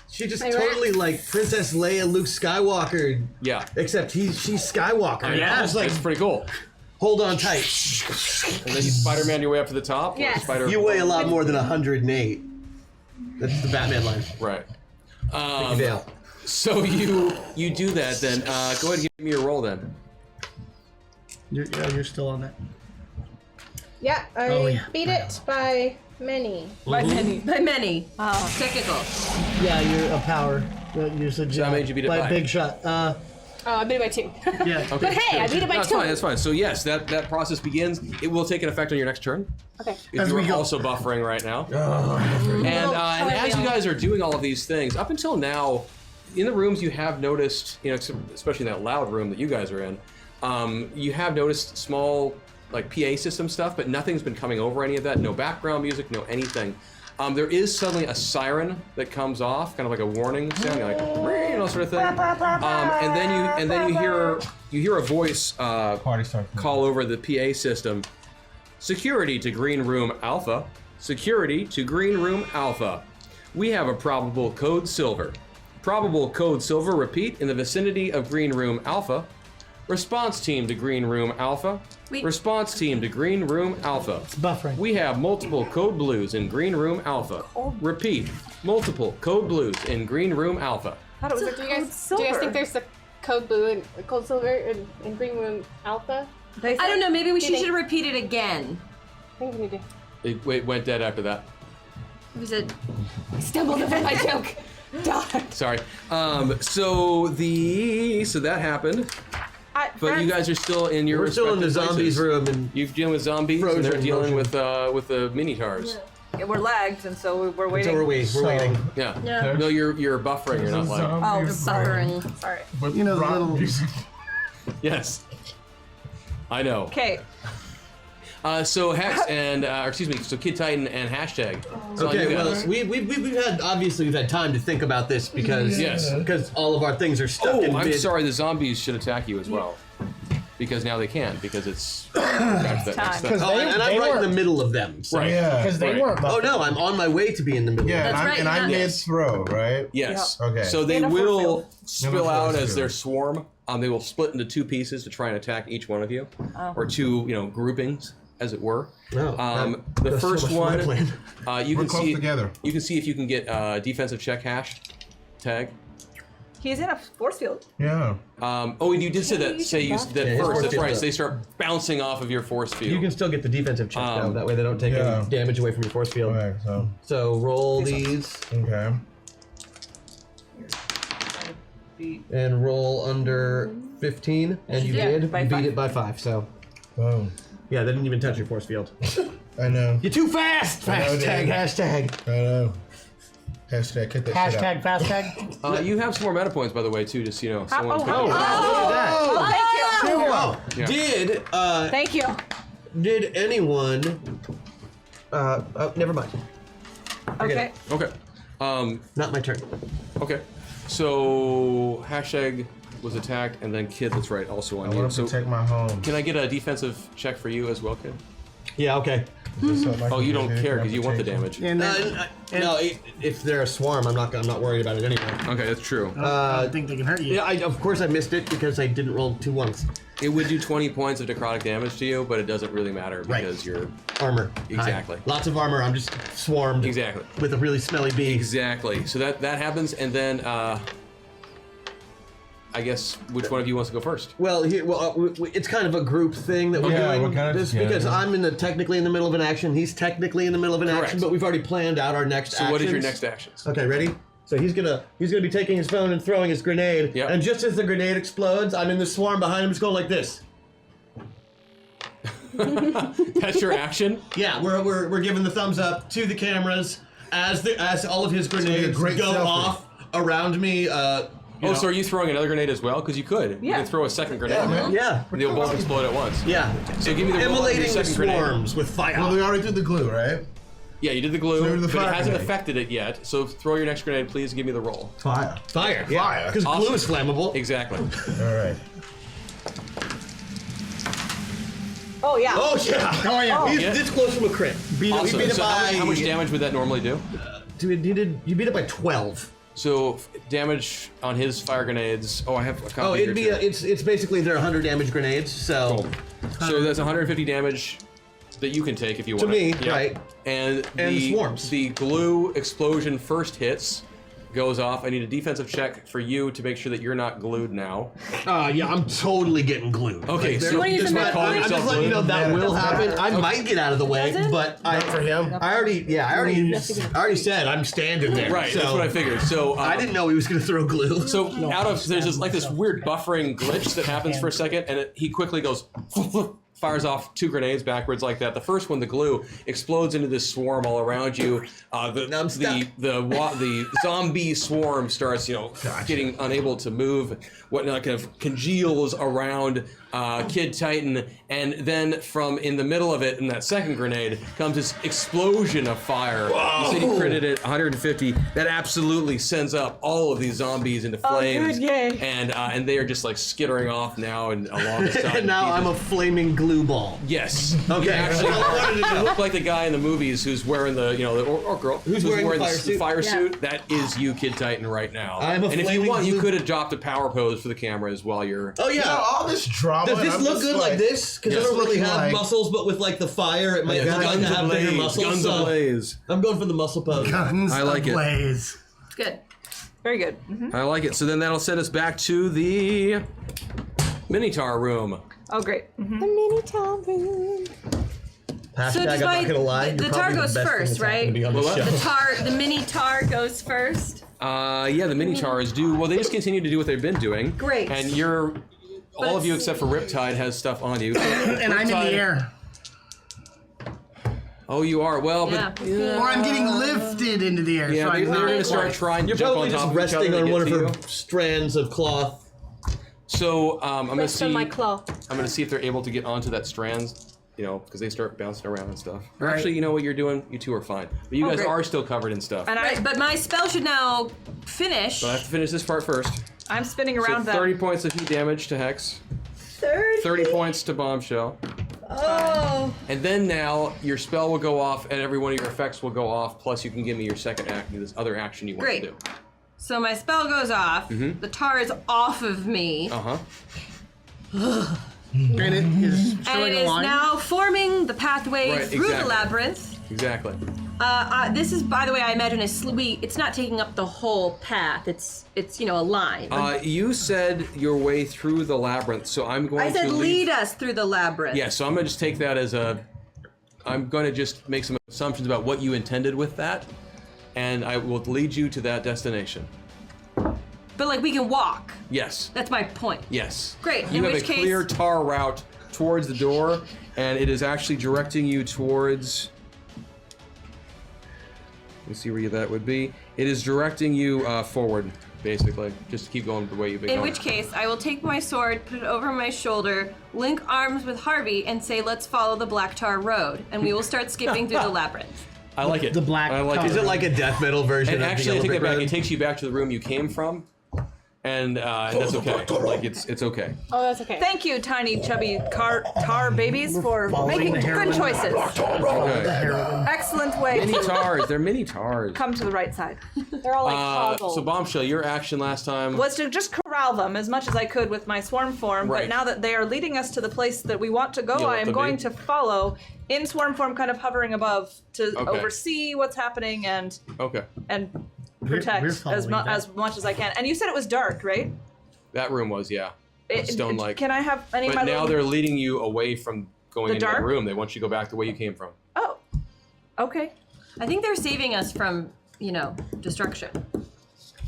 She just My totally rats. like Princess Leia, Luke Skywalker. yeah. Except she's Skywalker. yeah. Just like That's pretty cool. hold on tight. And then you Spider-Man your way up to the top. or Yes. Spider- You weigh a lot more than 108. That's the Batman line. Right. Dale. So you do that then. Go ahead and give me your roll then. You're still on that. Yeah, I Oh, yeah. beat it by many. By many. By many. Technical. Yeah, you're a power. You're So I made you beat it by by? a big shot. Oh, I beat it by 2. Yeah. Okay. But hey, I beat it by That's 2. fine. That's fine. So yes, that process begins. It will take an effect on your next turn. Okay. If As you we are go. also buffering right now. Oh. And as you guys are doing all of these things, up until now, in the rooms you have noticed, especially in that loud room that you guys are in, you have noticed small like PA system stuff, but nothing's been coming over any of that. No background music, no anything. There is suddenly a siren that comes off, kind of like a warning sound, like sort of thing. And then you hear a voice call over the PA system. Security to Green Room Alpha. Security to Green Room Alpha. We have a probable code silver. Probable code silver, repeat, in the vicinity of Green Room Alpha. Response team to Green Room Alpha. Response team to Green Room Alpha. It's buffering. We have multiple code blues in Green Room Alpha. Repeat, multiple code blues in Green Room Alpha. I thought it was a Do you code guys silver. think there's a code blue and code silver in Green Room Alpha? I don't know. Maybe Do you should think- repeat it again. I think we need to. It went dead after that. We said. I stumbled over my joke. Darn. Sorry. So that happened. But you guys are still in your We're still in the respective zombies places. room and You're dealing with zombies, and they're Frozen dealing motion. with the mini-tars. Yeah, we're lagged, and so we're waiting. so we're waiting. Yeah. Yeah. No, you're buffering. You're not like. Oh, Buffering. sorry. You know the little. Yes. I know. Okay. So Hex and so Kid Titan and hashtag. So Okay, you well, guys- we've had time to think about this because Yes. because all of our things are stuck in I'm mid. sorry. The zombies should attack you as well, because now they can because it's back to that next step. Oh, and I'm right in the middle of them. So. Right. Yeah. Because they weren't Oh buffering. no, I'm on my way to be in the middle. Yeah, of them. and I'm yeah. mid-throw, right? Yes. Yeah. Okay. So they In a force will field. spill In a out force as field. their swarm. They will split into two pieces to try and attack each one of you, or two, groupings, as it were. Oh, The that's so first much my one, plan. you We're can close see. together. You can see if you can get defensive check hash tag. He's in a force field. Yeah. And you did say that. Say you that Yeah, first. force That's field right. up. So they start bouncing off of your force field. You can still get the defensive check though. That way they don't take Yeah. any damage away from your force field. Okay. So roll these Okay. and roll under 15, and you Yeah, did. by You beat 5. it by 5. So Boom. Yeah, that didn't even touch your force field. I know. You're too fast! I know, Hashtag. I know. Hashtag, cut that shit out. Hashtag fast tag. You have some more meta points, by the way, too, just so you know. Someone Look at that. Thank you. Oh, Yeah. Thank you. Did anyone... never mind. Okay. Okay. Not my turn. Okay. So, hashtag was attacked, and then Kid, that's right, also on I you. want to So, protect my home. can I get a defensive check for you as well, Kid? Yeah, okay. Oh, you don't care because you want the damage. And No, if they're a swarm, I'm not worried about it anyway. Okay, that's true. I don't think they can hurt you. Yeah, of course I missed it because I didn't roll 2 ones. It would do 20 points of necrotic damage to you, but it doesn't really matter because you're... Armor. Exactly. Hi. Lots of armor, I'm just swarmed. Exactly. With a really smelly bee. Exactly. So that happens, and then I guess which one of you wants to go first? Well, it's kind of a group thing that we're doing. we're kind of this together. because I'm technically in the middle of an action. He's technically in the middle of an Correct. action, but we've already planned out our next actions. So what is your next actions? Okay, ready? So he's gonna be taking his phone and throwing his grenade. Yep. And just as the grenade explodes, I'm in the swarm behind him, just going like this. That's your action? Yeah, we're giving the thumbs up to the cameras as all of his be a grenades great go selfie. off around me. So are you throwing another grenade as well? Because you could. You Yeah. could throw a second grenade. Yeah. They'll both explode at once. Yeah. So give me the roll on your Immolating the second grenade. swarms with fire. Well, we already did the glue, right? Yeah, you did the glue, Throw the but it fire hasn't grenade. affected it yet. So throw your next grenade, please, and give me the roll. Fire. Fire. Fire. Because Awesome. glue is flammable. Exactly. All right. Oh yeah. Oh yeah. Oh yeah. He's Yeah. this close from a crit. He Awesome. beat it So by how much damage would that normally do? You beat it by 12. So damage on his fire grenades. Oh, I have a copy. Oh, it'd be here, too. it's basically they're 100 damage grenades. So So that's 150 damage that you can take if you To want. me, right. And the swarms. The glue explosion first hits, goes off. I need a defensive check for you to make sure that you're not glued now. yeah, I'm totally getting glued. Okay, so I'm just just call yourself letting you know glued. that will happen. I might get out of the way, but For him. I already said I'm standing there. Right, so that's what I figured. So I didn't know he was going to throw glue. So there's this weird buffering glitch that happens for a second, and he quickly goes, fires off 2 grenades backwards like that. The first one, the glue, explodes into this swarm all around you. The zombie swarm starts, getting unable to move. Whatnot kind of congeals around Kid Titan, and then from in the middle of it, in that second grenade, comes this explosion of fire. You said you critted it 150. That absolutely sends up all of these zombies into flames. good, yay. And they are just like skittering off now and along the side. And now I'm a flaming glue ball. Yes. Okay. You actually look like the guy in the movies who's wearing or girl who's wearing the fire suit. That is you, Kid Titan, right now. I'm a and if you flaming want, you glue- could adopt a power pose for the cameras while you're. Oh yeah. All this drama. Does this and I'm look just good like this? Because Yes. I don't really Looking have like- muscles, but with like the fire, it might Yeah, look like guns I have ablaze, bigger muscles. guns so ablaze. I'm going for the muscle pose. Guns I like it. ablaze. It's good. Very good. I like it. So then that'll set us back to the Minotaur room. Oh great. Hashtag, So does I'm not gonna lie. the you're tar probably goes the best thing first, that's happened to right? me on this Well, show. The mini tar goes first. Yeah, the Minotaurs do. Well, they just continue to do what they've been doing. Great. And all of you except for Riptide has stuff on you. And I'm in the air. Oh, you are. Well, but Yeah. Or I'm getting lifted into the air. yeah, so they're I'm not going to start trying to You're jump probably on just top of each resting other to on get one of to her you. strands of cloth. So I'm going to Rest see. on my claw. I'm going to see if they're able to get onto that strand. Because they start bouncing around and stuff. Or actually, you know what you're doing? You two are fine. But you guys great. are still covered in stuff. And Right, but my spell should now finish. So I have to finish this part first. I'm spinning So around 30 them. points of heat damage to Hex. 30 points to Bombshell. Oh. And then now your spell will go off and every one of your effects will go off, plus you can give me your second action, this other action you want Great. to do. So my spell goes off. Mhm. The tar is off of me. Uh-huh. And it is And showing it a is line. now forming the pathway Right, through the exactly. labyrinth. Exactly. This is, by the way, I imagine it's not taking up the whole path. It's a line. You said your way through the labyrinth, so I'm going I said to lead us through the labyrinth. Yeah, so I'm going to just take that as I'm going to just make some assumptions about what you intended with that, and I will lead you to that destination. But we can walk. Yes. That's my point. Yes. Great, You in have which a case- clear tar route towards the door, and it is actually directing you towards. Let me see where that would be. It is directing you forward, basically. Just to keep going the way you've been going. In which case, I will take my sword, put it over my shoulder, link arms with Harvey, and say, let's follow the Black Tar Road, and we will start skipping through the labyrinth. I like it. The black. I like it. Is it like a death metal version And of actually, I the take that Labyrinth back. Road? It takes you back to the room you came from, and that's okay. Like it's okay. Oh, that's okay. Thank you, tiny chubby tar babies, for making good choices. Okay. Excellent way Mini to tars. They're mini tars. come to the right side. They're all like toggle. So Bombshell, your action last time Was to just corral them as much as I could with my swarm form, Right. but now that they are leading us to the place that we want to go, You I let am them going be. to follow in swarm form, kind of hovering above to Okay. oversee what's happening and Okay. protect we're as, following that. as much as I can. And you said it was dark, right? That room was, yeah. Stone-like. Can I have any of But my now little... they're leading you away from going The into dark? that room. They want you to go back the way you came from. Oh, okay. I think they're saving us from, destruction.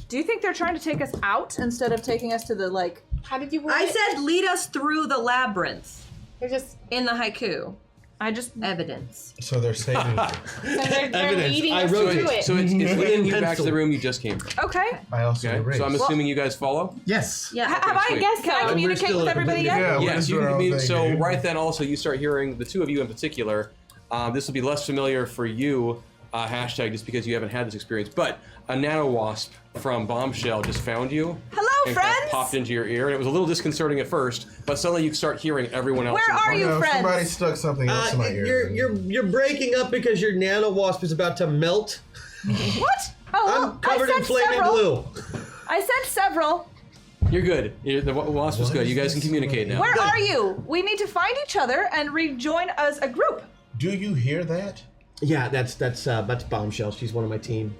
Do you think they're trying to take us out instead of taking us to the, like... How did you word I it? said lead us through the labyrinth They're just in the haiku. I just... Evidence. So they're saving you. so they're Evidence. leading I us wrote through it. it. So it's leading you back to pencil. the room you just came from. Okay. I also Okay. erased. So I'm assuming you guys follow? Yes. Yeah. Have I sweet. guessed? Can I And we're communicate still with at everybody completely yet? Yeah, we're Yes, just you doing can our own communicate. thing, So dude. right then also you start hearing, the two of you in particular, this will be less familiar for you, hashtag, just because you haven't had this experience, but a nano wasp from Bombshell just found you. Hello, and kind of friends! popped into your ear, and it was a little disconcerting at first, but suddenly you start hearing everyone else. Where in the are party. you, No, friends? somebody stuck something else in my ear. You're breaking up because your nano wasp is about to melt. What? Oh, well, I'm covered I in said flaming several. blue. I said several. You're good. The wasp was What good. is You guys can this? communicate now. Where are you? We need to find each other and rejoin as a group. Do you hear that? Yeah, that's Bombshell. She's one of my team.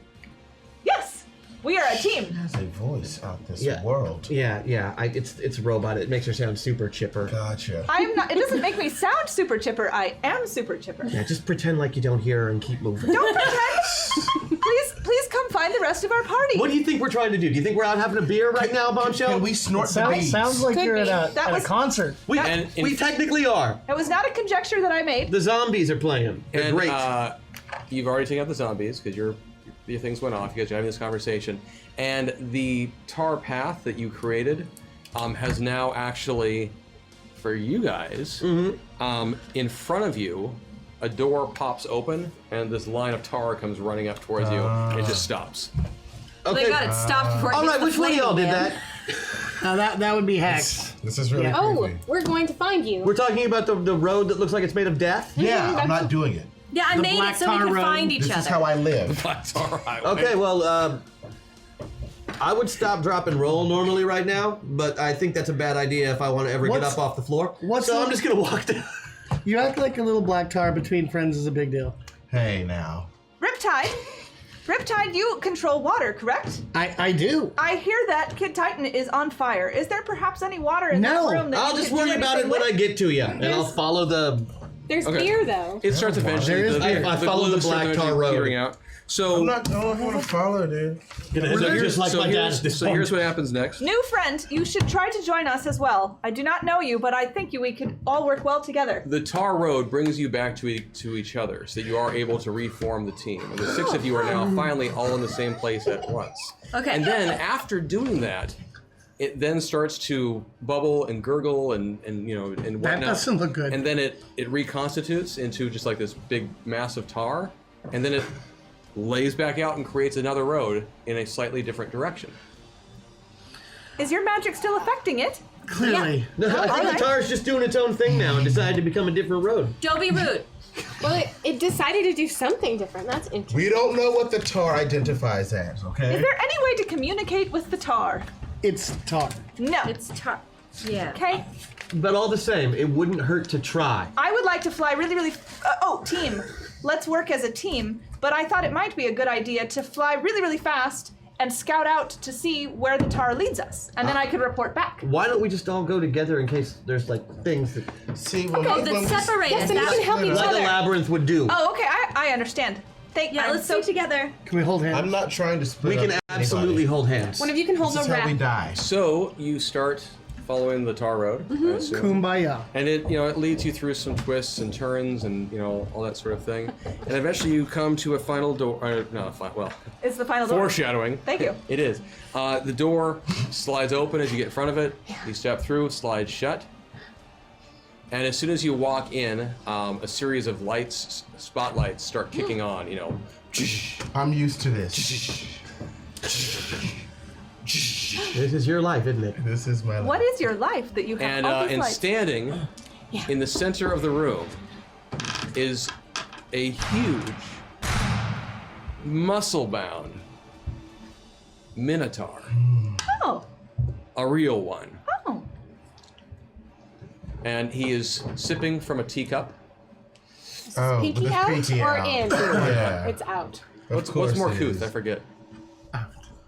Yes, we are a team. Has a voice out this Yeah. world. Yeah. It's a robot. It makes her sound super chipper. Gotcha. I am not. It doesn't make me sound super chipper. I am super chipper. Yeah, just pretend like you don't hear her and keep moving. Don't pretend. Please come find the rest of our party. What do you think we're trying to do? Do you think we're out having a beer right now, Bombshell? Can we snort the Sounds, bees? sounds like Could you're be. at That a was- concert. We, And in- we technically are. It was not a conjecture that I made. The zombies are playing. They're And great. you've already taken out the zombies because your things went off. You guys are having this conversation, and the tar path that you created has now actually, for you guys, in front of you, a door pops open, and this line of tar comes running up towards you. It just stops. Okay. They got it stopped before it All hits right, the which one of y'all flame, did man. that? Now that would be Hex. This is really Oh, creepy. we're going to find you. We're talking about the road that looks like it's made of death? Yeah, I'm not doing it. Yeah, I The made it Black so we Tar could Road. find each This other. is how I live. Black tar highway. Okay, well, I would stop, drop, and roll normally right now, but I think that's a bad idea if I want to ever get What's- up off the floor. what's so the- I'm just going to walk down. You act like a little black tar between friends is a big deal. Hey, now. Riptide, you control water, correct? I do. I hear that Kid Titan is on fire. Is there perhaps any water in No. that room that I'll you just could do worry about it anything when with? I get to you, and I'll follow the... There's Okay. beer though. It starts eventually. There is the, beer. I follow the glue starts black eventually tar road. petering out. So I don't want to follow, dude. Just like my dad at this so here's point. what happens next. New friend, you should try to join us as well. I do not know you, but I think we could all work well together. The tar road brings you back to each other, so you are able to reform the team. And the six of you are now finally all in the same place at once. Okay. And then after doing that, it then starts to bubble and gurgle and whatnot. That doesn't look good. And then it reconstitutes into just like this big mass of tar, and then it lays back out and creates another road in a slightly different direction. Is your magic still affecting it? Clearly. No, I think alright. the tar's just doing its own thing now and decided to become a different road. Don't be rude. Well, it decided to do something different. That's interesting. We don't know what the tar identifies as, okay? Is there any way to communicate with the tar? It's tar. No. It's tough. Yeah. Okay. But all the same, it wouldn't hurt to try. I would like to fly really. Team. Let's work as a team. But I thought it might be a good idea to fly really fast and scout out to see where the tar leads us, and then I could report back. Why don't we just all go together in case there's like things that... See, when Oh, we, that when we, separate us. Yes, and we can help each Like a other. labyrinth would do. Oh, okay. I understand. Yeah, let's stay together. Can we hold hands? I'm not trying to split We can up absolutely anybody. hold hands. One of you can hold This is a how we wrap. die. So you start following the tar road. I assume. Kumbaya. And it leads you through some twists and turns and all that sort of thing. And eventually you come to a final door. It's the final door. Foreshadowing. Thank you. It is. The door slides open as you get in front of it. You step through, slides shut. And as soon as you walk in, a series of spotlights start kicking on. I'm used to this. This is your life, isn't it? This is my life. What is your life that you have all these And lights? standing in the center of the room is a huge, muscle-bound Minotaur. Oh. A real one. Oh. And he is sipping from a teacup. Oh, Pinky with out pinky or out. in? Yeah. It's out. What's course more it couth? is. I forget.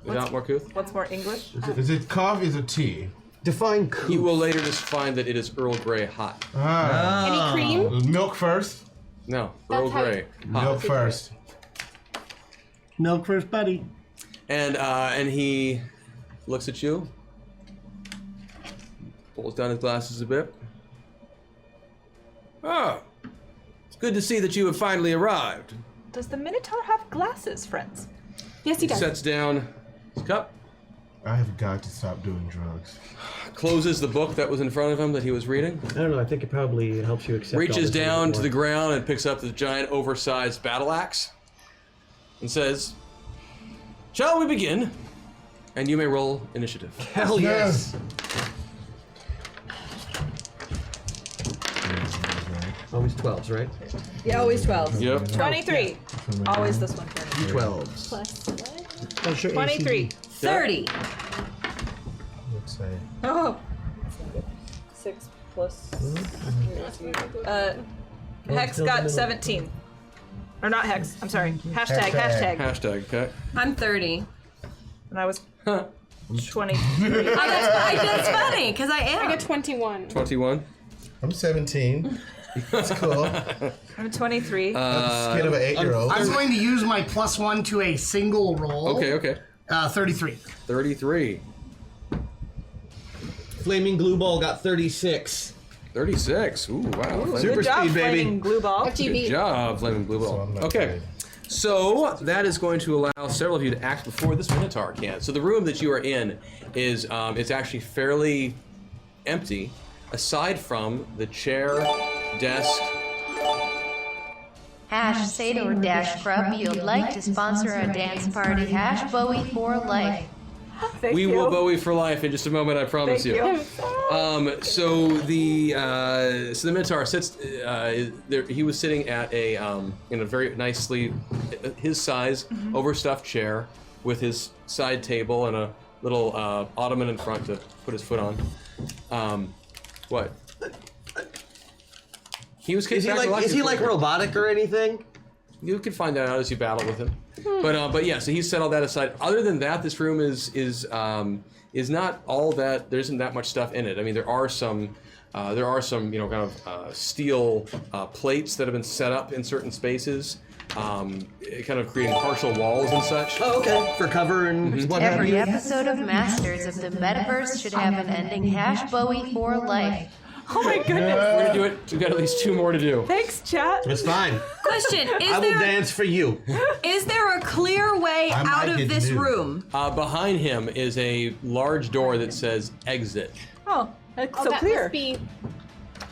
Is that more couth? What's more English? Is it coffee? Is it tea? Define You will later just find that it is Earl Grey hot. Any cream? Milk first. No, That's Earl how Grey. Hot. Milk first. Milk first, buddy. And he looks at you, pulls down his glasses a bit. Oh, it's good to see that you have finally arrived. Does the Minotaur have glasses, friends? Yes, he He does. sets down his cup, I have got to stop doing drugs. closes the book that was in front of him that he was reading, I don't know. I think it probably helps you accept. all reaches this a little down bit to the more. ground and picks up the giant oversized battle axe and says, "Shall we begin?" And you may roll initiative. Hell yes. Always 12s, right? Yeah, always 12. Yep. 23. Always this one. 12s. Plus what? What's your 23. 30. Looks like. Oh. 6 plus. Hex got 17. Or not Hex. I'm sorry. Hashtag. Hashtag, okay. I'm 30. And I was 23. That's funny, because I am. I got 21. 21. I'm 17. That's cool. I'm 23. That's the kid of an 8-year-old. I'm going to use my +1 to a single roll. Okay. 33. 33. Flaming glue ball got 36. 36. Ooh, wow. Super Good job, speed, baby. Flaming Glue Ball. Good job, Flaming Blue So Ball. I'm not Okay. good. So that is going to allow several of you to act before this Minotaur can. So the room that you are in is it's actually fairly empty, aside from the chair, desk. Hash Sador Dash Crub, you'd like to sponsor a dance party. Hash Bowie for life. Thank We you. will Bowie for life in just a moment, I promise Thank you. So the Minotaur sits. There, he was sitting at a in a very nicely his size overstuffed chair with his side table and a little ottoman in front to put his foot on. What? He was. Is he like robotic or anything? You can find that out as you battle with him. But yeah, so he set all that aside. Other than that, this room is not all that. There isn't that much stuff in it. I mean, there are some kind of steel plates that have been set up in certain spaces, kind of creating partial walls and such. Oh, okay. For cover and what have Every you. episode of Masters of the Metaverse should have an ending. Hash Bowie for life. Oh my goodness. We're gonna do it. We've got at least 2 more to do. Thanks, chat. It's fine. Question: I will dance for you. Is there a clear way I might out of get this nude. room? Behind him is a large door that says exit, Oh, that's Oh, so that clear. must be.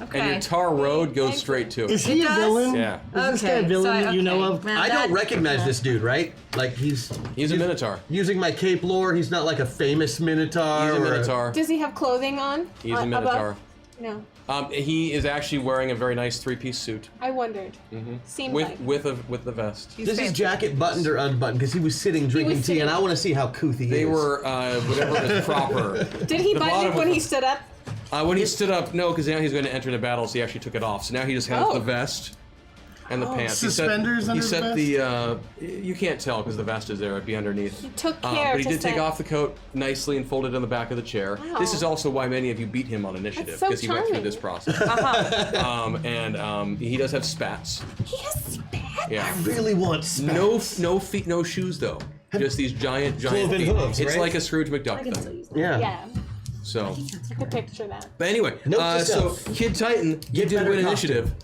Okay. and your tar road goes straight to Is it. he a does? villain? Yeah, Is this guy a villain that you know of? Well, I that- don't recognize this dude, right? Like he's a Minotaur. using my cape lore. He's not like a famous Minotaur. He's a or Minotaur. Does he have clothing on? He's a Above? Minotaur. No. He is actually wearing a very nice 3-piece suit I wondered. Seemed like. with the vest. He's This is fancy. jacket buttoned or unbuttoned because he was sitting drinking tea, and I want to see how couth he is. They were whatever is proper. Did he The button bottom it when of he the- stood up? When he stood up, no, because now he's going to enter the battle, so he actually took it off. So now he just has the vest and the pants. Suspenders under he the set vest? the you can't tell because the vest is there. It'd be underneath. He took care But he to did take set- off the coat nicely and folded it on the back of the chair. Wow. This is also why many of you beat him on initiative, That's so because he went through charming. this process. And he does have spats. He has spats. Yeah. I really want spats. No feet, no shoes though. Just these giant Cloven feet. hooves, It's right? like a Scrooge McDuck thing. Yeah. Yeah. So. I could picture that. But anyway, Note to so self. Kid Titan, you did better win costume. initiative.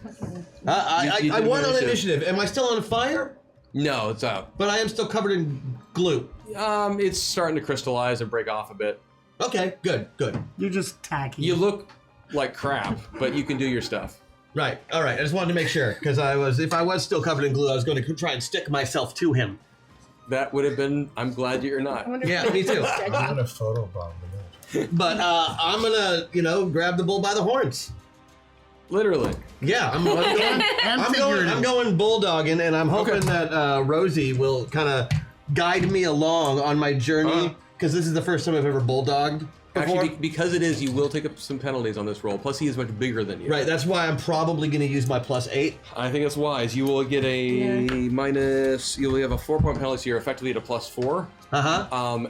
I won on initiative. Am I still on fire? No, it's out. But I am still covered in glue. It's starting to crystallize and break off a bit. Okay, good. You're just tacky. You look like crap, but you can do your stuff. Right. All right. I just wanted to make sure because if I was still covered in glue, I was going to try and stick myself to him. That would have been. I'm glad you're not. Yeah, me too. I'm gonna photobomb the But I'm gonna, grab the bull by the horns. Literally. Yeah, I'm going bulldogging, and I'm hoping that Rosie will kind of guide me along on my journey because this is the first time I've ever bulldogged. Actually, because it is, you will take up some penalties on this roll. Plus, he is much bigger than you. Right, that's why I'm probably going to use my +8. I think it's wise. You will get a minus. You'll have a 4-point penalty, so you're effectively at a +4.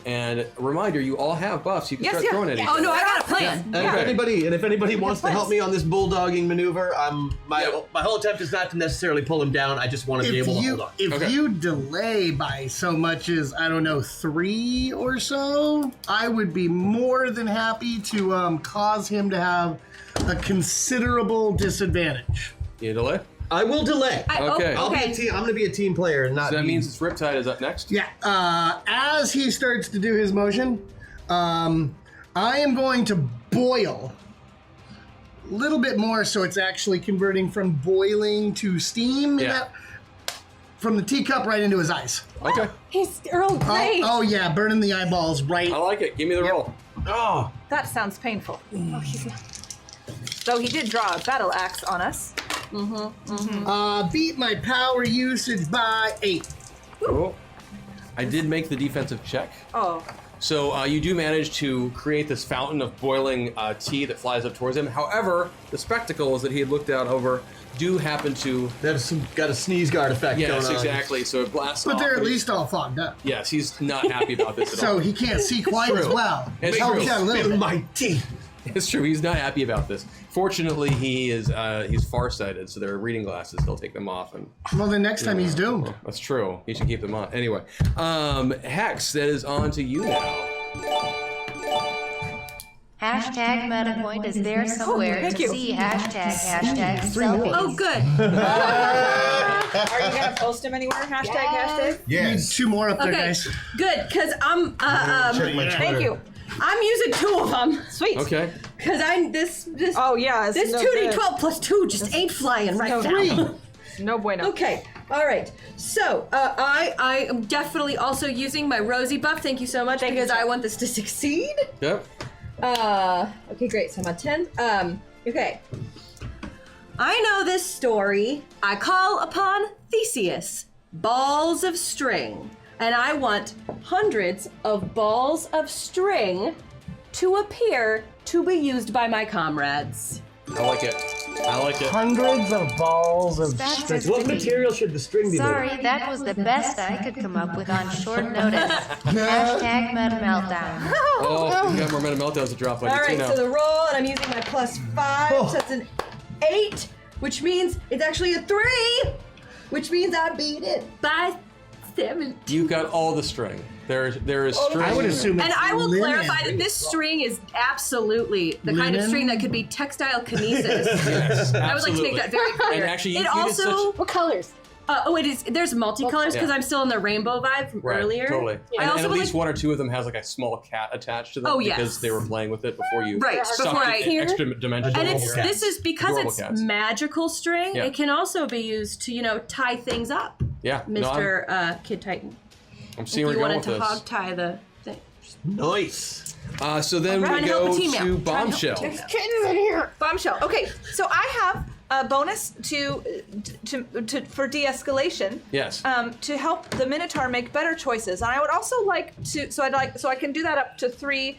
And a reminder, you all have buffs. You can start throwing at each Oh other. no, I got a plan. And if anybody wants to help me on this bulldogging maneuver, my whole attempt is not to necessarily pull him down. I just want to be able to hold on. If you delay by so much as, I don't know, 3 or so, I would be more than happy to cause him to have a considerable disadvantage. You delay? I will delay. Okay. I'm going to be a team player and not. So that means it's Riptide is up next? Yeah. As he starts to do his motion, I am going to boil a little bit more so it's actually converting from boiling to steam. Yeah. From the teacup right into his eyes. Okay. He's Earl Grey. Oh yeah, burning the eyeballs right. I like it. Give me the roll. Oh. That sounds painful. So he did draw a battle axe on us. Beat my power usage by 8. Cool. I did make the defensive check. Oh. So you do manage to create this fountain of boiling tea that flies up towards him. However, the spectacles that he had looked out over do happen to... That's got a sneeze guard effect going on. Yes, exactly. So it blasts off. But they're at least all fogged up. Yes, he's not happy about this at all. So he can't see quite as well. It's Helps true. out a little bit. My teeth. It's true. He's not happy about this. Fortunately, he's farsighted, so there are reading glasses. He'll take them off, and Well, the next time he's doomed. well, that's true. He should keep them on. Anyway, Hex, that is on to you now. Hashtag MetaPoint is there somewhere to see hashtag selfies. Oh, good. Are you gonna post him anywhere? Hashtag. Need 2 more up there, Okay, guys. good, because I'm Check my Thank Twitter. you. I'm using 2 of them. Sweet. Okay. Because this Oh yeah. It's this no 2d12 plus 2 just ain't flying right now. good. No bueno. Okay, all right. So I am definitely also using my Rosie buff. Thank you so much because I want this to succeed. Yep. Okay, great. So I'm on 10. Okay. I know this story. I call upon Theseus, balls of string, and I want hundreds of balls of string to appear to be used by my comrades. I like it. I like it. Hundreds of balls of That's string. What material should the string be made of? Sorry, that was the best I could come up with on short notice. Hashtag Meta Meltdown. Oh, we got more Meta Meltdowns to drop on All you too right, now. so the roll, and I'm using my +5, so that's an 8, which means it's actually a 3, which means I beat it by 7. You got all the string. There is string. I would assume it's And I will linen. clarify that this string is absolutely the kind of Linen? string that could be textile kinesis. Yes, I would like to make that very clear. And actually, it you did also What colors? it is. There's multicolors because Yeah. I'm still in the rainbow vibe from Right, earlier. totally. I And also at would least like, 1 or 2 of them has like a small cat attached to them Oh, yes. because they were playing with it before you Right, sucked before I- extra dimensions. and Adorable it's cats. this is because Adorable it's cats. magical string. Yeah. It can also be used to tie things up. Yeah, no, Mr. Kid Titan. I'm seeing If where you you're going wanted with to this. hog tie the thing. Nice. So then Trying we to help go the team out. to Trying to help the Bombshell. team out. Kittens in here. Bombshell. Okay, so I have a bonus to for de-escalation. Yes. To help the Minotaur make better choices, and I would also like to. So I can do that up to 3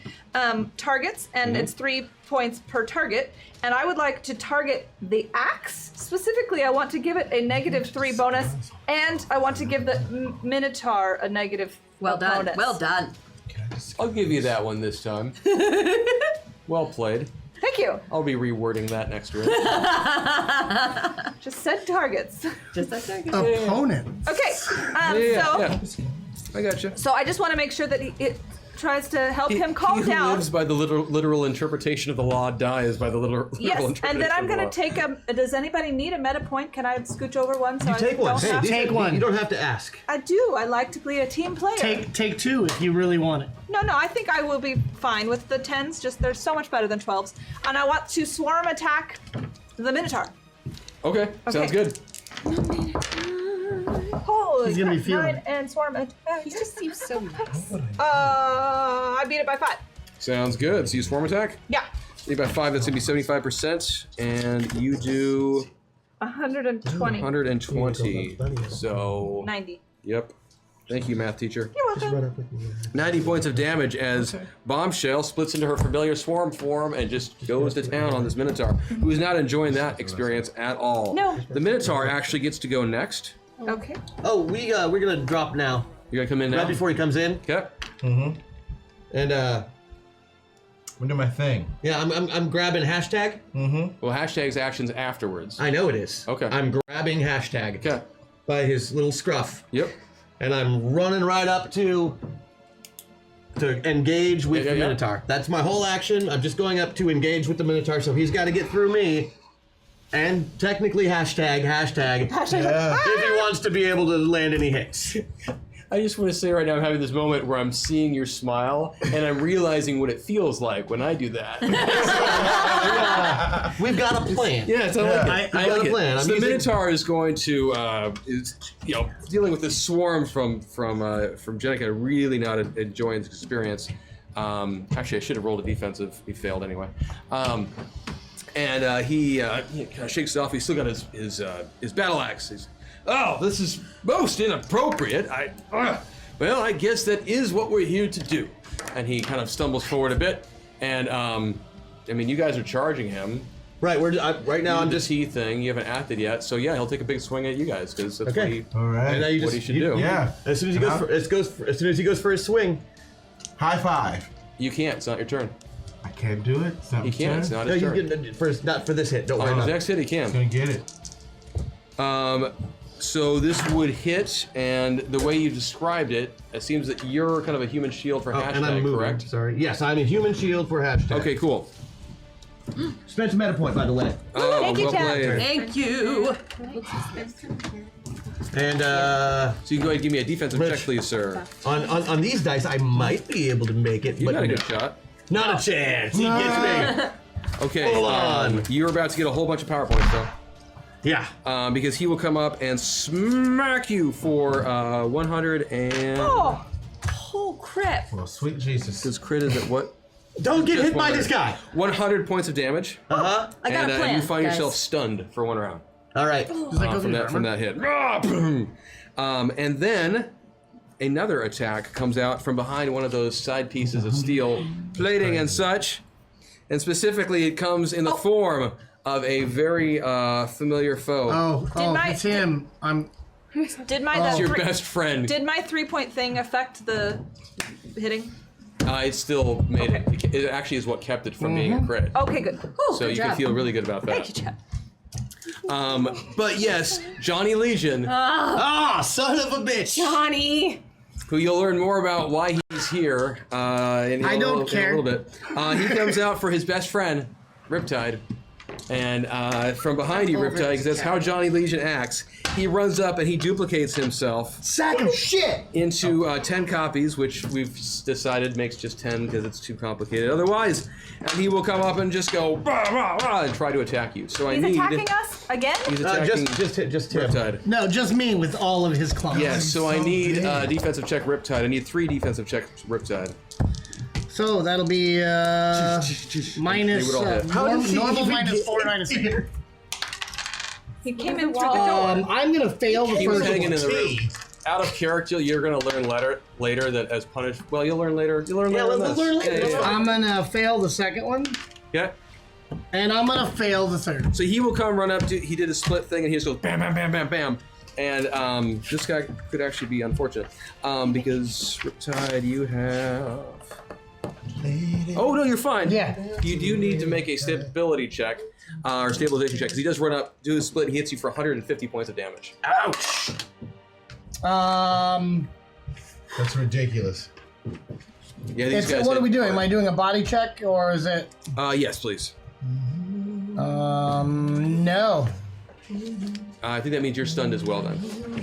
targets, and it's 3 points per target. And I would like to target the axe specifically. I want to give it a -3 bonus, and I want to give the Minotaur a negative. Well done. bonus. Well done. I'll give you that one this time. Well played. Thank you. I'll be rewording that next round. Just said targets. Just that target. Opponent. Okay. Yeah. I got you. So I just want to make sure that tries to help him calm he who down. lives by the literal interpretation of the law dies by the literal Yes, interpretation and then I'm of the gonna law. take a. Does anybody need a meta point? Can I scooch over one? So You take one. Don't have Hey, to? you don't have to ask. I do. I like to be a team player. Take 2 if you really want it. No, I think I will be fine with the 10s. Just they're so much better than 12s. And I want to swarm attack the Minotaur. Okay, sounds good. Holy He's gonna be crap, feeling 9 it. and swarm attack. He just seems so nice. I beat it by 5. Sounds good. So you swarm attack? Yeah. You by 5, that's gonna be 75%, and you do 120. 120. So 90. Yep. Thank you, math teacher. You're welcome. 90 points of damage as Bombshell splits into her familiar swarm form and just goes to town on this Minotaur, who is not enjoying that experience at all. No. The Minotaur actually gets to go next. Okay. Oh, we're gonna drop now. You're gonna come in now? Right before he comes in. Okay. Mm-hmm. And I'm doing my thing. yeah, I'm grabbing hashtag. Mm-hmm. Well, hashtag's actions afterwards. I know it is. Okay. I'm grabbing hashtag. Okay. By his little scruff. Yep. And I'm running right up to engage with the Minotaur. That's my whole action. I'm just going up to engage with the Minotaur, so he's got to get through me. And technically hashtag. Yeah. If he wants to be able to land any hits. I just want to say right now I'm having this moment where I'm seeing your smile and I'm realizing what it feels like when I do that. We've got a plan. Yes, I like it. I got a plan. So the Minotaur is going to is dealing with this swarm from Jenica, really not enjoying the experience. Actually, I should have rolled a defensive. He failed anyway. And he kind of shakes it off. He's still got his battle axe. He's, oh, this is most inappropriate. Well, I guess that is what we're here to do. And he kind of stumbles forward a bit. And I mean, you guys are charging him. Right. Right now I'm just T thing. You haven't acted yet, so yeah, he'll take a big swing at you guys because that's Okay. All right. what he should do. Yeah. as soon as he goes for his swing. High five. You can't. It's not your turn. I can't do it. It's not He my can't. turn. It's not No, his you turn. get not for this hit. Don't worry On his about it. next hit, he He's can. gonna get it. So this would hit, and the way you described it, it seems that you're kind of a human shield for Oh, hashtag, and I'm moving. correct? Sorry. Yes, I'm a human shield for hashtag. Okay, cool. Spent a meta point, by the way. Oh, Thank you, well Chad. played. Thank you. And So you can go ahead and give me a defensive Rich. check, please, sir. on these dice, I might be able to make it, You but got a no. good shot. Not a chance. He gets me. Okay, Hold on. you're about to get a whole bunch of power points, though. Yeah. Because he will come up and smack you for 100 and... Oh crap. Well, sweet Jesus. His crit is at what? Don't get Just hit by 100. this guy. 100 points of damage. Uh-huh. I got And a plan. you find guys. yourself stunned for one round. All right. From that hit. And then another attack comes out from behind one of those side pieces of steel plating and such. And specifically, it comes in the form of a very familiar foe. It's him. Did my It's that your three- best friend. Did my 3-point thing affect the hitting? It still made it. It actually is what kept it from being a crit. Okay, good. Ooh, So good you job. can feel really good about that. Thank you, Chad. But yes, Johnny Legion, Son of a bitch. Johnny. who you'll learn more about why he's here in I don't care. a little bit. He comes out for his best friend, Riptide. And from behind you, Riptide, because that's how Johnny Legion acts, he runs up and he duplicates himself Sack of shit. into 10 copies, which we've decided makes just 10 because it's too complicated otherwise. And he will come up and just go rah, rah, rah, and try to attack you. So He's I need. attacking us again? He's attacking Just him. Riptide. No, just me with all of his claws. Yes, so I need defensive check Riptide. I need 3 defensive check Riptide. So that'll be minus They would all hit. How does he normal even minus get 4 minus 8. He came in through the door. I'm gonna fail the He was first hanging one. in the room. Out of character, you're going to learn later that as punish. Well, you'll learn later. You'll learn later. we'll on this. learn later. Yeah. I'm gonna fail the second one, Yeah. and I'm gonna fail the third. So he will come run up to. He did a split thing, and he just goes bam, bam, bam, bam, bam. And this guy could actually be unfortunate because Riptide, you have. Oh no, you're fine. Yeah. You do need to make a stability check or stabilization check because he does run up, do a split, and he hits you for 150 points of damage. Ouch. That's ridiculous. Yeah, these guys. What are we doing? Am I doing a body check or is it? Yes, please. No. I think that means you're stunned as well then.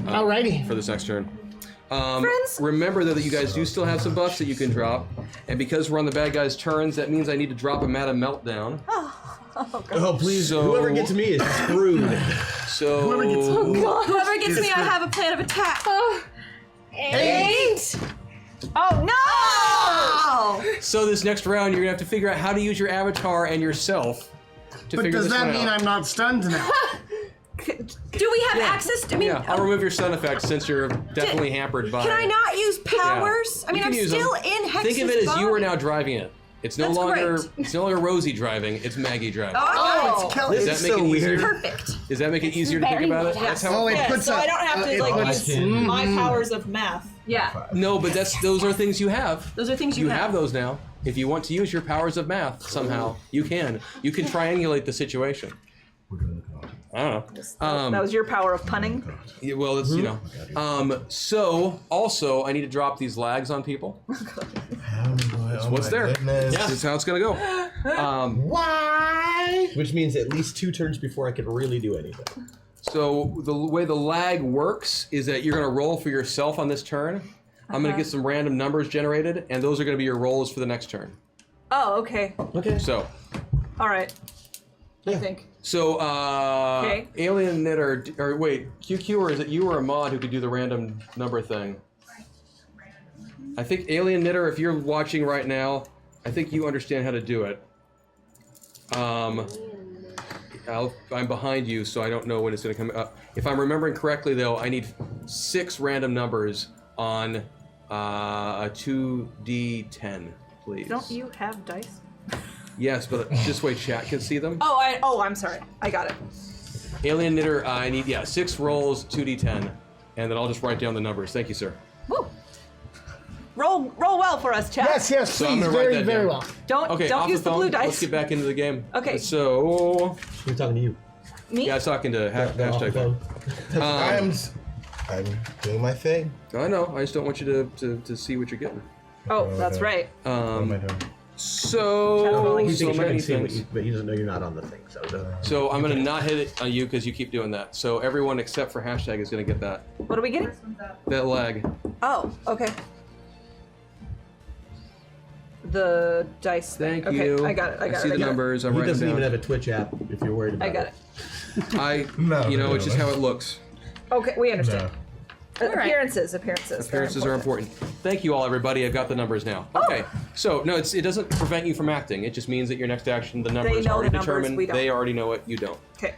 Alrighty. For this next turn. Friends? Remember though that you guys do still have some buffs that you can drop, and because we're on the bad guys' turns, that means I need to drop a Meta Meltdown. Oh, please. So- Whoever gets me is screwed. So Whoever gets me, I have a plan of attack. Eight. Oh no! So this next round, you're gonna have to figure out how to use your avatar and yourself to But figure does this that one mean out. I'm not stunned now? Do we have access to? I mean, Yeah, I'll remove your stun effect since you're definitely hampered by. can I not use powers? I mean, You can I'm use still them. in Hex's Think of it as you are body. now driving it. It's no That's longer great. it's no longer Rosie driving. It's Maggie driving. Oh, it's Kelly. Does that make it easier? Perfect. Does that make it easier to think very about it? nice. That's how. Oh, it Yeah, puts so up. I don't have to it like puts- use my powers of math. Yeah. No, but those are things you have. Those are things You you have those now. If you want to use your powers of math somehow, you can. You can triangulate the situation. I don't know. That was your power of punning. Yeah, well, it's you know. So also, I need to drop these lags on people. What's there? This is how it's gonna go. Why? Which means at least 2 turns before I can really do anything. So the way the lag works is that you're gonna roll for yourself on this turn. I'm gonna get some random numbers generated, and those are gonna be your rolls for the next turn. Oh, okay. Okay. So, All right. Yeah. I think. so Okay. Alien Knitter, or wait, QQ, or is it you or a mod who could do the random number thing? I think Alien Knitter, if you're watching right now, I think you understand how to do it. I'm behind you, so I don't know when it's going to come up. If I'm remembering correctly, though, I need 6 random numbers on a 2d10, please. Don't you have dice? Yes, but this way chat can see them. Oh, I'm sorry. I got it. Alien Knitter, I need 6 rolls, 2d10, and then I'll just write down the numbers. Thank you, sir. Woo. Roll well for us, chat. Yes, So I'm please, gonna write very, that very down. well. Don't Okay, off use the the phone. blue dice. Let's get back into the game. Okay. So, We're talking to you. Me? yeah, I was talking to hashtag. I'm doing my thing. I know. I just don't want you to see what you're getting. Oh, that's right. What am I doing? So He thinks you many can see what things. but he doesn't know you're not on the thing. So So I'm gonna not hit it on you because you keep doing that. So everyone except for hashtag is gonna get that What are we getting? lag. Oh, okay. The dice. Thank okay, you. I got it. I got see it. the numbers. I'm he writing doesn't them even down. have a Twitch app if you're worried about I got it. You know, it's just how it looks. Okay, we understand. All right. Appearances. Appearances are important. Thank you all, everybody. I've got the numbers now. Okay. So no, it doesn't prevent you from acting. It just means that your next action, the numbers know already the numbers, determined. we don't. They already know it. You don't. Okay.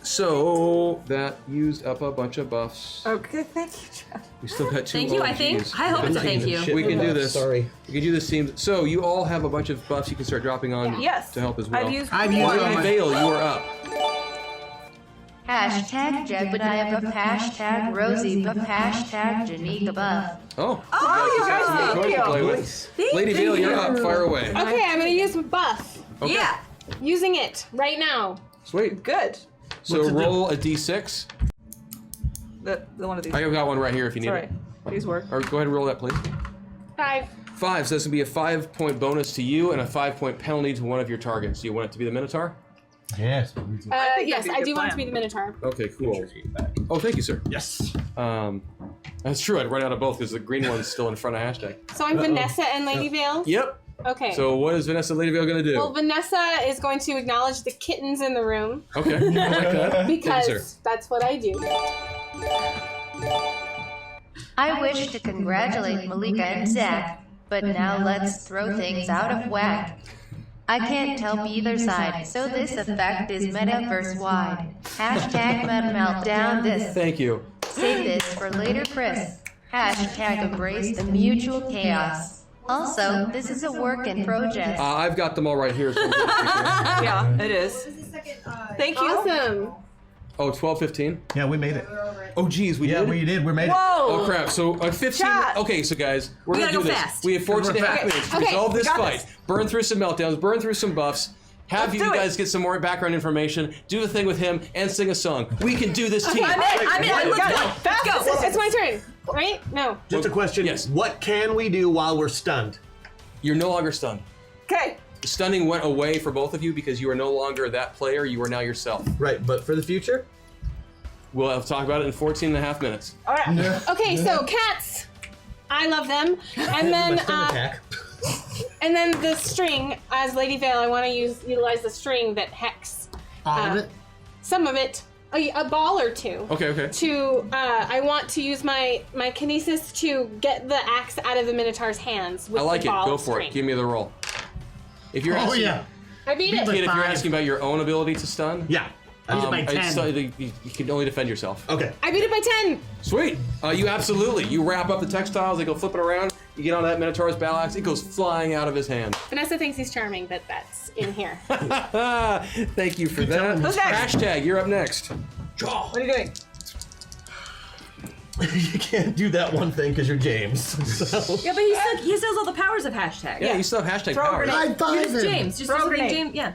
So that used up a bunch of buffs. Okay, thank you, Jeff. We still got 2 Thank you, I think. OGs. I hope it's a thank you. We can do this. Sorry. We can do this team. So you all have a bunch of buffs you can start dropping on Yes. to help as well. I've used Lady Vale, you are up. Hashtag Jebediah buff, hashtag Rosie buff, hashtag Janika buff. Oh. you guys, Got thank to you. play with. Lady Vale, you're up. Fire away. Okay, I'm gonna use buff. Okay. Yeah. Using it right now. Sweet. Good. So roll a d6. The one of these. I got one right here if you need Sorry. it. These work. Or go ahead and roll that, please. 5. 5. So this will be a 5-point bonus to you and a 5-point penalty to one of your targets. Do you want it to be the Minotaur? Yes. Yes, be a I good do want it plan. to be the Minotaur. Okay, cool. Oh, thank you, sir. Yes. That's true. I'd run out of both because the green one's still in front of hashtag. So I'm Vanessa and Lady Vale. Yep. Okay. So what is Vanessa Lady Vale going to do? Well, Vanessa is going to acknowledge the kittens in the room Okay. I like that. Thank you, sir. because that's what I do. I wish to congratulate Malika and Zach, but now let's throw things out of whack. I can't help either side, so this effect is metaverse-wide. Hashtag MetaMeltdown this. Thank you. Save this for later, Chris. Hashtag embrace the mutual chaos. Also, this is a work in progress. I've got them all right here. So Yeah, it is. Thank you. Awesome. Oh, 12, 15? Yeah, we made it. Oh, geez, we Yeah, did? we did. We made it. Whoa. Oh, crap. So 15. Chat. Okay, so guys, we're We going to gotta do go this. fast. We have 14 and a half minutes to Okay, resolve this got fight. this. Burn through some meltdowns, burn through some buffs. Have Let's you do guys it. get some more background information, do the thing with him, and sing a song. We can do this team. I'm in. Let's go. Fast Let's go. decisions. It's my turn. right? No. Just a question. Yes. What can we do while we're stunned? You're no longer stunned. Okay. Stunning went away for both of you because you are no longer that player. You are now yourself. Right, but for the future? We'll have to talk about it in 14 and a half minutes. All right. Okay, so cats, I love them, and then and then the string. As Lady Vale, I want to utilize the string that Hex. All of it? Some of it, a ball or two. Okay. To I want to use my kinesis to get the axe out of the Minotaur's hands. With I like the it. ball Go of for string. it. Give me the roll. If you're asking, I beat it. Kid, if you're asking about your own ability to stun, yeah, I beat it by 10. You can only defend yourself. Okay. I beat it by 10. Sweet. You absolutely. You wrap up the textiles. They go flipping around. You get on that Minotaur's battle axe. It goes flying out of his hand. Vanessa thinks he's charming, but that's in here. Thank you for that. Who's next? Hashtag, you're up next. What are you doing? You can't do that one thing because you're James. So. Yeah, but he still has all the powers of hashtag. Yeah, you still have hashtag Throw a powers. grenade. High five You're just him. James. Just Throw a doesn't mean grenade. James. Yeah.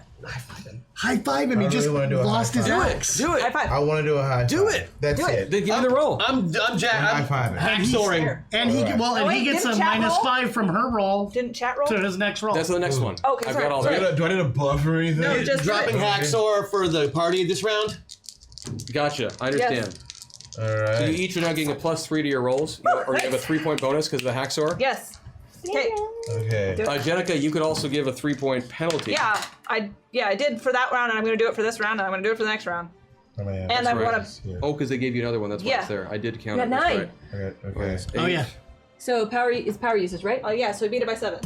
High five him. He just really wanna do a lost high his five. axe. Do it. High five. I want to do a high Do five. it. That's Do it. it. Then give me the roll. I'm Jack. I'm I'm high-fiving. hacksoring. And he Alright. well, and Oh, wait, he gets a didn't chat roll? -5 from her roll Didn't chat roll? to his next roll. That's the next one. Okay, I've sorry, got all sorry. that. Do I need a buff or anything? No, just Dropping hacksaw for the party this round. Gotcha. I understand. All So right. you each are now getting a +3 to your rolls, or you have a 3-point bonus because of the hacksaw. Yes. Okay. Okay. Jenica, you could also give a 3-point penalty. Yeah, I did for that round, and I'm going to do it for this round, and I'm going to do it for the next round. Oh, man. And I Right. want to. Oh, because they gave you another one. That's why Yeah. it's there. I did count You it. got That's 9. right. Okay. Oh yeah. So power usage, right? Oh yeah, so we beat it by 7.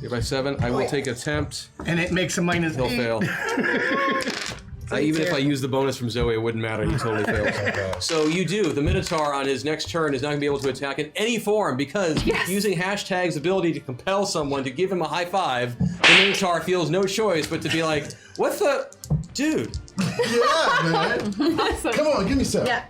You're by 7. I will yeah. take attempt. And it makes a -8. He'll fail. Even if I use the bonus from Zoe, it wouldn't matter. He totally fails. So you do. The Minotaur on his next turn is not going to be able to attack in any form because using hashtag's ability to compel someone to give him a high five, the Minotaur feels no choice but to be like, "What the, dude?" Yeah, man. Awesome. Come on, give me some. Yeah.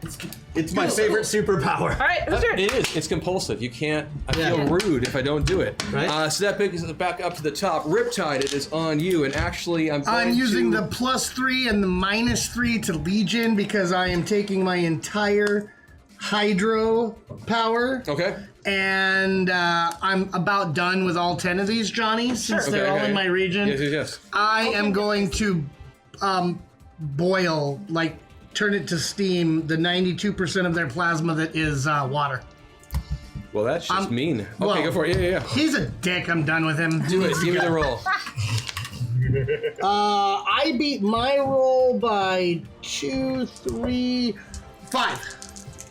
It's my favorite superpower. All right, who's turn? It is. It's compulsive. You can't. I feel Yeah. rude if I don't do it. Right. So that brings us back up to the top. Riptide, it is on you. And actually, I'm using to... the +3 and the -3 to Legion because I am taking my entire Hydro power. Okay. And I'm about done with all 10 of these, Johnny, since they're all in my region. Yes. I am going to boil, like turn it to steam, the 92% of their plasma that is water. Well, that's just mean. Okay, well, go for it. Yeah. He's a dick. I'm done with him. Do it. Give me the roll. I beat my roll by 2, 3, 5.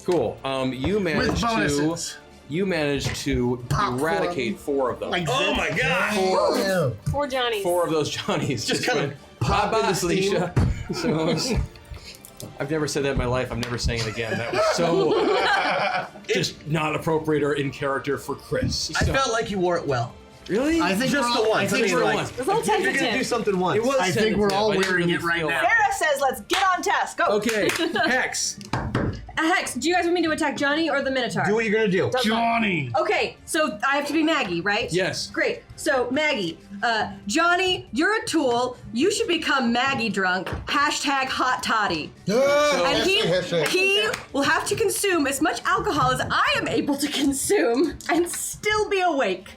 Cool. You managed With bonuses. You managed to Pop eradicate 4 of them. Like Oh my god! 4 Johnnies. 4 of those Johnnies Just kind of went, pop "Bye-bye, into steam." Felicia." So I've never said that in my life. I'm never saying it again. That was so just not appropriate or in character for Chris. I felt like you wore it well. Really? I think Just we're the all- once. I think mean, we're like, all- It's a little if you're gonna do tentative. something once. It was I think we're all tentative. I didn't wearing it right feel now. that. Farrah says, "Let's get on task." Go. Okay, Hex. Hex, do you guys want me to attack Johnny or the Minotaur? Do what you're gonna do. Johnny. Okay, so I have to be Maggie, right? Yes. Great. So Maggie, Johnny, you're a tool. You should become Maggie drunk. Hashtag hot toddy. And he will have to consume as much alcohol as I am able to consume and still be awake.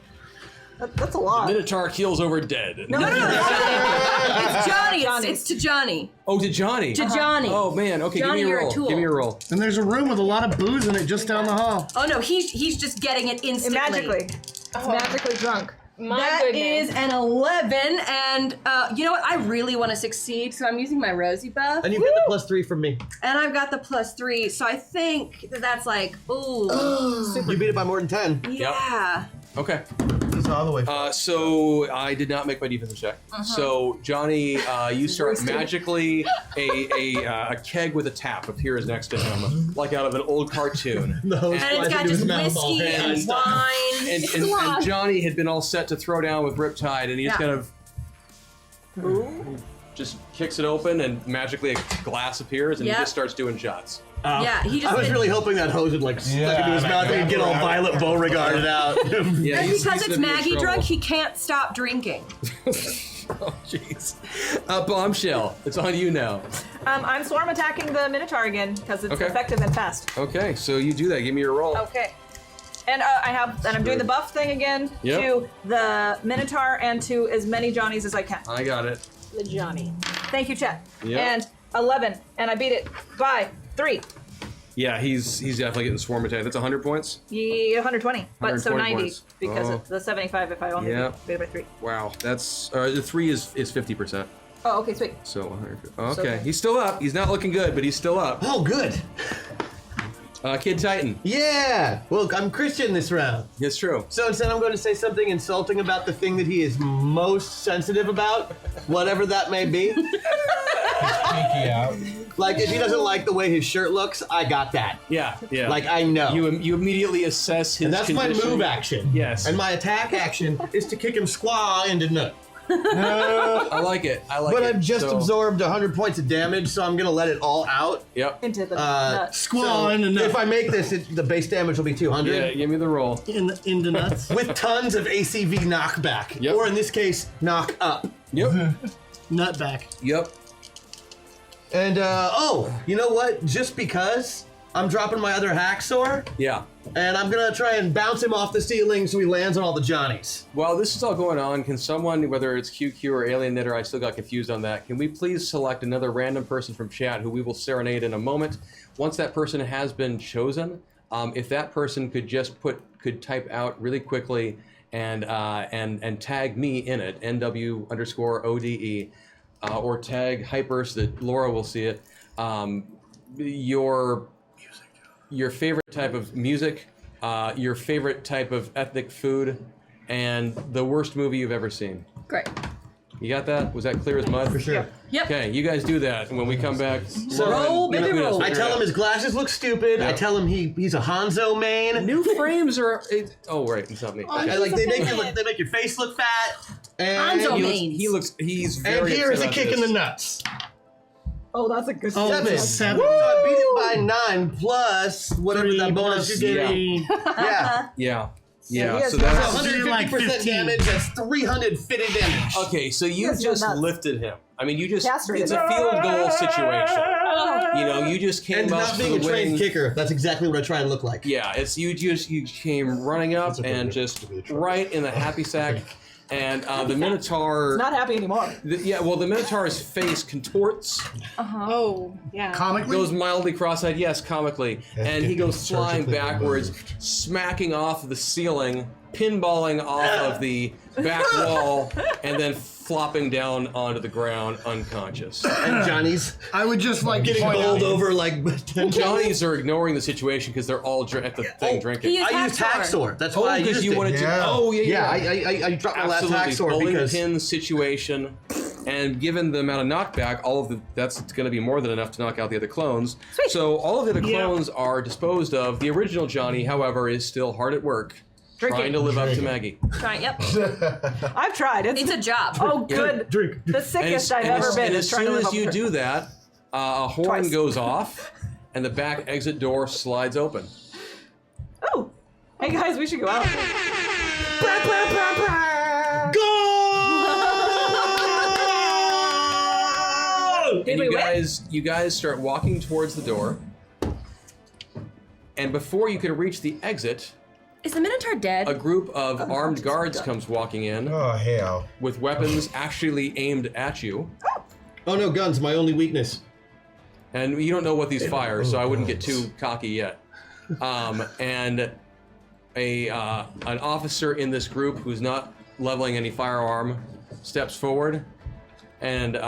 That's a lot. Minotaur keels over dead. No. It's Johnny. It's to Johnny. Oh, to Johnny. To Johnny. Oh man. Okay, Johnny, give me a you're a roll. tool. Give me a roll. And there's a room with a lot of booze in it just down the hall. Oh no, he's just getting it instantly. Magically. It's magically drunk. My That goodness. is an 11, and you know what? I really want to succeed, so I'm using my Rosie buff. And you get the +3 from me. And I've got the +3, so I think that's like, ooh, super. You beat it by more than 10. Yeah. Okay. It's all the way. So I did not make my defensive check. So Johnny, you start magically a keg with a tap appears next to him, like out of an old cartoon. The host And it's got just whiskey and wine. And Johnny had been all set to throw down with Riptide, and he just kind of just kicks it open, and magically a glass appears, and he just starts doing shots. Yeah, he just. I was really hoping that hose would like stuck into his mouth and he'd get all Violet Beauregarded out. Yeah, And he's because it's gonna be in Maggie trouble. drunk, he can't stop drinking. Oh, jeez. Bombshell, it's on you now. I'm swarm attacking the Minotaur again because it's Okay. effective and fast. Okay, so you do that. Give me your roll. Okay. And I'm doing the buff thing again to the Minotaur and to as many Johnnies as I can. I got it. The Johnny. Thank you, chat. Yep. And 11, and I beat it by 3. Yeah, he's definitely getting swarm attack. That's 100 points. Yeah, 120, but so 120 90 points. because of the 75 if I only beat it by 3. Wow, that's the 3 is 50%. Oh, okay, sweet. So 150. Okay, So- he's still up. He's not looking good, but he's still up. Oh, good. Kid Titan. Yeah. Well, I'm Christian this round. It's true. So instead, I'm going to say something insulting about the thing that he is most sensitive about, whatever that may be. Pinky out. Like, if he doesn't like the way his shirt looks, I got that. Yeah. Like, I know. You immediately assess his And that's condition. my move action. Yes. And my attack action is to kick him squaw into nut. I like it. But I've just absorbed 100 points of damage, so I'm going to let it all out. Yep. Into the nut. Squaw into nut. If I make this, the base damage will be 200. Yeah, give me the roll. Into nuts. With tons of ACV knockback. Yep. Or in this case, knock up. Yep. Nut back. Yep. And, you know what? Just because I'm dropping my other hacksaw, Yeah. and I'm going to try and bounce him off the ceiling so he lands on all the Johnnies. While this is all going on, can someone, whether it's QQ or Alien Knitter, I still got confused on that, can we please select another random person from chat who we will serenade in a moment? Once that person has been chosen, if that person could just could type out really quickly and tag me in it, NW_ODE, or tag Hyper so that Laura will see it. Your favorite type of music, your favorite type of ethnic food, and the worst movie you've ever seen. Great. You got that? Was that clear as mud? For sure. Yep. Okay, you guys do that, and when we come back, So Roll, baby, roll. I tell him his glasses look stupid. Yeah. I tell him he's a Hanzo main. New frames are. Oh right, it's not me. Okay. They make your face look fat. And Hanzo He's and very. here is a upset kick about in the this. nuts. Oh, that's a good Oh, 7. So I beat it by 9 plus whatever that bonus you gave me. Yeah. Yeah. he Yeah. has So no that's. idea. 150% like 15. damage. That's 300 fitted damage. Okay, so you Yes, you're just nuts. lifted him. I mean, you just. Castrated. It's a field goal situation. You know, you just came And up not being a for the trained wing. kicker, that's exactly what I try and look like. Yeah, it's you came running up and just right in the happy sack, and the Minotaur. Not happy anymore. The Minotaur's face contorts, Oh, yeah. Comically? goes mildly cross-eyed, yes, comically, and he goes flying backwards, smacking off the ceiling, pinballing off of the back wall, and then flopping down onto the ground unconscious. And Johnny's I would just like getting point bowled out- over like 10 Johnnies are ignoring the situation because they're all at the thing drinking. He is I used hacksaw. That's why I because used you it. wanted to. Yeah. Oh yeah, Yeah, I dropped my last absolutely. hacksaw Bowling because pin situation, and given the amount of knockback, that's going to be more than enough to knock out the other clones. Sweet. So all of the other clones are disposed of. The original Johnny, however, is still hard at work, Drinking. trying to live up to Maggie. Trying, yep. I've tried. It's a job. Oh, good. Drink. The sickest I've ever been and is as trying to soon live as up you to do that, a horn Twice. goes off, and the back exit door slides open. Oh, hey guys, we should go out. Did And we win? you guys start walking towards the door, and before you can reach the exit, Is the Minotaur dead? a group of armed guards comes walking in Oh hell. with weapons actually aimed at you, oh no, guns, my only weakness. and you don't know what these fire, so I wouldn't get too cocky yet. And an officer in this group who's not leveling any firearm steps forward and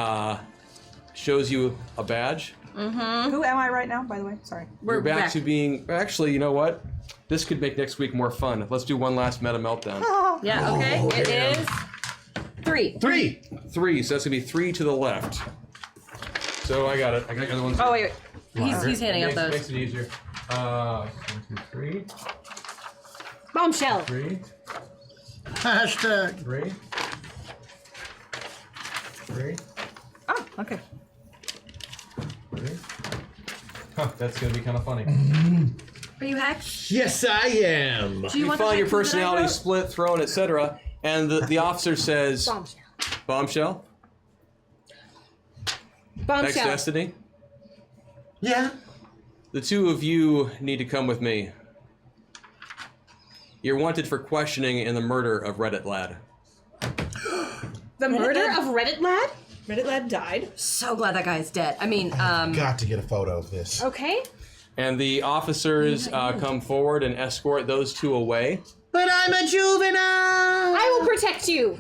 shows you a badge. Who am I right now, by the way? Sorry. You're back to being. Actually, you know what? This could make next week more fun. Let's do one last meta meltdown. Yeah, okay. It is 3. 3, so that's gonna be 3 to the left. So I got it. I got the other ones. Oh, wait. He's handing out those. Makes it easier. 1, 2, 3. Bombshell. 3. Hashtag. 3. 3. Oh, okay. 3. Huh, that's gonna be kind of funny. Are you hacked? Yes, I am. Do you You want find the your hack clue that I personality wrote? split, thrown, etc. And the officer says, Bombshell. "Bombshell, next Bombshell. destiny. Yeah. The two of you need to come with me. You're wanted for questioning in the murder of Reddit Lad. The murder of Reddit Lad? Reddit Lad died. So glad that guy's dead. I mean, Got to get a photo of this. Okay. And the officers come forward and escort those two away. But I'm a juvenile! I will protect you.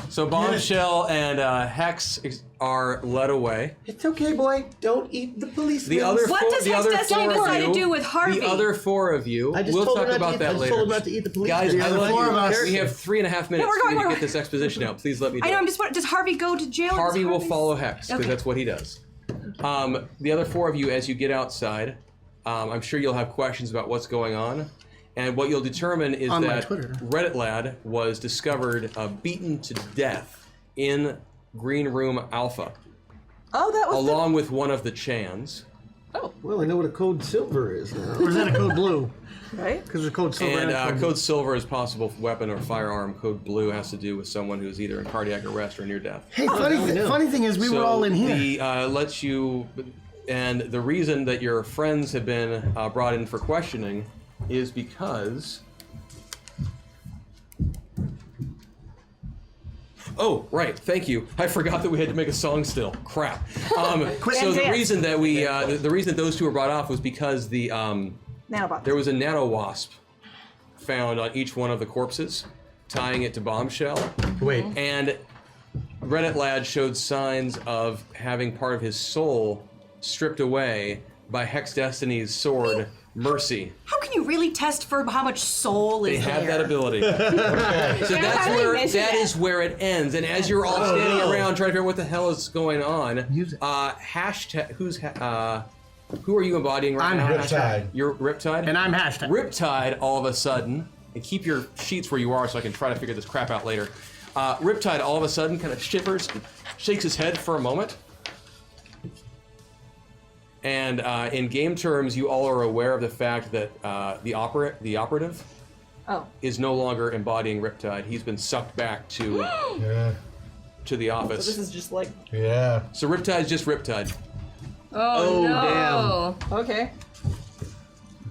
So Bombshell and Hex are led away. It's okay, boy. Don't eat the policeman. The other what does Hex Destiny decide to do with Harvey? The other 4 of you. I just We'll told talk her not about to eat, that I just later. told her not to eat the policeman. Guys, I love 4 of us. We have 3.5 minutes we're for me going. to get this exposition out. Please let me do I know, it. I'm just wondering, does Harvey go to jail? Harvey will Harvey's- follow Hex, because Okay. that's what he does. The other 4 of you, as you get outside, I'm sure you'll have questions about what's going on. And what you'll determine is On my that Twitter. Reddit Lad was discovered beaten to death in Green Room Alpha, Oh, that was along with one of the Chans. Well, I know what a code silver is now. Or is that a code blue? right. Because the code silver. And code silver is possible weapon or firearm. Code blue has to do with someone who's either in cardiac arrest or near death. Hey, funny thing is, we were all in here. He lets you, and the reason that your friends have been brought in for questioning is because. Oh, right. Thank you. I forgot that we had to make a song still. Crap. So the reason that we, the reason that those two were brought off was because the Nanobot. there was a nano wasp found on each one of the corpses, tying it to Bombshell. Wait. And Reddit Lad showed signs of having part of his soul stripped away by Hex Destiny's sword, Mercy. How can you really test for how much soul is They there? have that ability. So that is where it ends. And as you're all standing around trying to figure out what the hell is going on, hashtag who are you embodying right now? I'm Riptide. You're Riptide? And I'm hashtag. Riptide, all of a sudden, and keep your sheets where you are so I can try to figure this crap out later. Riptide, all of a sudden, kind of shivers, shakes his head for a moment. And in game terms, you all are aware of the fact that the operative is no longer embodying Riptide. He's been sucked back to the office. So this is just like. Yeah. So Riptide's just Riptide. Oh, no. Okay.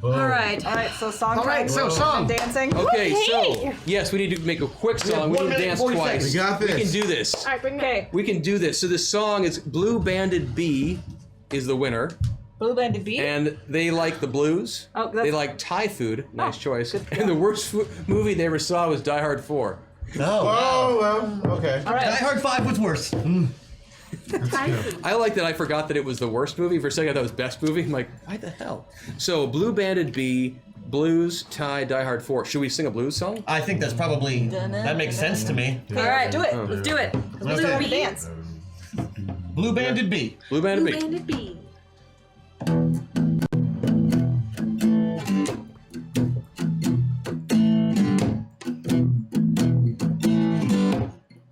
Boom. All right. All right. So song. All right, time. so song. And dancing. Okay, so yes, we need to make a quick song. We need to dance twice. We got this. We can do this. All right, bring me. Okay. We can do this. So this song is Blue Banded Bee is the winner. Blue Banded Bee. And they like the blues. Oh, that's- they like Thai food. Nice choice. And the worst movie they ever saw was Die Hard 4. Oh, well, okay. All right. Die Hard 5 was worse. I like that I forgot that it was the worst movie. For a second I thought it was best movie. I'm like, why the hell? So Blue Banded Bee, blues, Thai, Die Hard 4. Should we sing a blues song? I think that's probably, that makes sense to me. All right. Do it. Let's do it. Let's do a dance. Blue Banded Bee. Blue Banded Bee. Banded bee.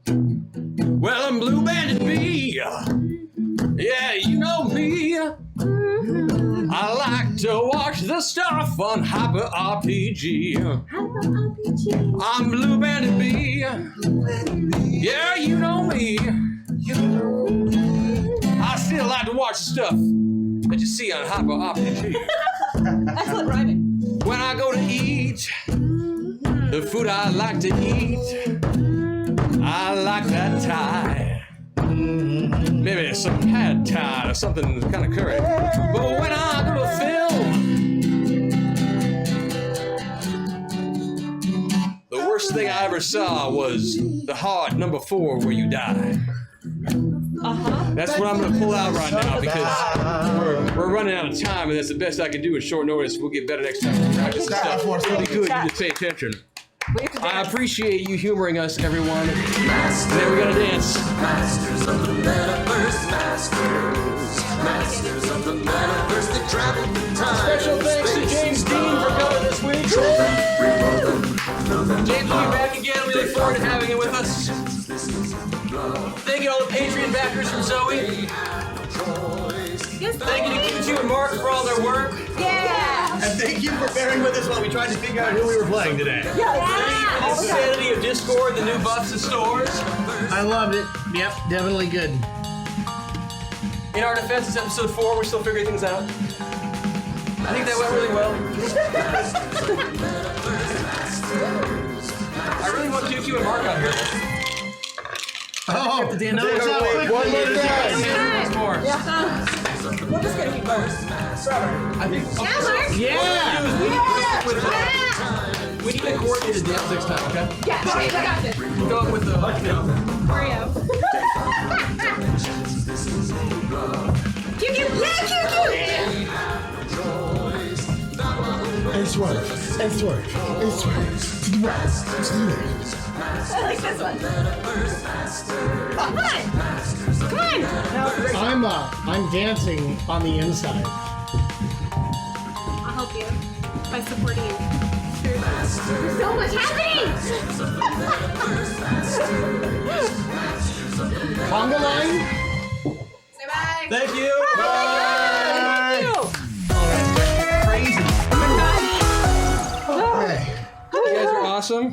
Well, I'm Blue Banded Bee. Yeah, you know me. I like to watch the stuff on Hyper RPG. I'm Blue Banded Bee. Yeah, you know me. I still like to watch the stuff that you see on Hyper RPG. Excellent rhyming. When I go to eat, the food I like to eat, I like that Thai. Maybe some pad Thai or something kind of curry. But when I go to film, the worst thing I ever saw was the hard number 4 where you die. That's what I'm going to pull out right now because we're running out of time and that's the best I can do at short notice. We'll get better next time. We'll practice and stuff. It'll be good. You just pay attention. I appreciate you humoring us, everyone. Then we're gonna dance. Masters of the Metaverse, masters of the Metaverse, they travel through time. Special thanks to James Dean for coming this week. James will be back again. We look forward to having him with us. Thank you to all the Patreon backers from Zoe. Thank you to Q2 and Mark for all their work. Yeah. And thank you for bearing with us while we tried to figure out who we were playing today. Thank you for the insanity of Discord, the new buffs and stores. I loved it. Yep, definitely good. In our defense, it's episode 4. We're still figuring things out. I think that went really well. I really want QQ and Mark out here. Oh, have to dance. no, it's not quick. One more time. Once more. We're just gonna keep going. I think. Yeah, Mark. We need a coordinated dance next time, okay? Yeah, I got this. Go up with the. Mario. QQ. Yeah, QQ. And swerve. And swerve. And swerve. To the right. To the left. I like this one. Come on. I'm dancing on the inside. I'll help you by supporting you. There's so much happening. Conga line? Say bye. Thank you. Thank you. Crazy. Okay. You guys are awesome.